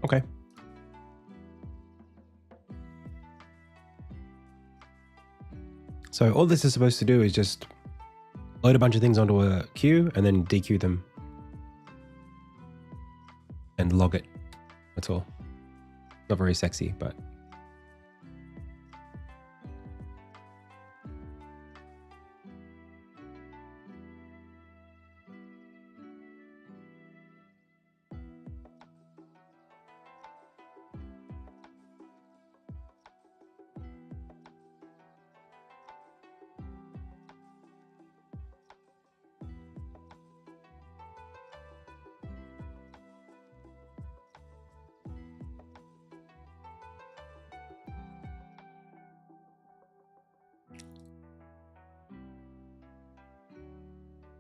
Okay. So all this is supposed to do is just load a bunch of things onto a queue and then dequeue them and log it. That's all. Not very sexy, but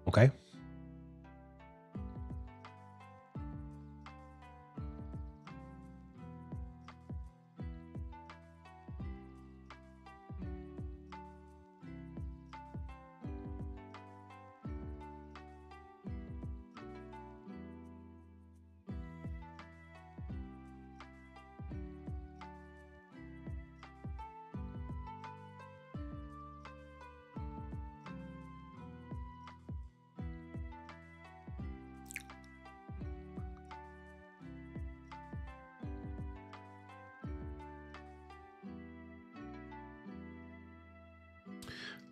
okay.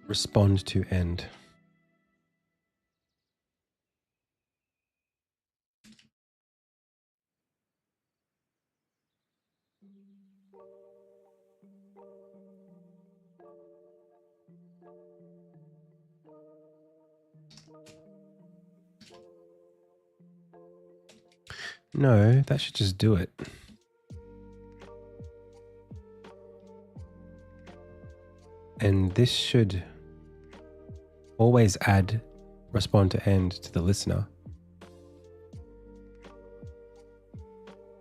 Respond to end. No, that should just do it. And this should always add respond to end to the listener,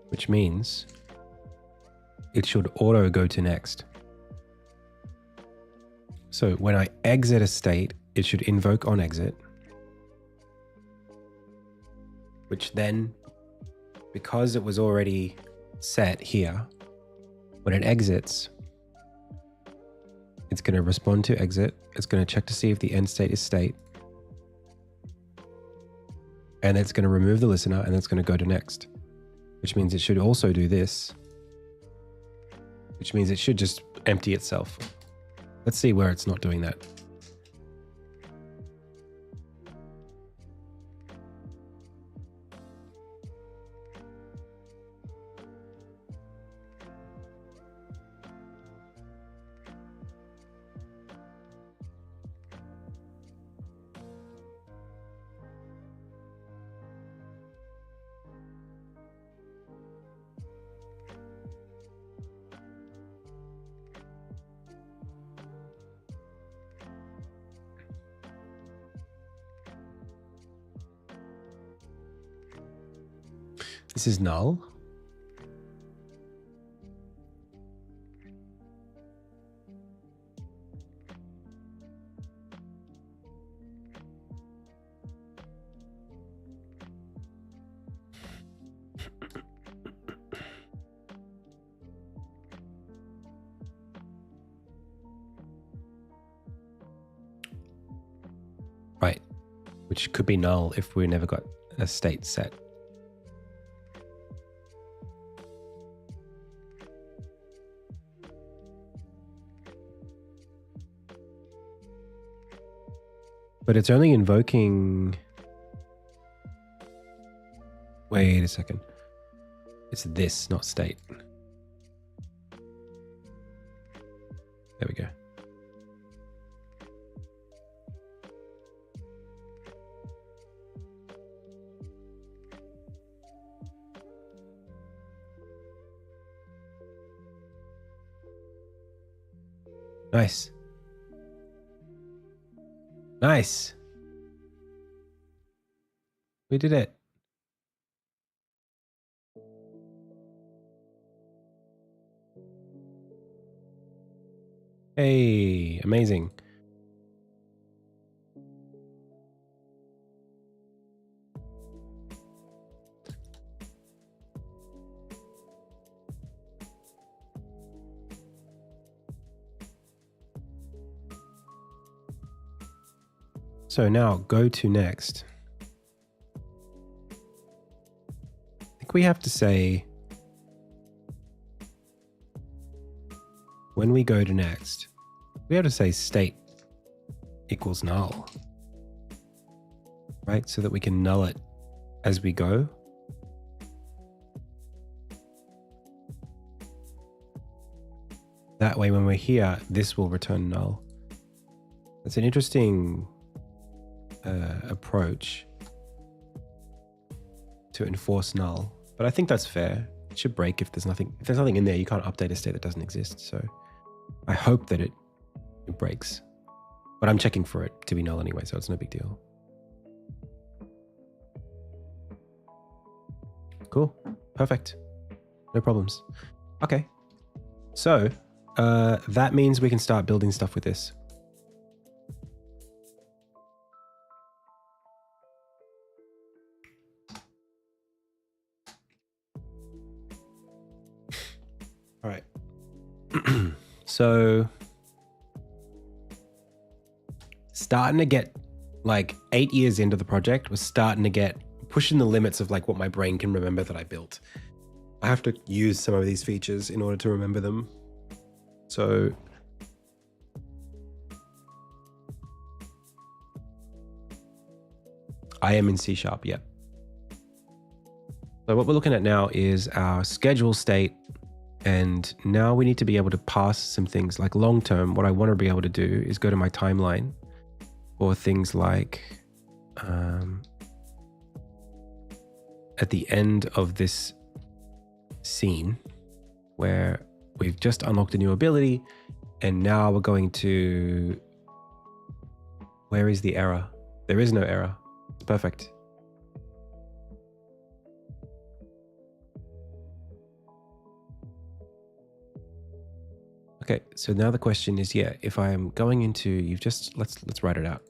which means it should auto go to next. So when I exit a state, it should invoke on exit, which then, because it was already set here, when it exits, it's going to respond to exit. It's going to check to see if the end state is state. And it's going to remove the listener and it's going to go to next, which means it should also do this, which means it should just empty itself. Let's see where it's not doing that. This is null. Right, which could be null if we never got a state set. But it's only invoking... Wait a second. It's this, not state. There we go. Nice. Nice. We did it. Hey, amazing. So now go to next. I think we have to say, when we go to next, we have to say state equals null, right? So that we can null it as we go. That way, when we're here, this will return null. That's an interesting approach to enforce null, but I think that's fair. It should break if there's nothing. If there's nothing in there, you can't update a state that doesn't exist. So I hope that it breaks, but I'm checking for it to be null anyway, so it's no big deal. Cool, perfect, no problems. Okay, so that means we can start building stuff with this. All right. So starting to get like 8 years into the project, we're starting to get pushing the limits of like what my brain can remember that I built. I have to use some of these features in order to remember them. So I am in C#, yep. So what we're looking at now is our schedule state. And now we need to be able to pass some things like long term. What I want to be able to do is go to my timeline for things like at the end of this scene where we've just unlocked a new ability and now we're going to... Where is the error? There is no error. It's perfect. Okay, so now the question is, yeah, if I am going into, you've just, let's write it out.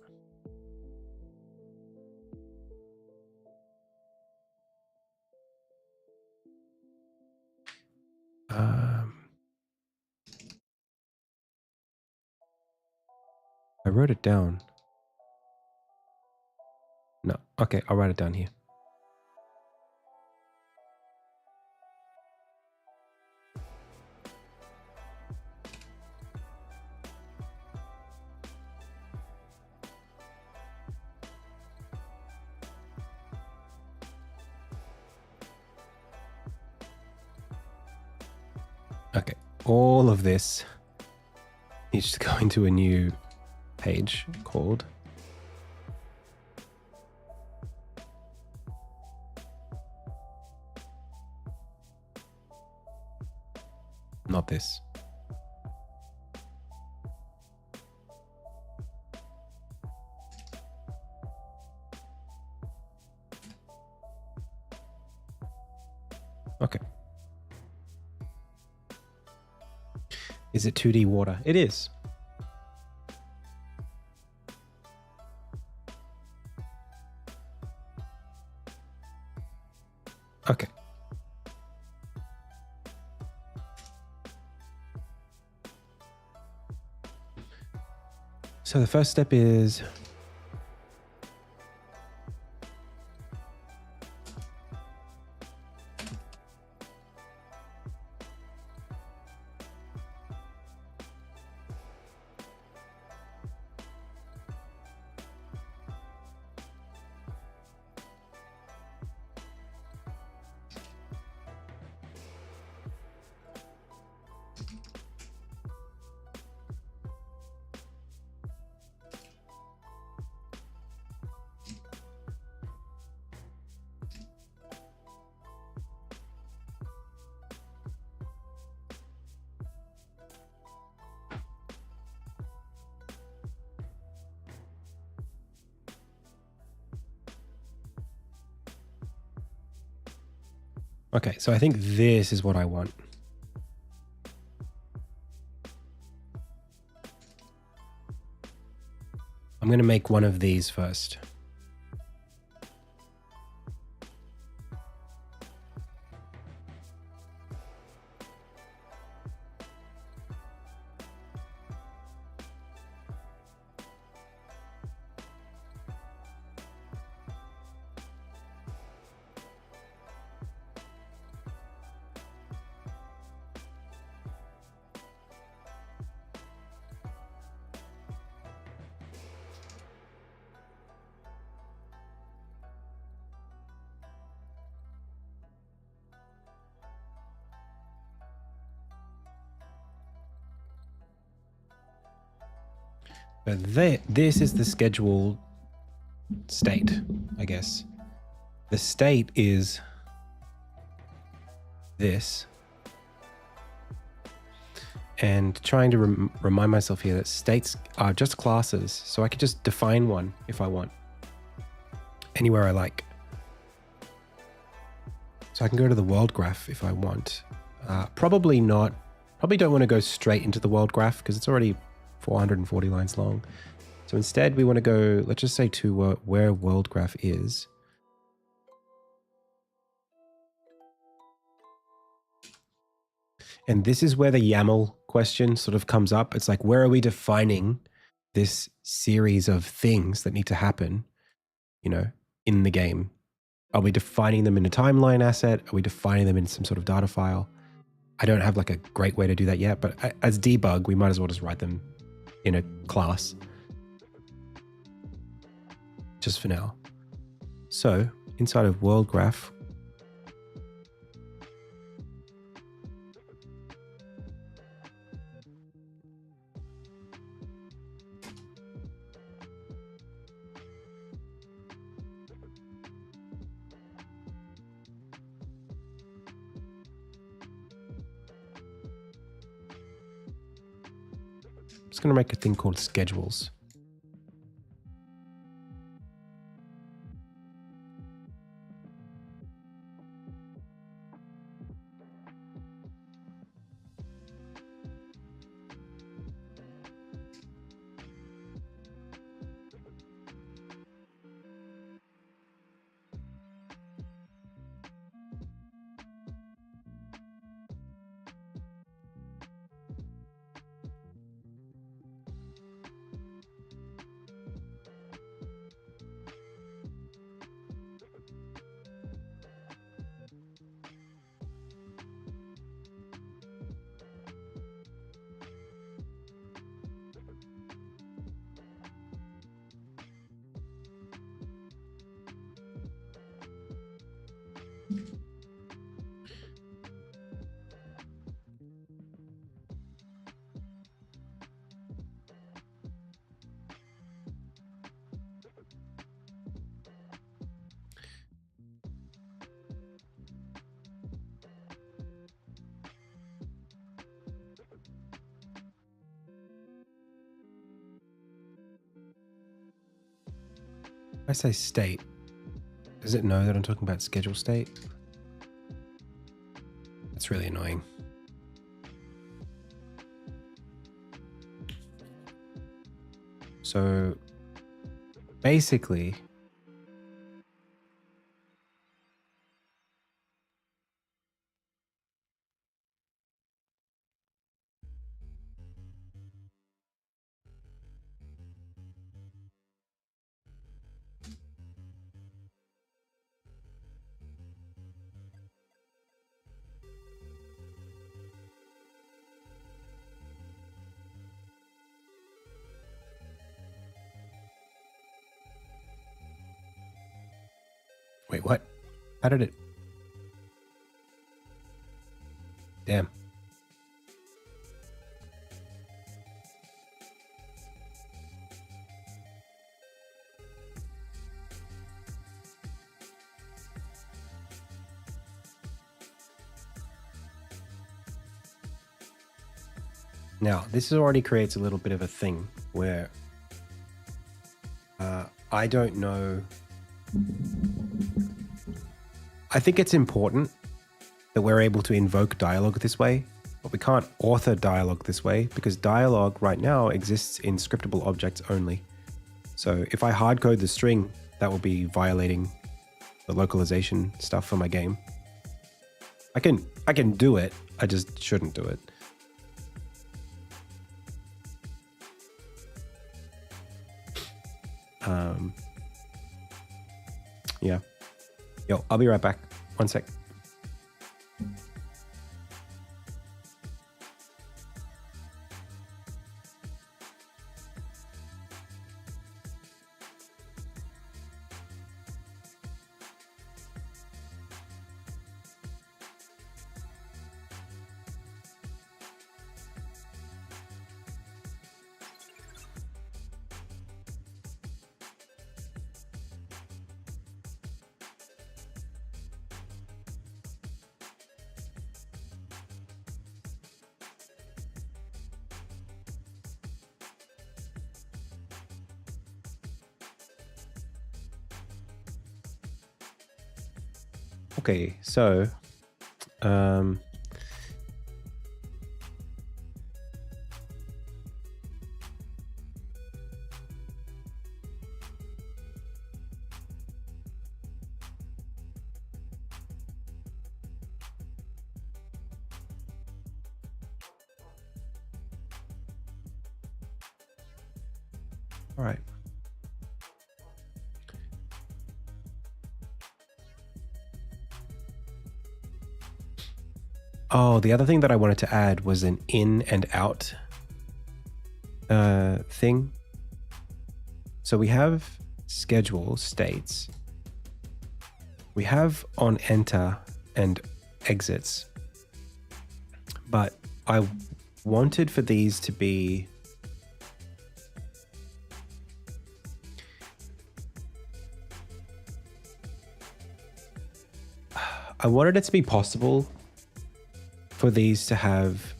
I wrote it down. No, okay, I'll write it down here. Okay, all of this needs to go into a new page called not this. Okay. Is it 2D water? It is. Okay. So the first step is okay, so I think this is what I want. I'm going to make one of these first. But this is the schedule state, I guess. The state is this. And trying to remind myself here that states are just classes. So I could just define one if I want. Anywhere I like. So I can go to the world graph if I want. Probably not. Probably don't want to go straight into the world graph because it's already 440 lines long. So instead we want to go, let's just say to where world graph is. And this is where the YAML question sort of comes up. It's like, where are we defining this series of things that need to happen, you know, in the game? Are we defining them in a timeline asset? Are we defining them in some sort of data file? I don't have like a great way to do that yet, but as debug, we might as well just write them in a class just for now. So inside of world graph, I'm just going to make a thing called schedules. I say state, does it know that I'm talking about schedule state? It's really annoying. So basically, wait, what? How did it? Damn. Now, this already creates a little bit of a thing where I don't know. I think it's important that we're able to invoke dialogue this way, but we can't author dialogue this way because dialogue right now exists in scriptable objects only. So if I hardcode the string, that will be violating the localization stuff for my game. I can do it, I just shouldn't do it. Yeah. Yo, I'll be right back. 1 sec. Okay, so all right. Oh, the other thing that I wanted to add was an in and out thing. So we have schedule states. We have on enter and exits. But I wanted for these to be I wanted it to be possible for these to have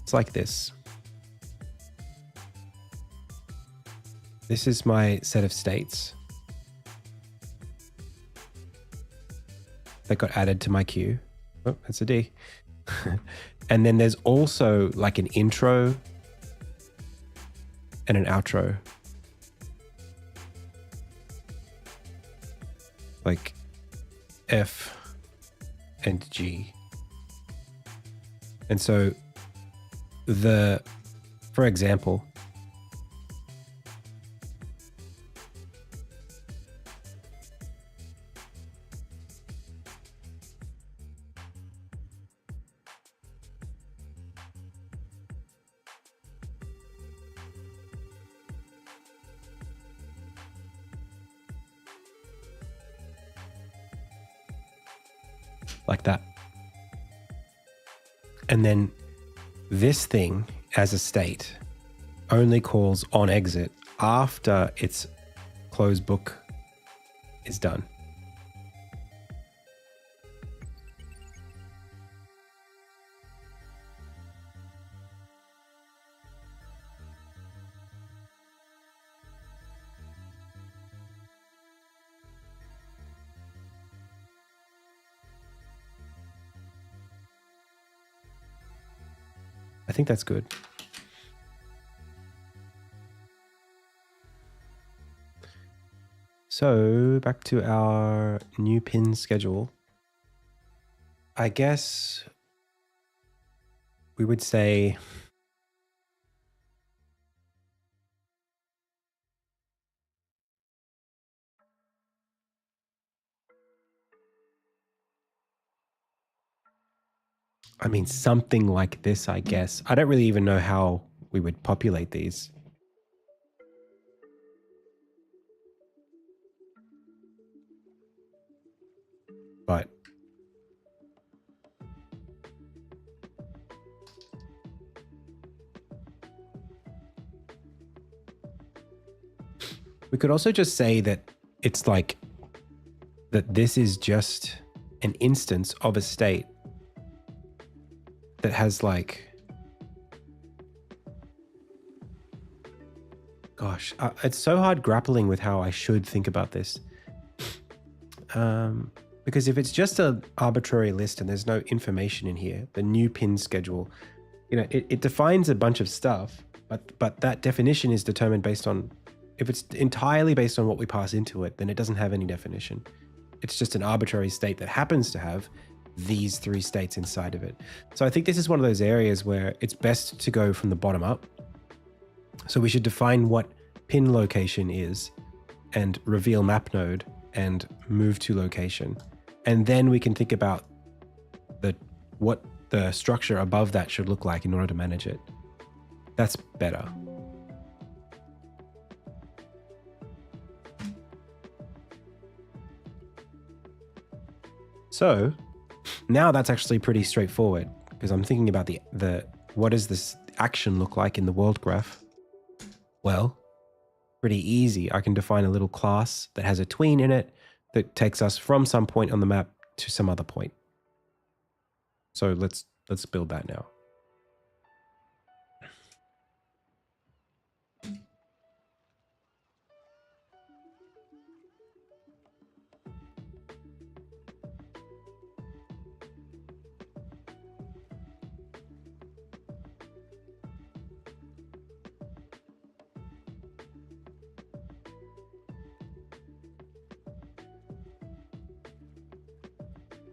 it's like this. This is my set of states that got added to my queue. Oh, that's a D. And then there's also like an intro and an outro. Like F and G. And so for example, like that. And then this thing as a state only calls on exit after its close book is done. think that's good. So back to our new pin schedule. I guess we would say something like this, I guess. I don't really even know how we would populate these. But we could also just say that it's like that this is just an instance of a state that has like, gosh, it's so hard grappling with how I should think about this. Because if it's just an arbitrary list and there's no information in here, the new pin schedule, it defines a bunch of stuff, but that definition is determined based on, if it's entirely based on what we pass into it, then it doesn't have any definition. It's just an arbitrary state that happens to have these three states inside of it. So I think this is one of those areas where it's best to go from the bottom up. So we should define what pin location is and reveal map node and move to location. And then we can think about what the structure above that should look like in order to manage it. That's better. So now that's actually pretty straightforward, because I'm thinking about the what does this action look like in the world graph? Well, pretty easy. I can define a little class that has a tween in it that takes us from some point on the map to some other point. So let's build that now.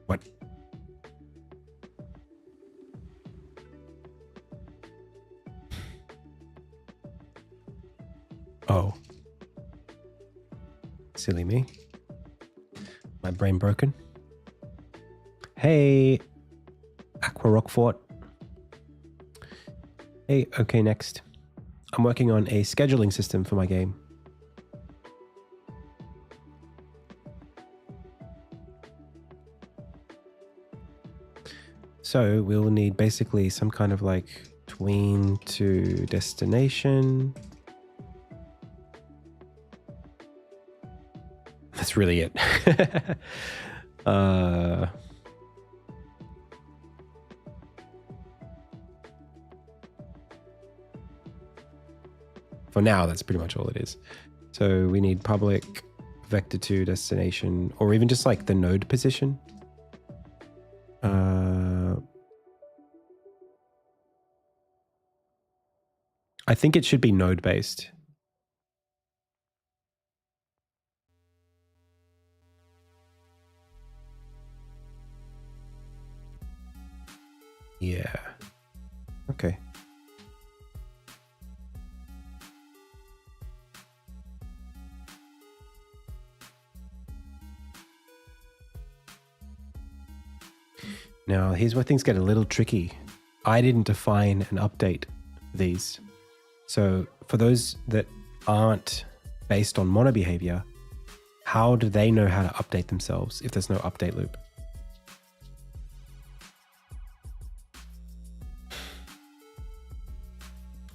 What? Oh. Silly me. My brain broken. Hey, Aqua Rockfort. Hey, okay, next. I'm working on a scheduling system for my game. So we'll need basically some kind of like tween to destination. That's really it. For now, that's pretty much all it is. So we need public vector to destination, or even just like the node position. I think it should be node based. Yeah. Okay. Now, here's where things get a little tricky. I didn't define and update these. So for those that aren't based on mono behavior, how do they know how to update themselves if there's no update loop?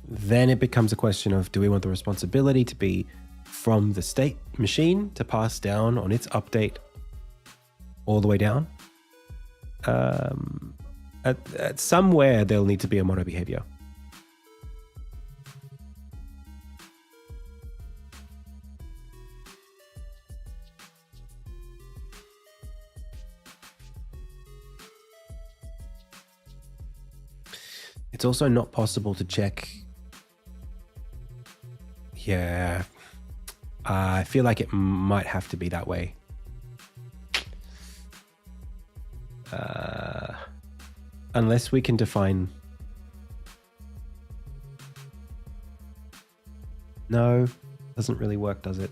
Then it becomes a question of, do we want the responsibility to be from the state machine to pass down on its update all the way down? At somewhere there'll need to be a mono behavior. It's also not possible to check. Yeah. I feel like it might have to be that way. Unless we can define. No, doesn't really work, does it?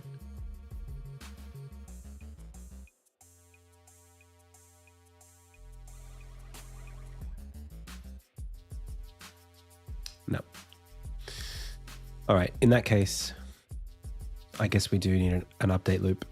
No. All right, in that case, I guess we do need an update loop.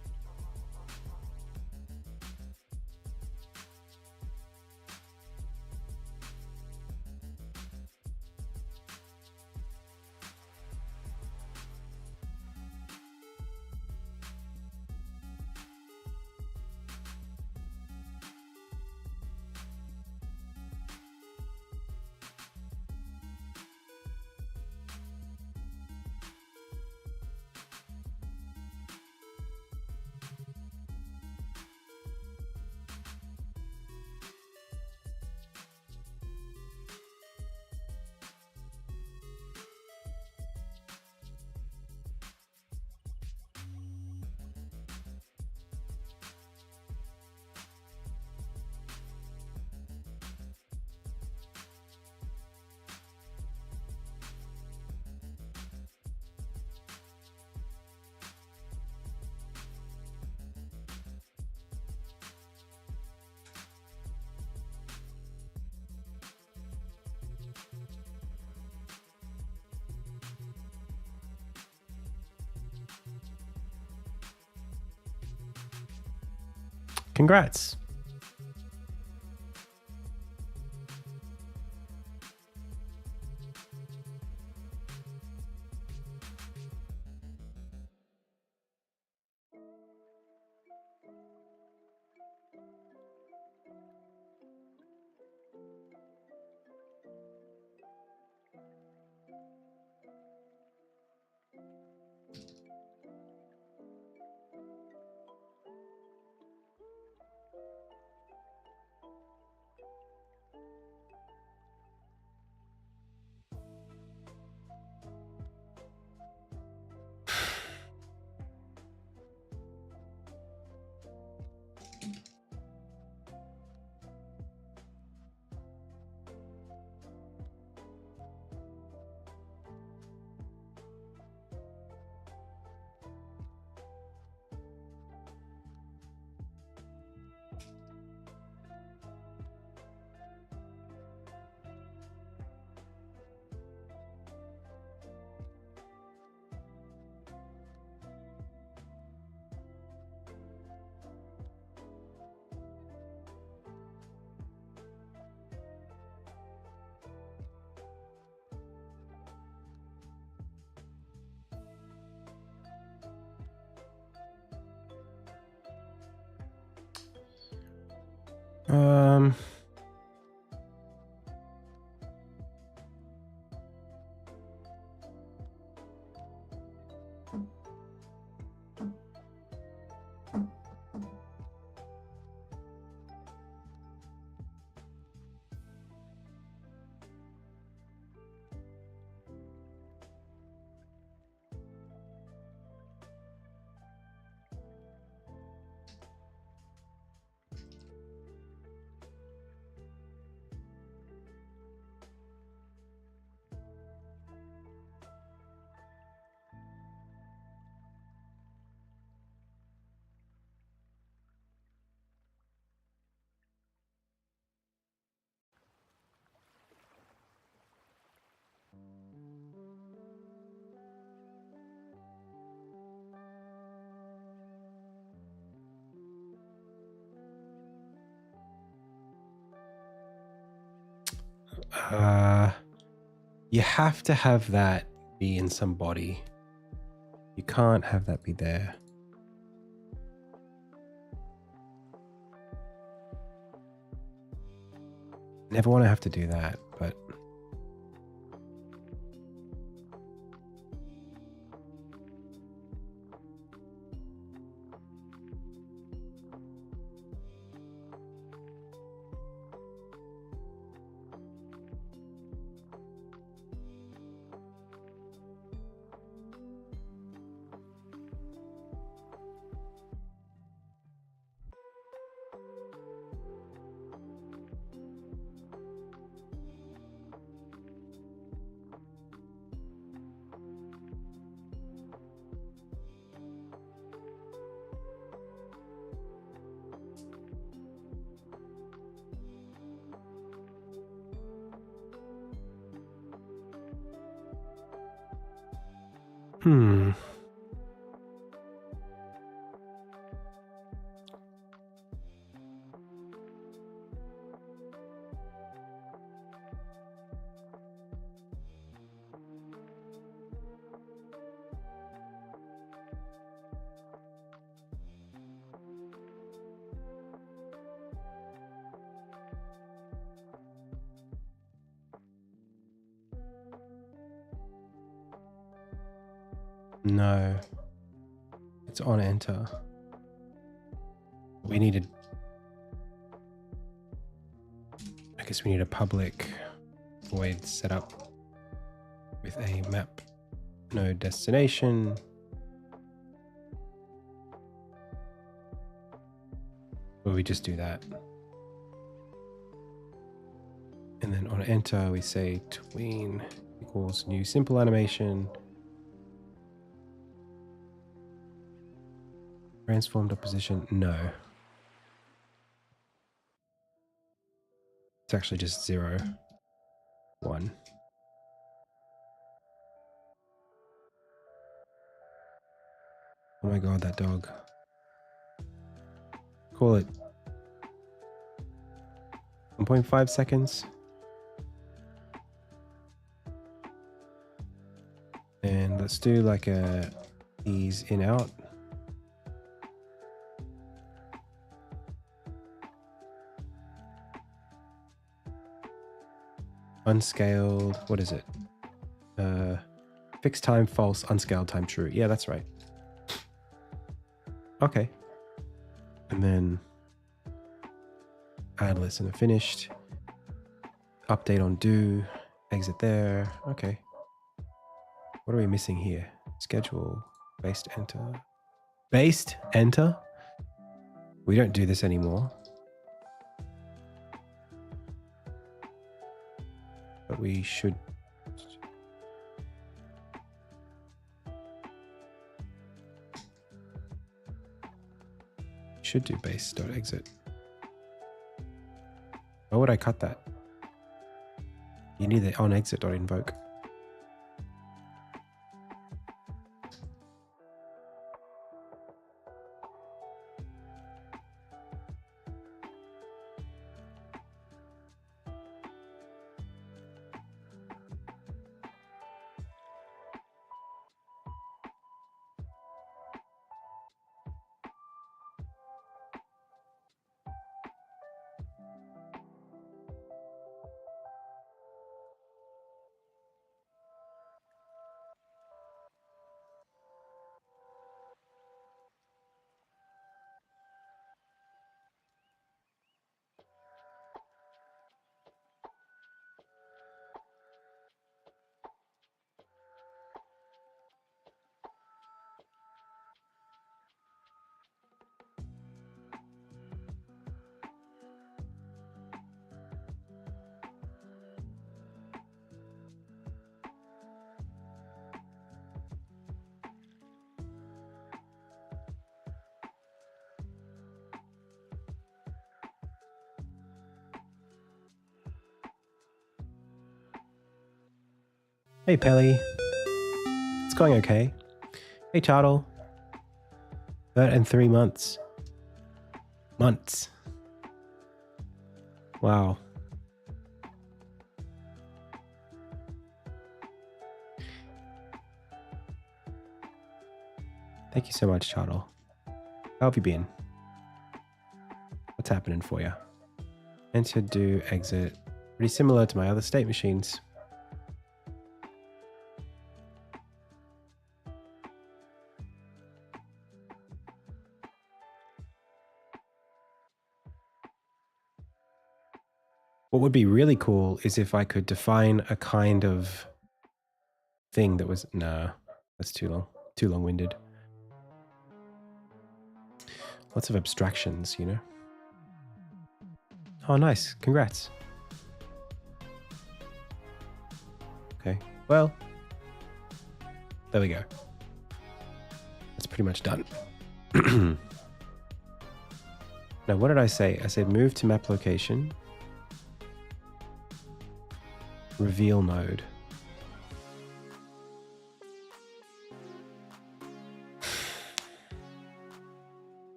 Congrats. Um, you have to have that be in some body. You can't have that be there. Never want to have to do that, but Hmm. No. It's on enter. We needed... I guess we need a public void set up with a map node destination. Or we just do that. And then on enter, we say tween equals new simple animation. Transformed opposition, no. It's actually just 0, 1. Oh my god, that dog. Call it 1.5 seconds. And let's do like a ease in out. Unscaled, what is it? Fixed time false, unscaled time true. Yeah, that's right. Okay. And then add listener finished. Update on do. Exit there. Okay. What are we missing here? Schedule. Based enter. Based enter? We don't do this anymore. But we should do base.exit. Why would I cut that? You need the on exit.invoke. Hey Pelly. It's going okay. Hey Chartle. That in 3 months. Months. Wow. Thank you so much, Chartle. How have you been? What's happening for you? Enter, do, exit. Pretty similar to my other state machines. What would be really cool is if I could define a kind of thing that was... Nah, that's too long. Too long-winded. Lots of abstractions, you know? Oh, nice. Congrats. Okay. Well, there we go. That's pretty much done. Now, what did I say? I said move to map location. Reveal node.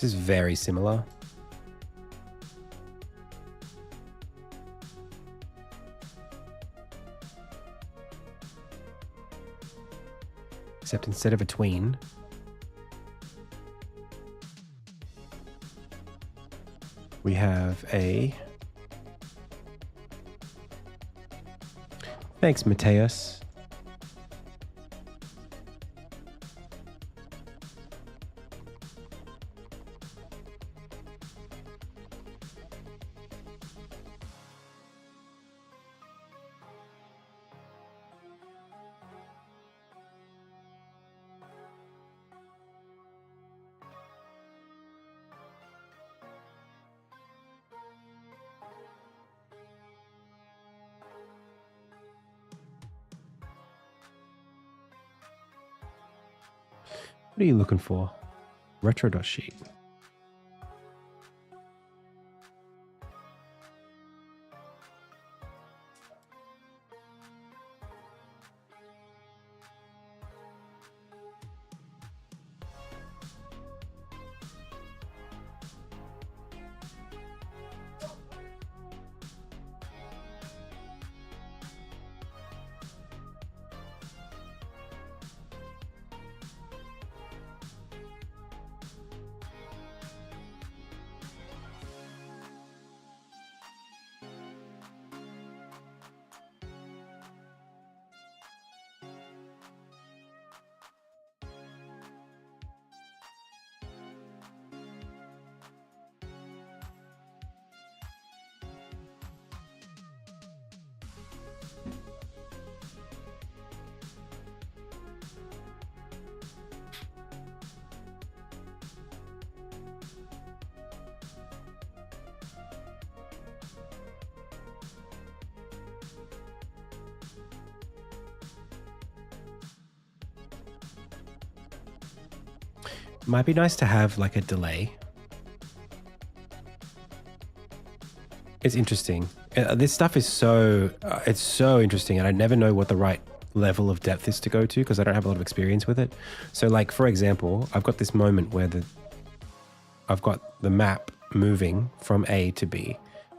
This is very similar. Except instead of a tween, we have a... Thanks, Mateus. What are you looking for? Retro.sheet. Might be nice to have like a delay. It's interesting. This stuff is it's so interesting, and I never know what the right level of depth is to go to because I don't have a lot of experience with it. So like, for example, I've got this moment where I've got the map moving from A to B.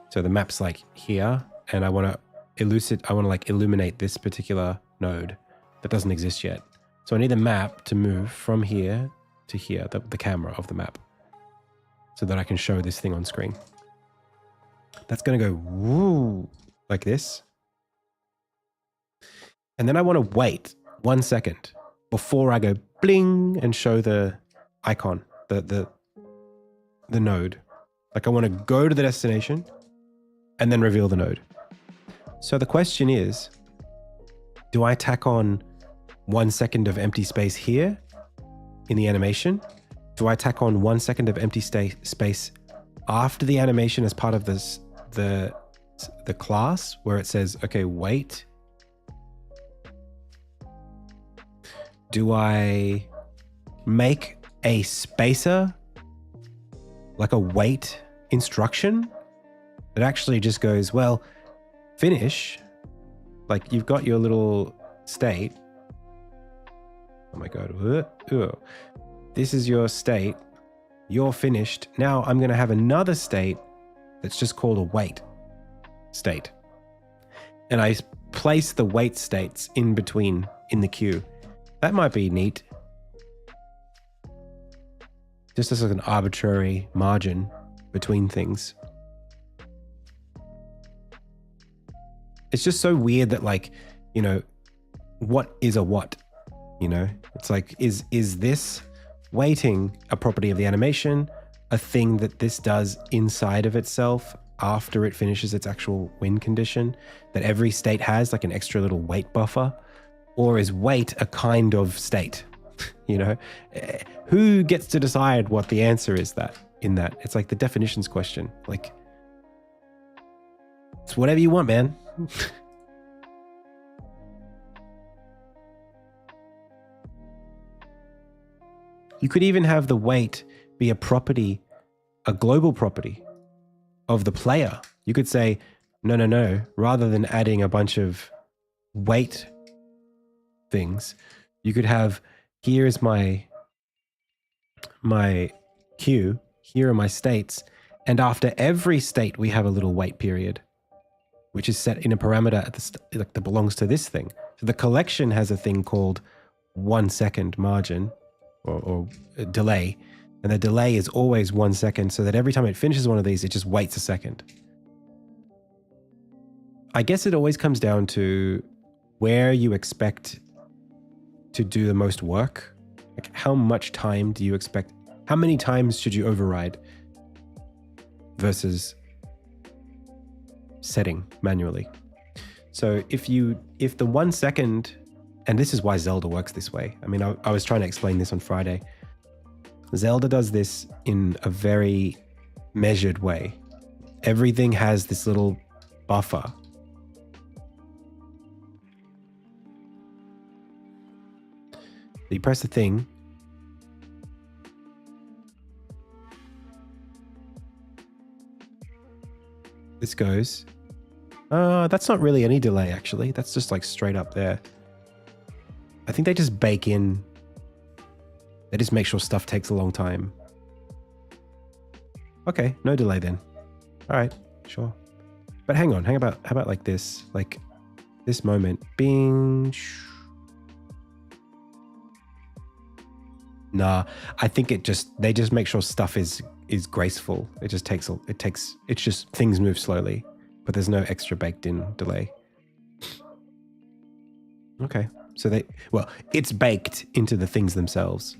So the map's like here, and I want to like illuminate this particular node that doesn't exist yet. So I need the map to move from here to here, the camera of the map, so that I can show this thing on screen. That's going to go woo like this. And then I want to wait 1 second before I go bling and show the icon, the node. Like I want to go to the destination and then reveal the node. So the question is, do I tack on 1 second of empty space here in the animation? Do I tack on 1 second of empty space after the animation as part of the class where it says, okay, wait? Do I make a spacer, like a wait instruction that actually just goes, well, finish, like you've got your little state. Oh my God. This is your state. You're finished. Now I'm going to have another state that's just called a wait state. And I place the wait states in between in the queue. That might be neat. Just as like an arbitrary margin between things. It's just so weird that, like, you know, what is a what? You know, it's like, is this waiting a property of the animation, a thing that this does inside of itself after it finishes its actual win condition, that every state has like an extra little wait buffer? Or is wait a kind of state? You know, who gets to decide what the answer is in that? It's like the definitions question. Like, it's whatever you want, man. You could even have the wait be a property, a global property of the player. You could say, no, rather than adding a bunch of wait things, you could have, here is my queue, here are my states. And after every state, we have a little wait period, which is set in a parameter at that belongs to this thing. So the collection has a thing called 1 second margin or delay. And the delay is always 1 second, so that every time it finishes one of these, it just waits a second. I guess it always comes down to where you expect to do the most work. Like, how much time do you expect? How many times should you override versus setting manually? So if the 1 second, and this is why Zelda works this way. I mean, I was trying to explain this on Friday. Zelda does this in a very measured way. Everything has this little buffer. You press the thing. This goes. That's not really any delay, actually. That's just like straight up there. I think they just bake in. They just make sure stuff takes a long time. Okay, no delay then. All right, sure. But hang on, how about like this? Like this moment, bing. Nah, I think they just make sure stuff is graceful. It's just things move slowly, but there's no extra baked in delay. Okay, so it's baked into the things themselves.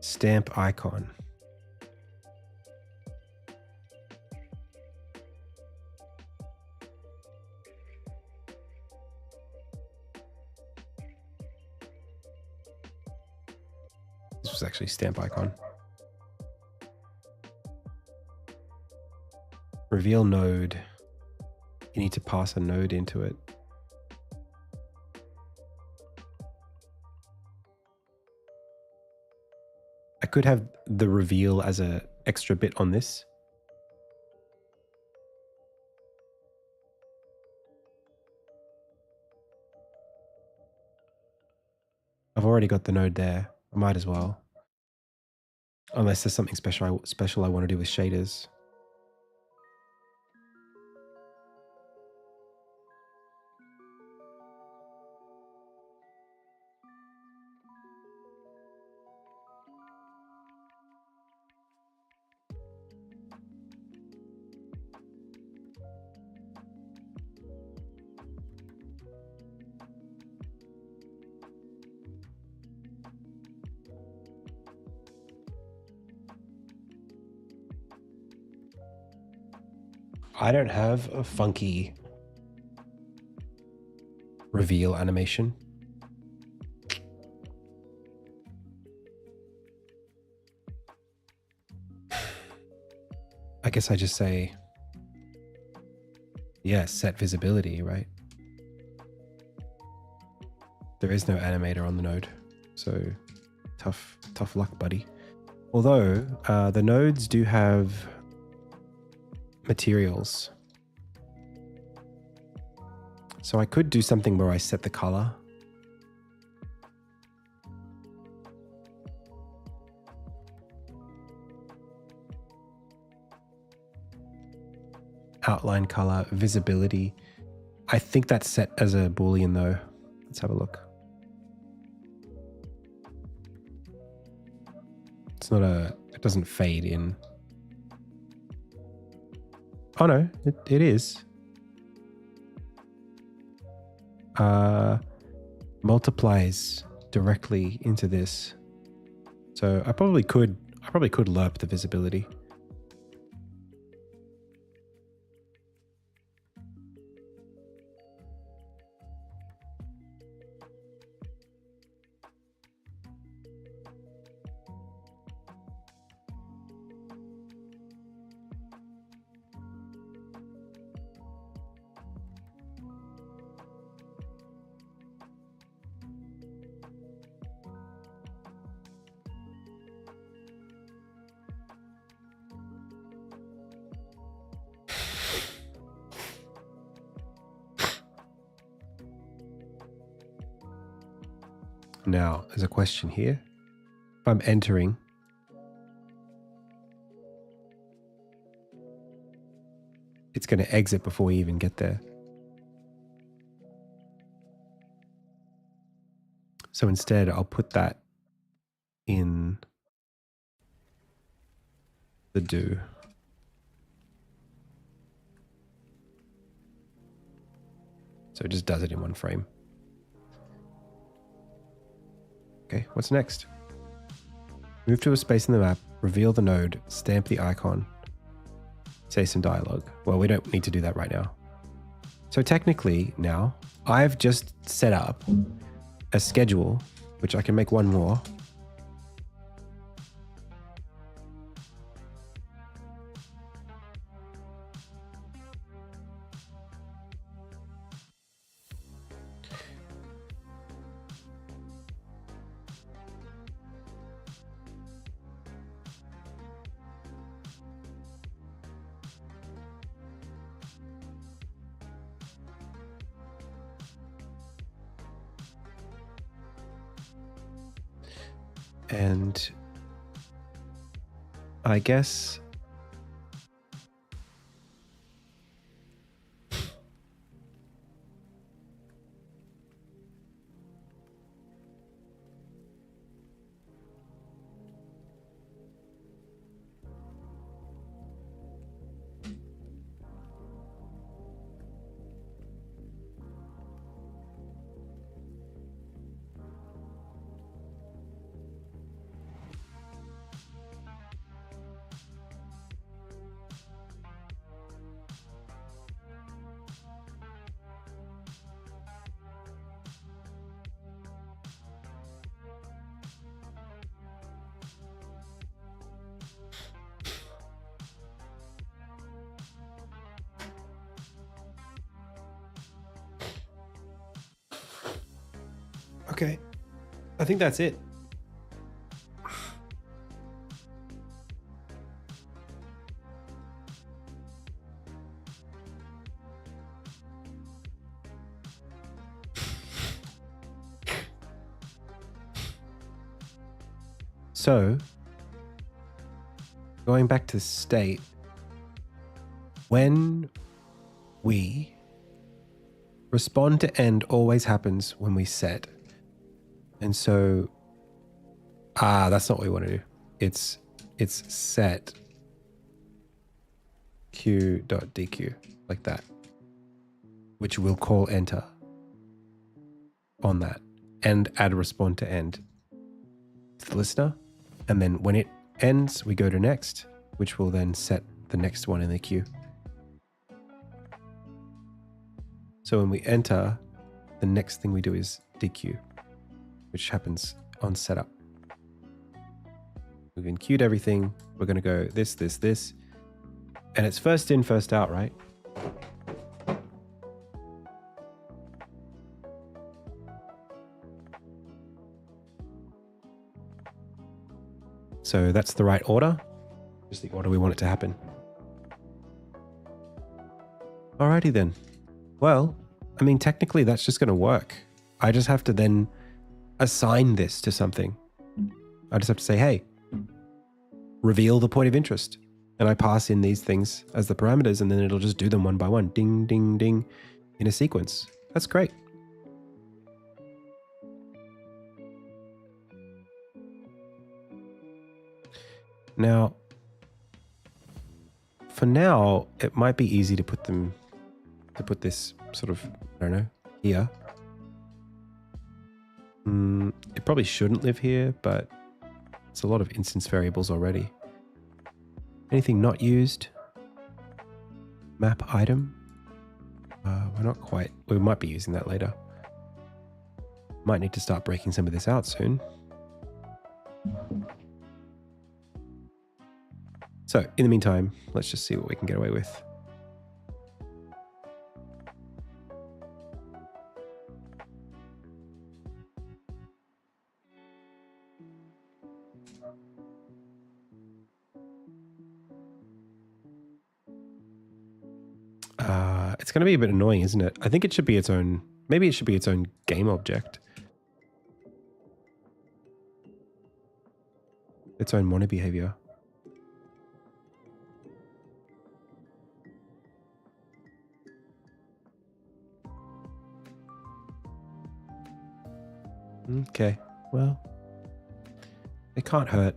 Stamp icon. This was actually stamp icon. Reveal node. You need to pass a node into it. I could have the reveal as an extra bit on this. I've already got the node there. I might as well. Unless there's something special I want to do with shaders. I don't have a funky reveal animation. I guess I just say, yeah, set visibility, right? There is no animator on the node, so tough luck, buddy. Although the nodes do have materials. So I could do something where I set the color. Outline color, visibility. I think that's set as a Boolean though. Let's have a look. It doesn't fade in. Oh no, it is. Multiplies directly into this. So I probably could lerp the visibility. Now, there's a question here. If I'm entering, it's going to exit before we even get there. So instead, I'll put that in the do. So it just does it in one frame. Okay, what's next? Move to a space in the map, reveal the node, stamp the icon, say some dialogue. Well, we don't need to do that right now. So technically now, I've just set up a schedule, which I can make one more. And I guess okay. I think that's it. So, going back to state, when we respond to end always happens when we set. And so, that's not what we want to do. It's set q.dq like that, which we'll call enter on that and add respond to end to the listener. And then when it ends, we go to next, which will then set the next one in the queue. So when we enter, the next thing we do is DQ, which happens on setup. We've enqueued everything. We're going to go this, this, this. And it's first in, first out, right? So that's the right order. Just the order we want it to happen. Alrighty then. Well, I mean, technically that's just going to work. I just have to then assign this to something. I just have to say, hey, reveal the point of interest. And I pass in these things as the parameters, and then it'll just do them one by one. Ding, ding, ding, in a sequence. That's great. Now, for now, it might be easy to put this sort of, I don't know, here. It probably shouldn't live here, but it's a lot of instance variables already. Anything not used? Map item? We're not quite, we might be using that later. Might need to start breaking some of this out soon. So in the meantime, let's just see what we can get away with. It's going to be a bit annoying, isn't it? I think it should be its own, maybe it should be its own game object. its own mono behavior. Okay, well, it can't hurt.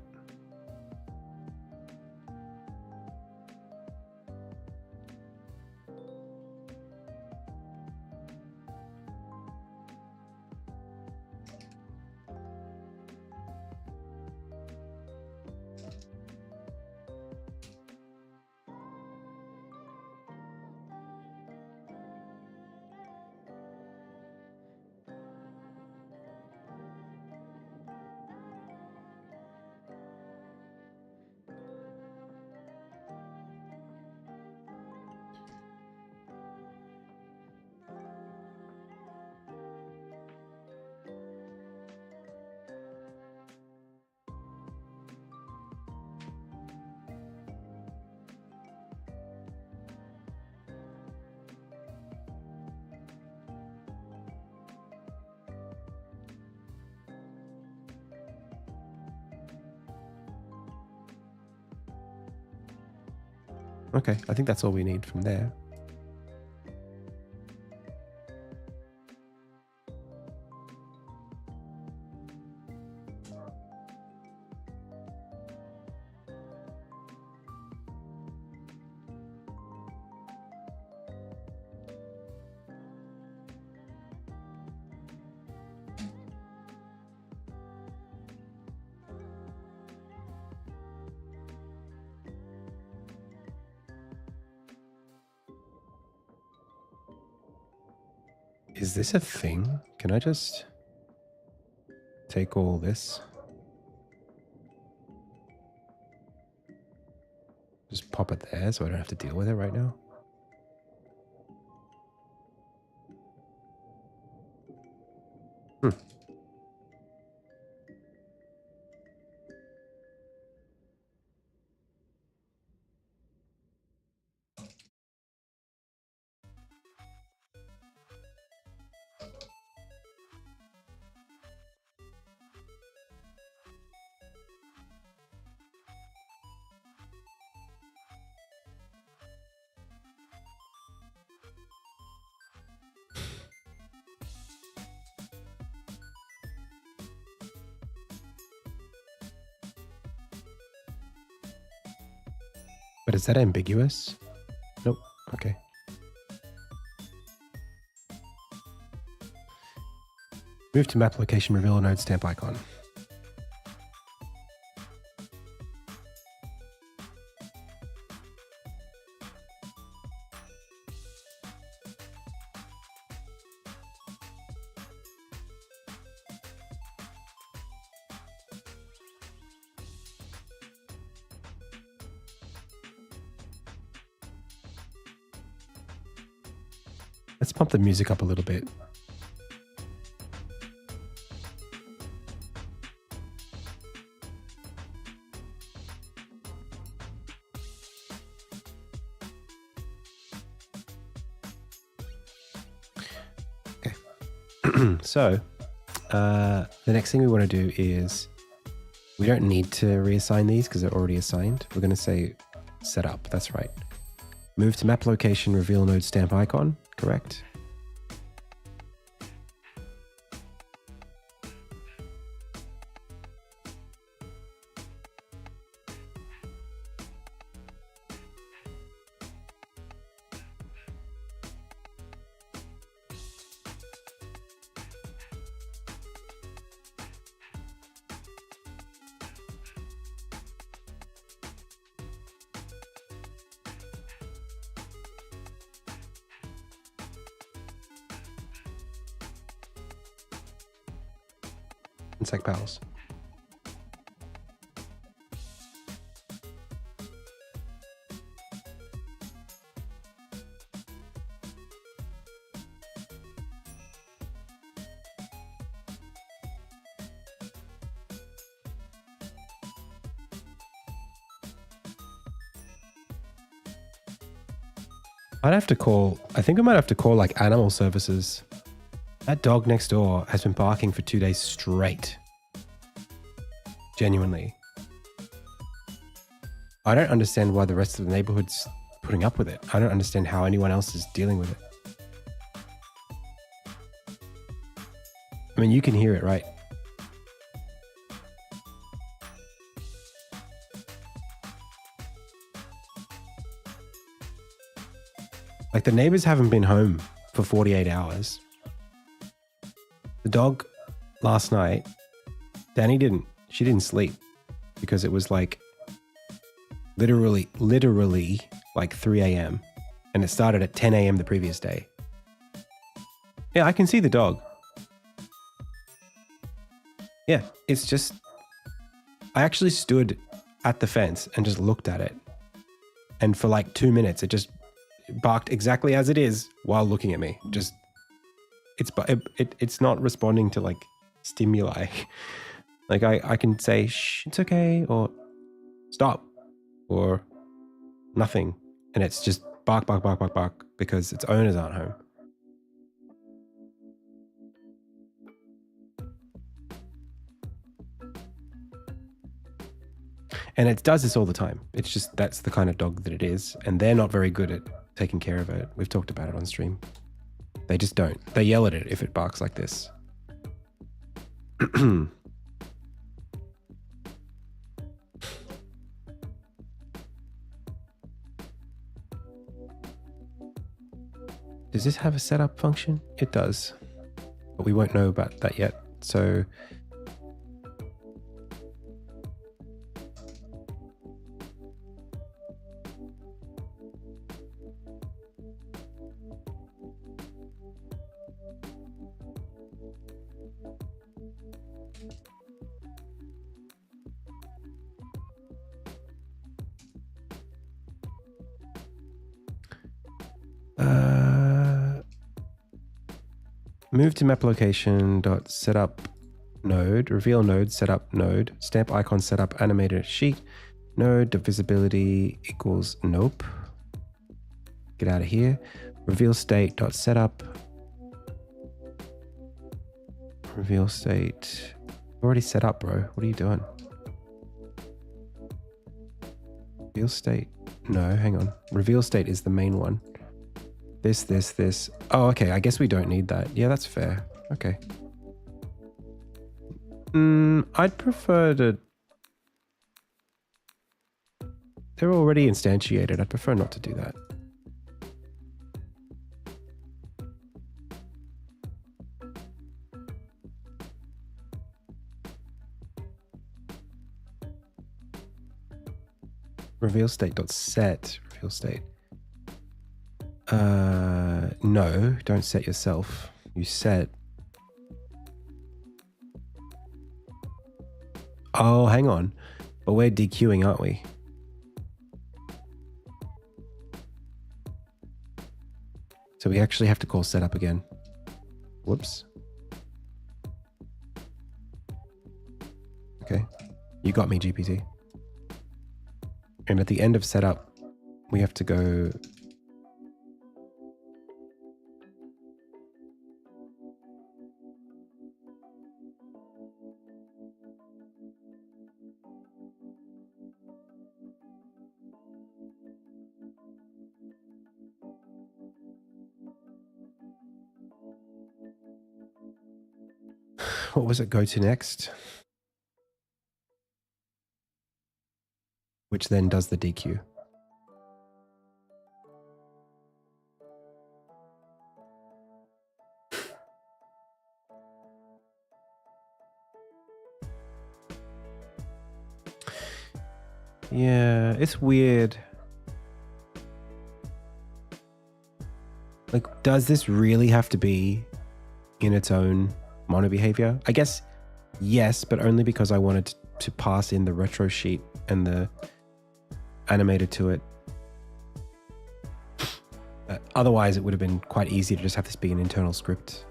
Okay, I think that's all we need from there. Is this a thing? Can I just take all this? Just pop it there so I don't have to deal with it right now? But is that ambiguous? Nope. Okay. Move to map location, reveal a node stamp icon. Let's pump the music up a little bit. Okay. So, the next thing we want to do is, we don't need to reassign these because they're already assigned. We're going to say setup. That's right. Move to map location, reveal node stamp icon. Correct. Insect pals. I'd have to call, I think we might have to call like animal services. That dog next door has been barking for 2 days straight. Genuinely. I don't understand why the rest of the neighborhood's putting up with it. I don't understand how anyone else is dealing with it. I mean, you can hear it, right? Like, the neighbors haven't been home for 48 hours. The dog last night, she didn't sleep because it was like literally like 3 a.m. and it started at 10 a.m. the previous day. Yeah, I can see the dog. Yeah, it's just, I actually stood at the fence and just looked at it. And for like 2 minutes, it just barked exactly as it is while looking at me. Just, it's not responding to like stimuli. Like I can say, shh, it's okay, or stop, or nothing. And it's just bark, bark, bark, bark, bark because its owners aren't home. And it does this all the time. It's just, that's the kind of dog that it is. And they're not very good at taking care of it. We've talked about it on stream. They just don't. They yell at it if it barks like this. Does this have a setup function? It does. But we won't know about that yet. So move to map location dot setup node, reveal node, setup node, stamp icon setup, animated sheet, node divisibility equals nope. Get out of here. Reveal state dot setup. Reveal state. Already set up, bro. What are you doing? Reveal state. No, hang on. Reveal state is the main one. This. Oh, okay. I guess we don't need that. Yeah, that's fair. Okay. I'd prefer to... They're already instantiated. I'd prefer not to do that. Reveal state.set. Reveal state. No, don't set yourself. You set. Oh, hang on. But we're dequeuing, aren't we? So we actually have to call setup again. Whoops. Okay. You got me, GPT. And at the end of setup, we have to go... What was it go to next? Which then does the DQ. Yeah, it's weird. Like, does this really have to be in its own mono behavior? I guess yes, but only because I wanted to pass in the retro sheet and the animated to it. Otherwise, it would have been quite easy to just have this be an internal script.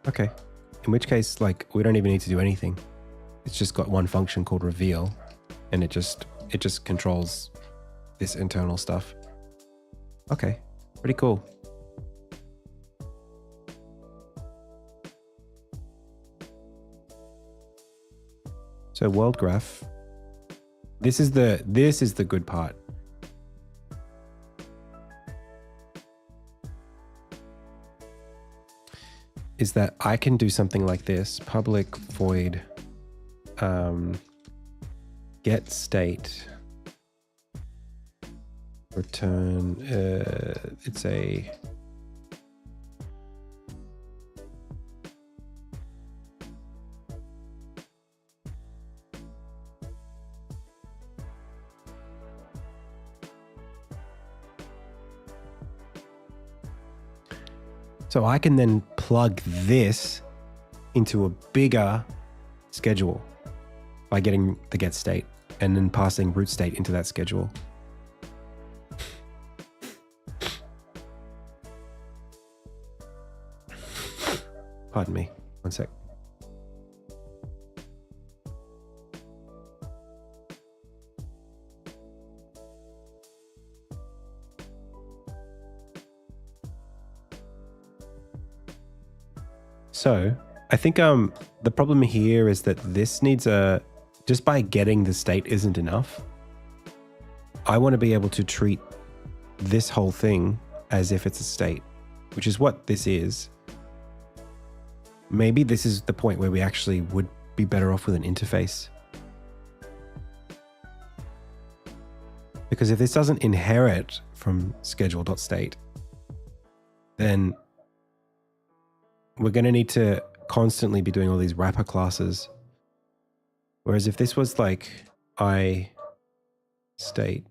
Okay. In which case, like, we don't even need to do anything. It's just got one function called reveal, and it just controls this internal stuff. Okay, pretty cool. So world graph. This is the good part. Is that I can do something like this: public void get state return. It's a so I can then plug this into a bigger schedule by getting the get state and then passing root state into that schedule. Pardon me, one sec. So I think the problem here is that this needs just by getting the state isn't enough. I want to be able to treat this whole thing as if it's a state, which is what this is. Maybe this is the point where we actually would be better off with an interface. Because if this doesn't inherit from schedule.state, then we're going to need to constantly be doing all these wrapper classes. Whereas if this was like I state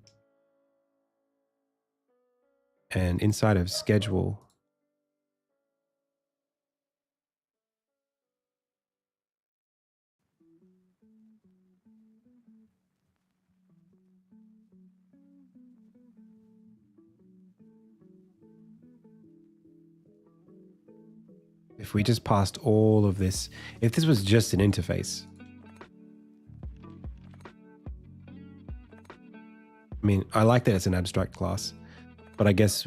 and inside of schedule, if we just passed all of this, if this was just an interface, I mean, I like that it's an abstract class, but I guess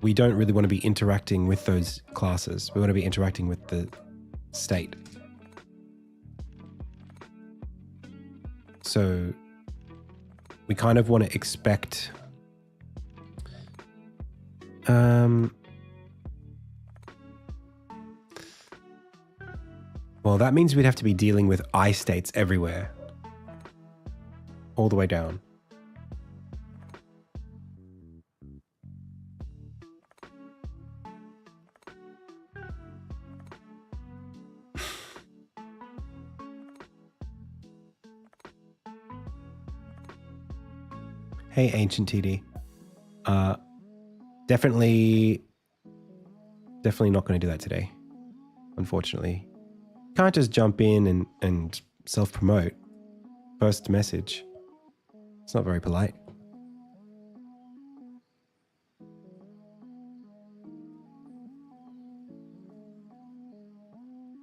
we don't really want to be interacting with those classes. We want to be interacting with the state. So we kind of want to expect well, that means we'd have to be dealing with I states everywhere, all the way down. Hey, Ancient TD. Definitely not going to do that today, unfortunately. Can't just jump in and self-promote. First message. It's not very polite.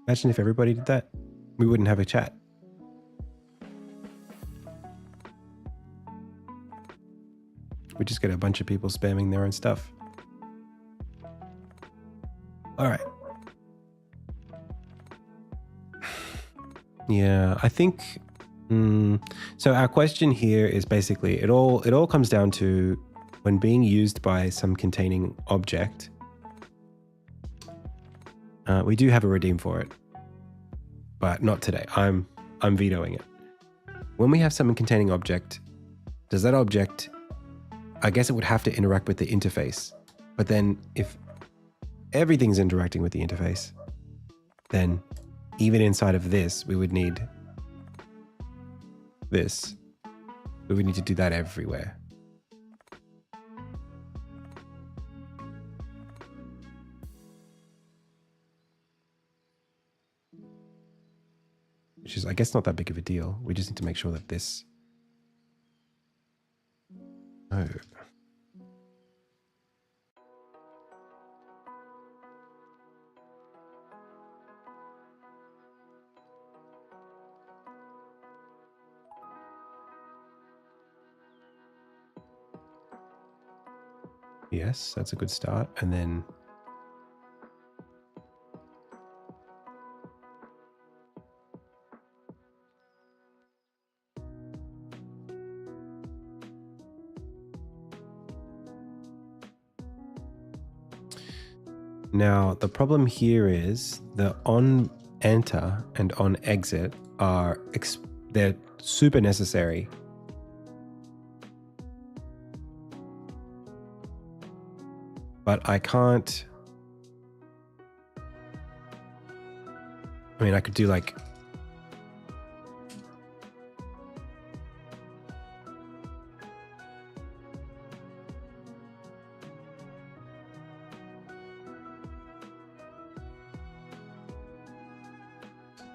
Imagine if everybody did that. We wouldn't have a chat. We just get a bunch of people spamming their own stuff. All right. Yeah, I think. So our question here is basically it all comes down to when being used by some containing object. We do have a redeem for it, but not today. I'm vetoing it. When we have some containing object, does that object? I guess it would have to interact with the interface. But then if everything's interacting with the interface, then even inside of this, we would need this. We would need to do that everywhere. Which is, I guess, not that big of a deal. We just need to make sure that this... Oh. Yes, that's a good start. And then Now, the problem here is the on enter and on exit are, they're super necessary. But I can't, I mean, I could do like,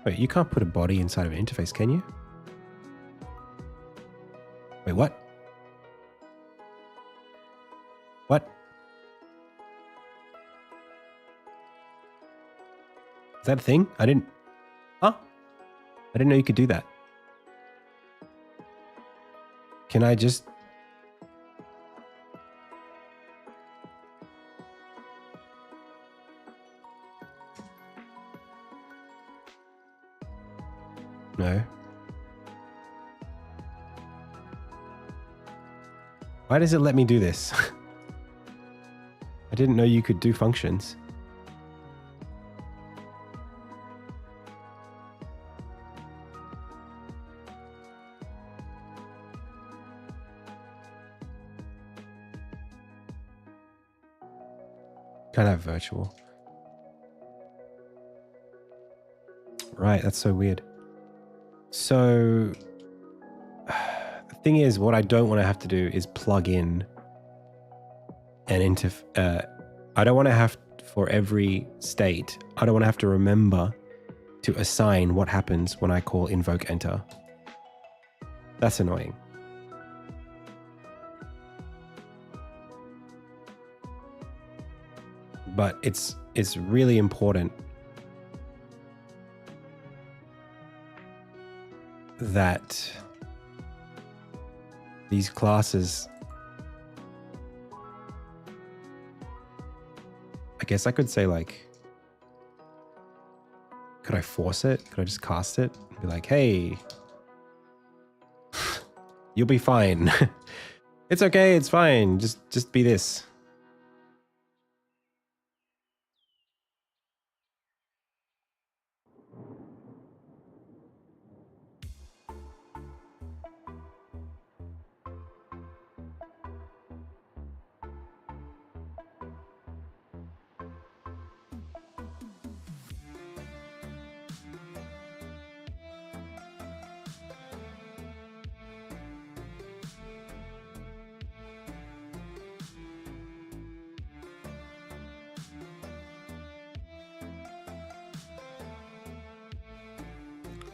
wait, you can't put a body inside of an interface, can you? Wait, what? What? Is that a thing? I didn't... Huh? I didn't know you could do that. Can I just... No. Why does it let me do this? I didn't know you could do functions. Can't have virtual. Right, that's so weird. So the thing is, what I don't want to have to do is plug in an I don't want to have, for every state, I don't want to have to remember to assign what happens when I call invoke enter. That's annoying. But it's really important that these classes, I guess I could say, like, could I force it? Could I just cast it and be like, hey, you'll be fine. It's okay, it's fine. Just be this.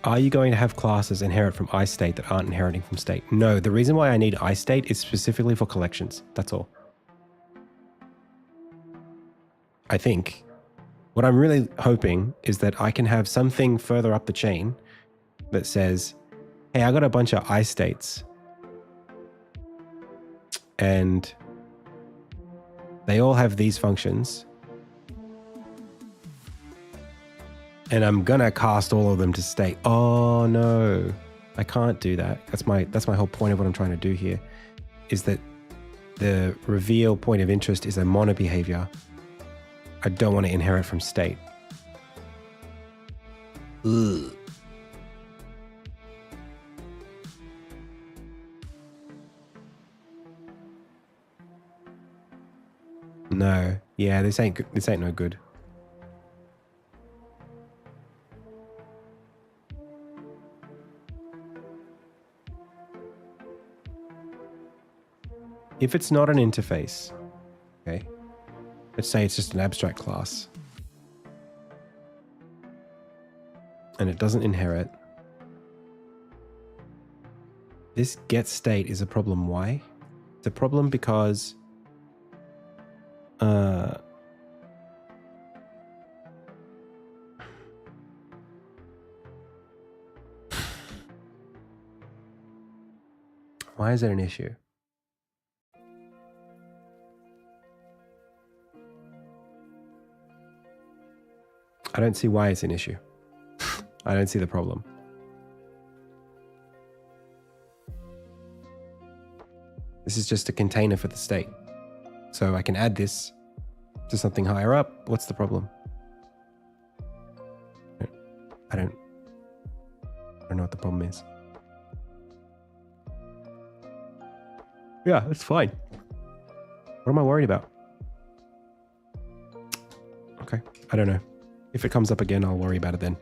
Are you going to have classes inherit from iState that aren't inheriting from state? No, the reason why I need iState is specifically for collections. That's all. I think what I'm really hoping is that I can have something further up the chain that says, hey, I got a bunch of iStates and they all have these functions. And I'm gonna cast all of them to state. Oh no, I can't do that. That's my whole point of what I'm trying to do here, is that the reveal point of interest is a mono behavior. I don't want to inherit from state. Ugh. No, yeah, this ain't no good. If it's not an interface, okay, let's say it's just an abstract class and it doesn't inherit, this get state is a problem. Why? It's a problem because why is that an issue? I don't see why it's an issue. I don't see the problem. This is just a container for the state. So I can add this to something higher up. What's the problem? I don't know what the problem is. Yeah, it's fine. What am I worried about? Okay, I don't know. If it comes up again, I'll worry about it then.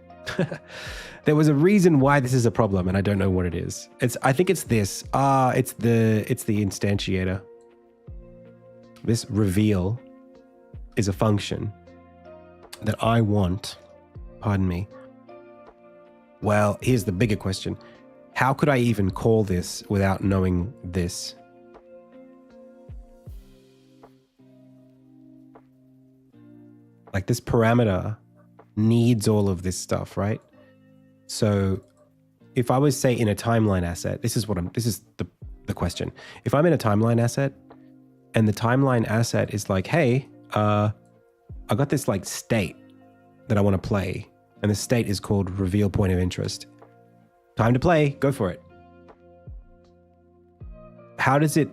There was a reason why this is a problem, and I don't know what it is. I think it's this. It's the instantiator. This reveal is a function that I want. Pardon me. Well, here's the bigger question. How could I even call this without knowing this? Like this parameter needs all of this stuff, right? So if I was, say, in a timeline asset, this is the question. If I'm in a timeline asset and the timeline asset is like, hey, I got this like state that I want to play, and the state is called reveal point of interest. Time to play, go for it. How does it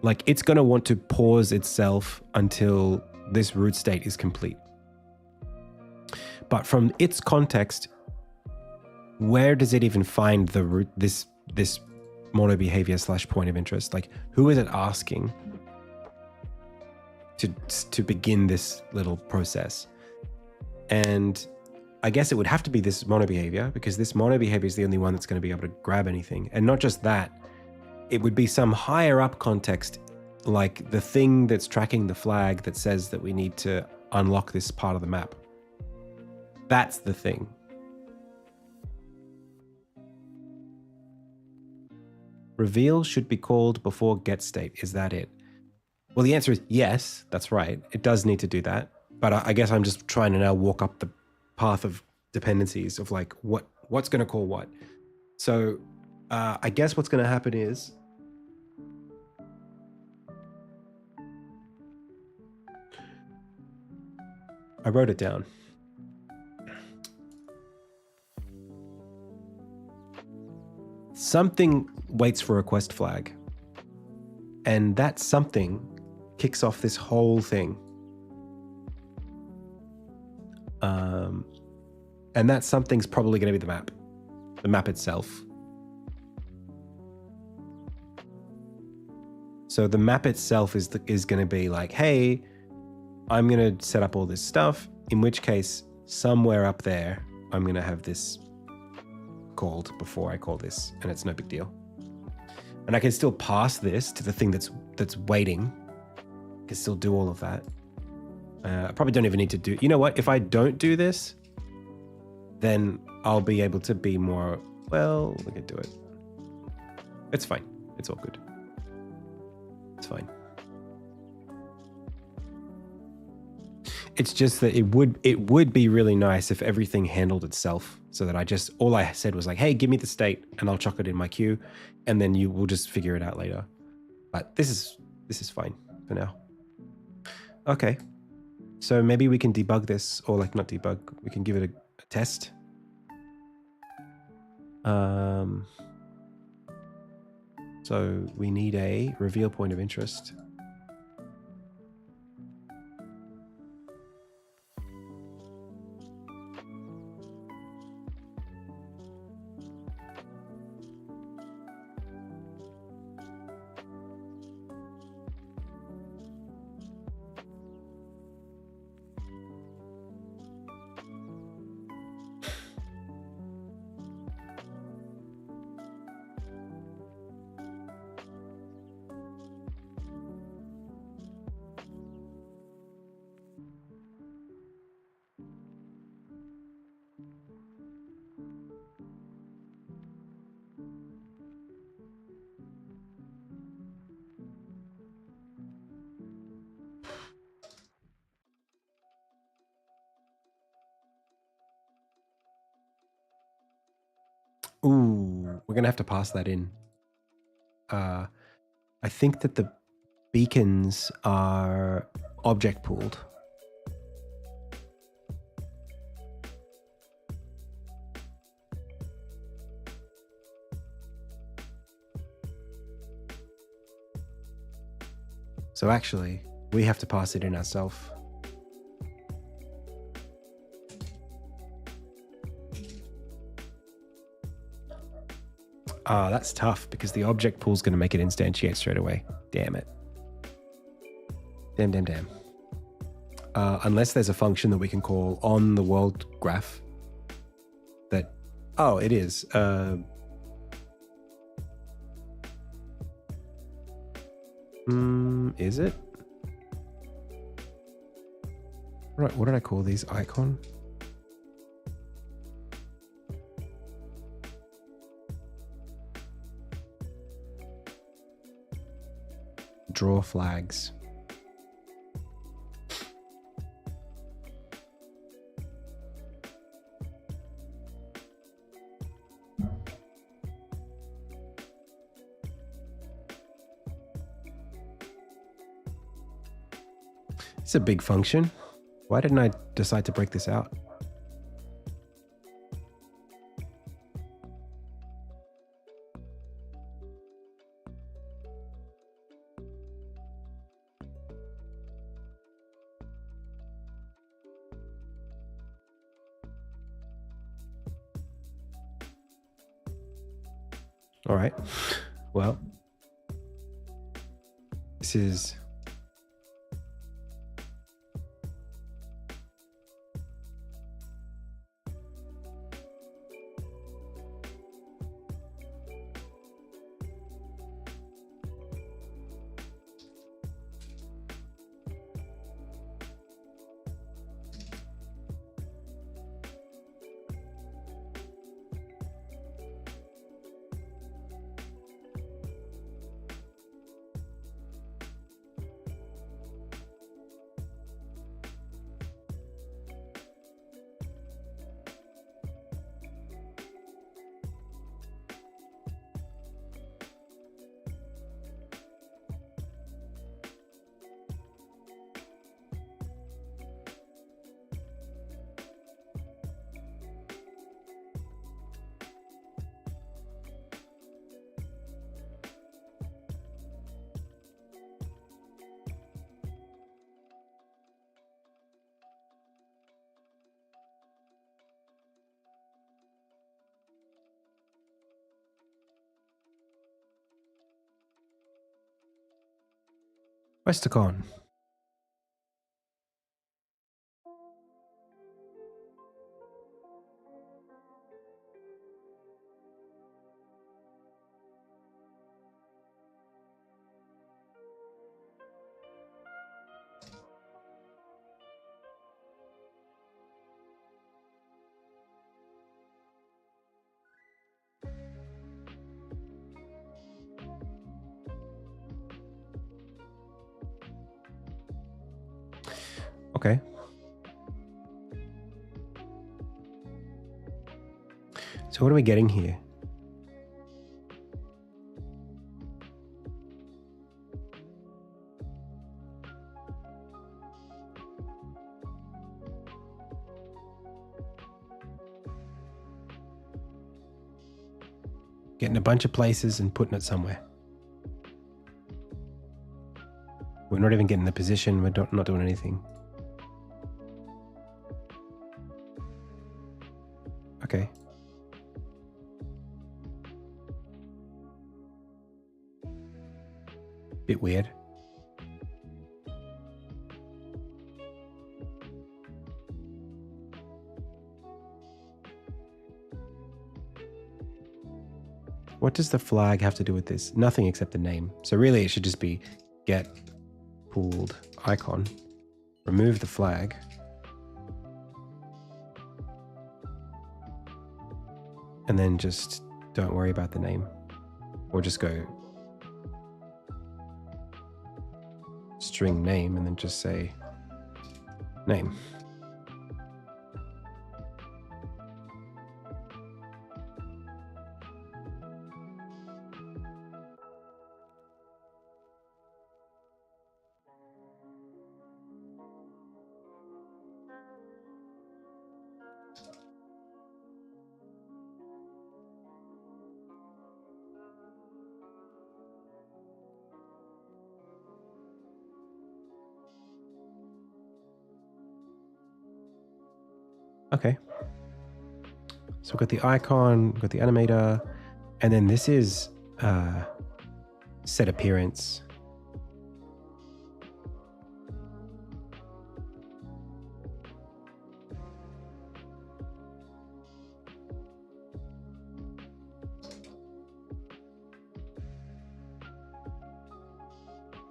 like it's going to want to pause itself until this root state is complete. But from its context, where does it even find the root, this mono behavior / point of interest? Like, who is it asking to begin this little process? And I guess it would have to be this mono behavior, because this mono behavior is the only one that's going to be able to grab anything. And not just that, it would be some higher up context, like the thing that's tracking the flag that says that we need to unlock this part of the map. That's the thing. Reveal should be called before get state. Is that it? Well, the answer is yes, that's right. It does need to do that. But I guess I'm just trying to now walk up the path of dependencies of like what's going to call what. So I guess what's going to happen is I wrote it down. Something waits for a request flag, and that something kicks off this whole thing. And that something's probably going to be the map itself. So the map itself is going to be like, hey, I'm going to set up all this stuff, in which case somewhere up there, I'm going to have this called before I call this, and it's no big deal. And I can still pass this to the thing that's waiting. I can still do all of that. I probably don't even need to do, you know what? If I don't do this, then I'll be able to be more, well, we can do it. It's fine. It's all good. It's fine. It's just that it would be really nice if everything handled itself, so that all I said was like, hey, give me the state and I'll chuck it in my queue, and then you will just figure it out later. But this is fine for now. Okay. So maybe we can debug this, or like not debug, we can give it a test. So we need a reveal point of interest. Ooh, we're gonna have to pass that in. I think that the beacons are object pooled. So actually, we have to pass it in ourselves. Ah, that's tough because the object pool is going to make it instantiate straight away. Damn it. Damn. Unless there's a function that we can call on the world graph that, oh, it is. Is it? Right, what did I call these? Icon? Draw flags. It's a big function. Why didn't I decide to break this out? All right. Well, this is Westacon. Okay. So what are we getting here? Getting a bunch of places and putting it somewhere. We're not even getting the position. We're not doing anything. Okay. Bit weird. What does the flag have to do with this? Nothing except the name. So really it should just be get pooled icon, remove the flag, and then just don't worry about the name, or just go string name and then just say name. Okay. So we've got the icon, we've got the animator, and then this is set appearance.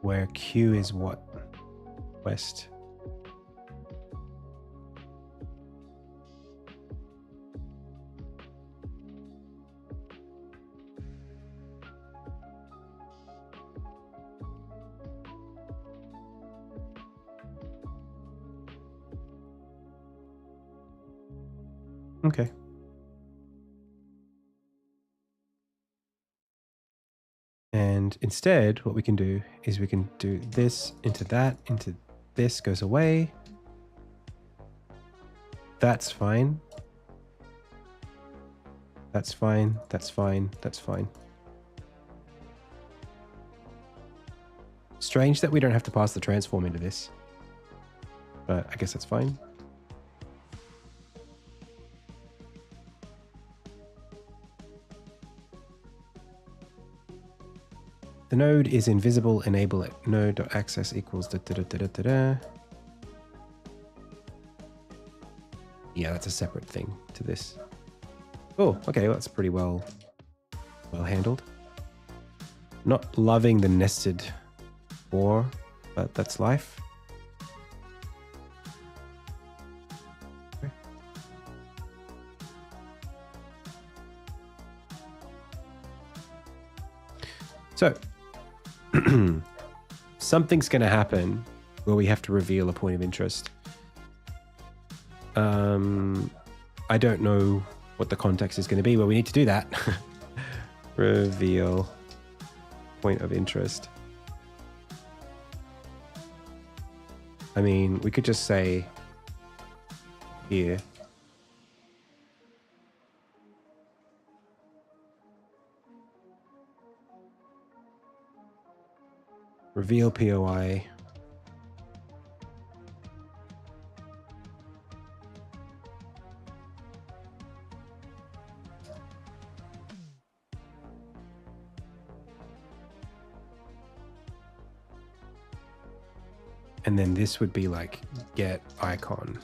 Where Q is what? West. Okay. And instead, what we can do is we can do this into that, into this goes away. That's fine. That's fine. That's fine. That's fine. Strange that we don't have to pass the transform into this, but I guess that's fine. The node is invisible, enable it. Node.access equals da, da, da, da, da, da. Yeah, that's a separate thing to this. Oh, okay, well, that's pretty well handled. Not loving the nested for, but that's life. Okay. So something's going to happen where we have to reveal a point of interest. I don't know what the context is going to be, but we need to do that. Reveal point of interest. I mean, we could just say here. Reveal POI. And then this would be like get icon.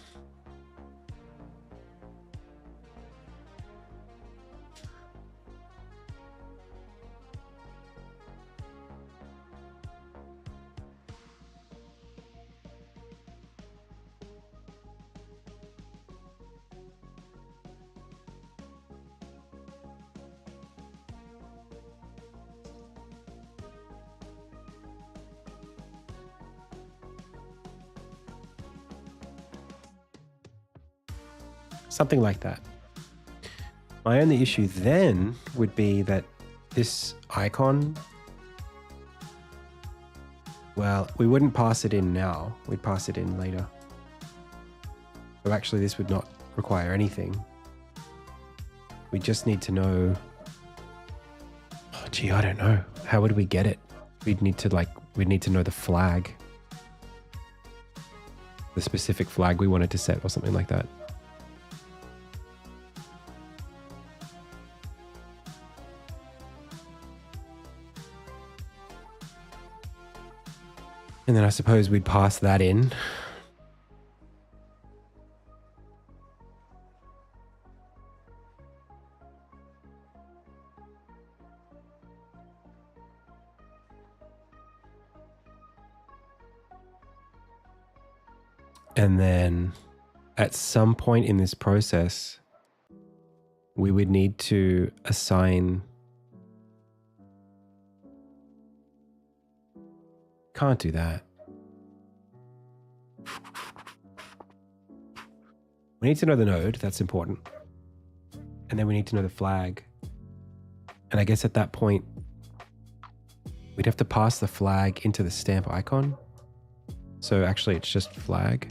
Something like that. My only issue then would be that this icon, well, we wouldn't pass it in now. We'd pass it in later. So actually this would not require anything. We just need to know, oh gee, I don't know. How would we get it? We'd need to know the flag. The specific flag we wanted to set or something like that. And then I suppose we'd pass that in. And then at some point in this process, we would need to assign. Can't do that. We need to know the node. That's important. And then we need to know the flag. And I guess at that point, we'd have to pass the flag into the stamp icon. So actually, it's just flag.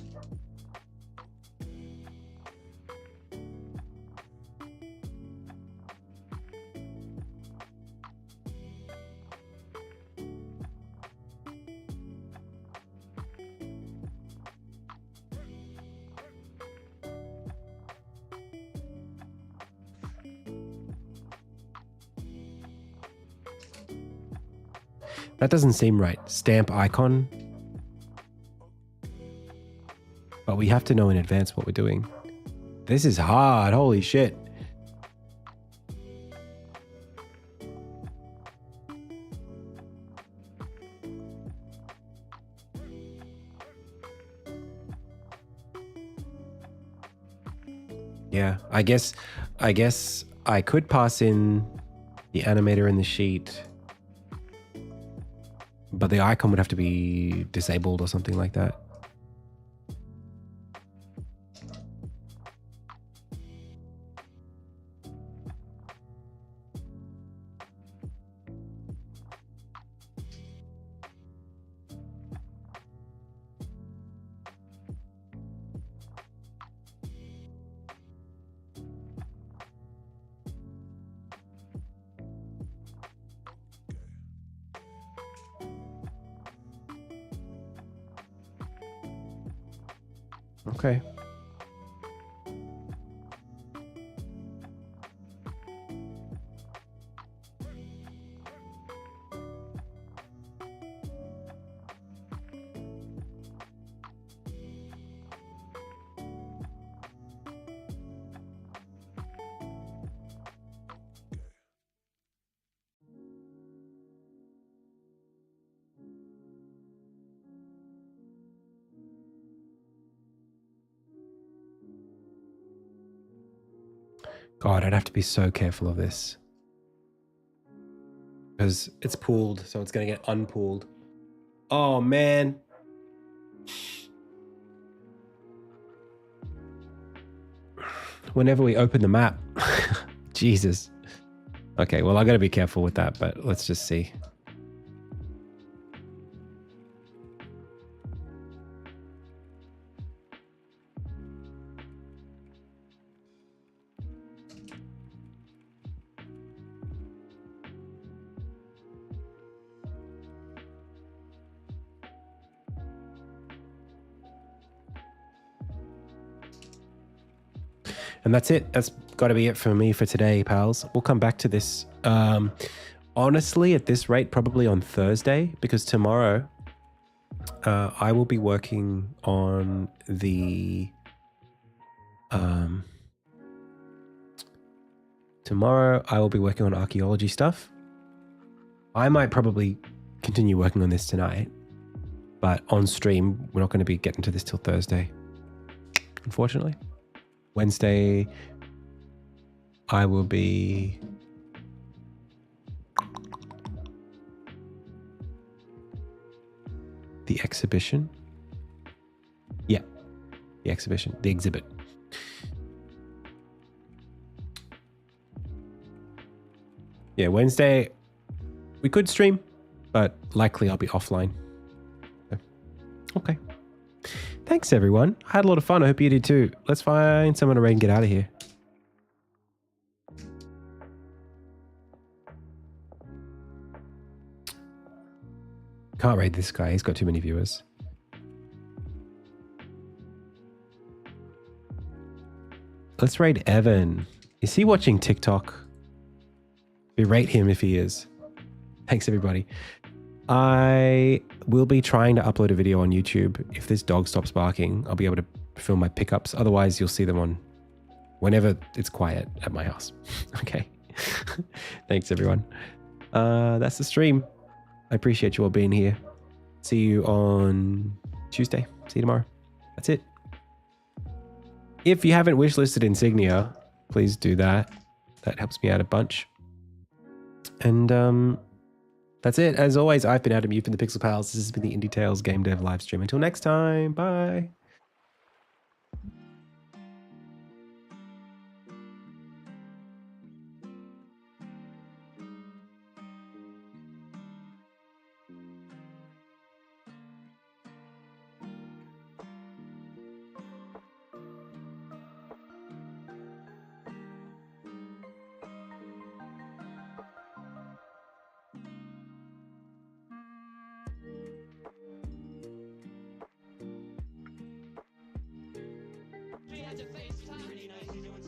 That doesn't seem right. Stamp icon. But we have to know in advance what we're doing. This is hard. Holy shit. Yeah, I guess I could pass in the animator in the sheet, but the icon would have to be disabled or something like that. Okay. God, I'd have to be so careful of this. Because it's pooled, so it's going to get unpooled. Oh, man. Whenever we open the map. Jesus. Okay, well, I got to be careful with that, but let's just see. And that's it. That's got to be it for me for today, pals. We'll come back to this. Honestly, at this rate, probably on Thursday, because tomorrow I will be working on the... tomorrow I will be working on archaeology stuff. I might probably continue working on this tonight, but on stream, we're not going to be getting to this till Thursday, unfortunately. Wednesday, I will be... the exhibition. Yeah, the exhibition, the exhibit. Yeah, Wednesday, we could stream, but likely I'll be offline. Okay. Thanks, everyone. I had a lot of fun. I hope you did too. Let's find someone to raid and get out of here. Can't raid this guy. He's got too many viewers. Let's raid Evan. Is he watching TikTok? We rate him if he is. Thanks, everybody. I will be trying to upload a video on YouTube. If this dog stops barking, I'll be able to film my pickups. Otherwise, you'll see them on whenever it's quiet at my house. Okay. Thanks, everyone. That's the stream. I appreciate you all being here. See you on Tuesday. See you tomorrow. That's it. If you haven't wishlisted Insignia, please do that. That helps me out a bunch. And that's it. As always, I've been Adam, you've been the Pixel Pals. This has been the Indie Tales Game Dev live stream. Until next time, bye. She had to FaceTime. Pretty nice, you doing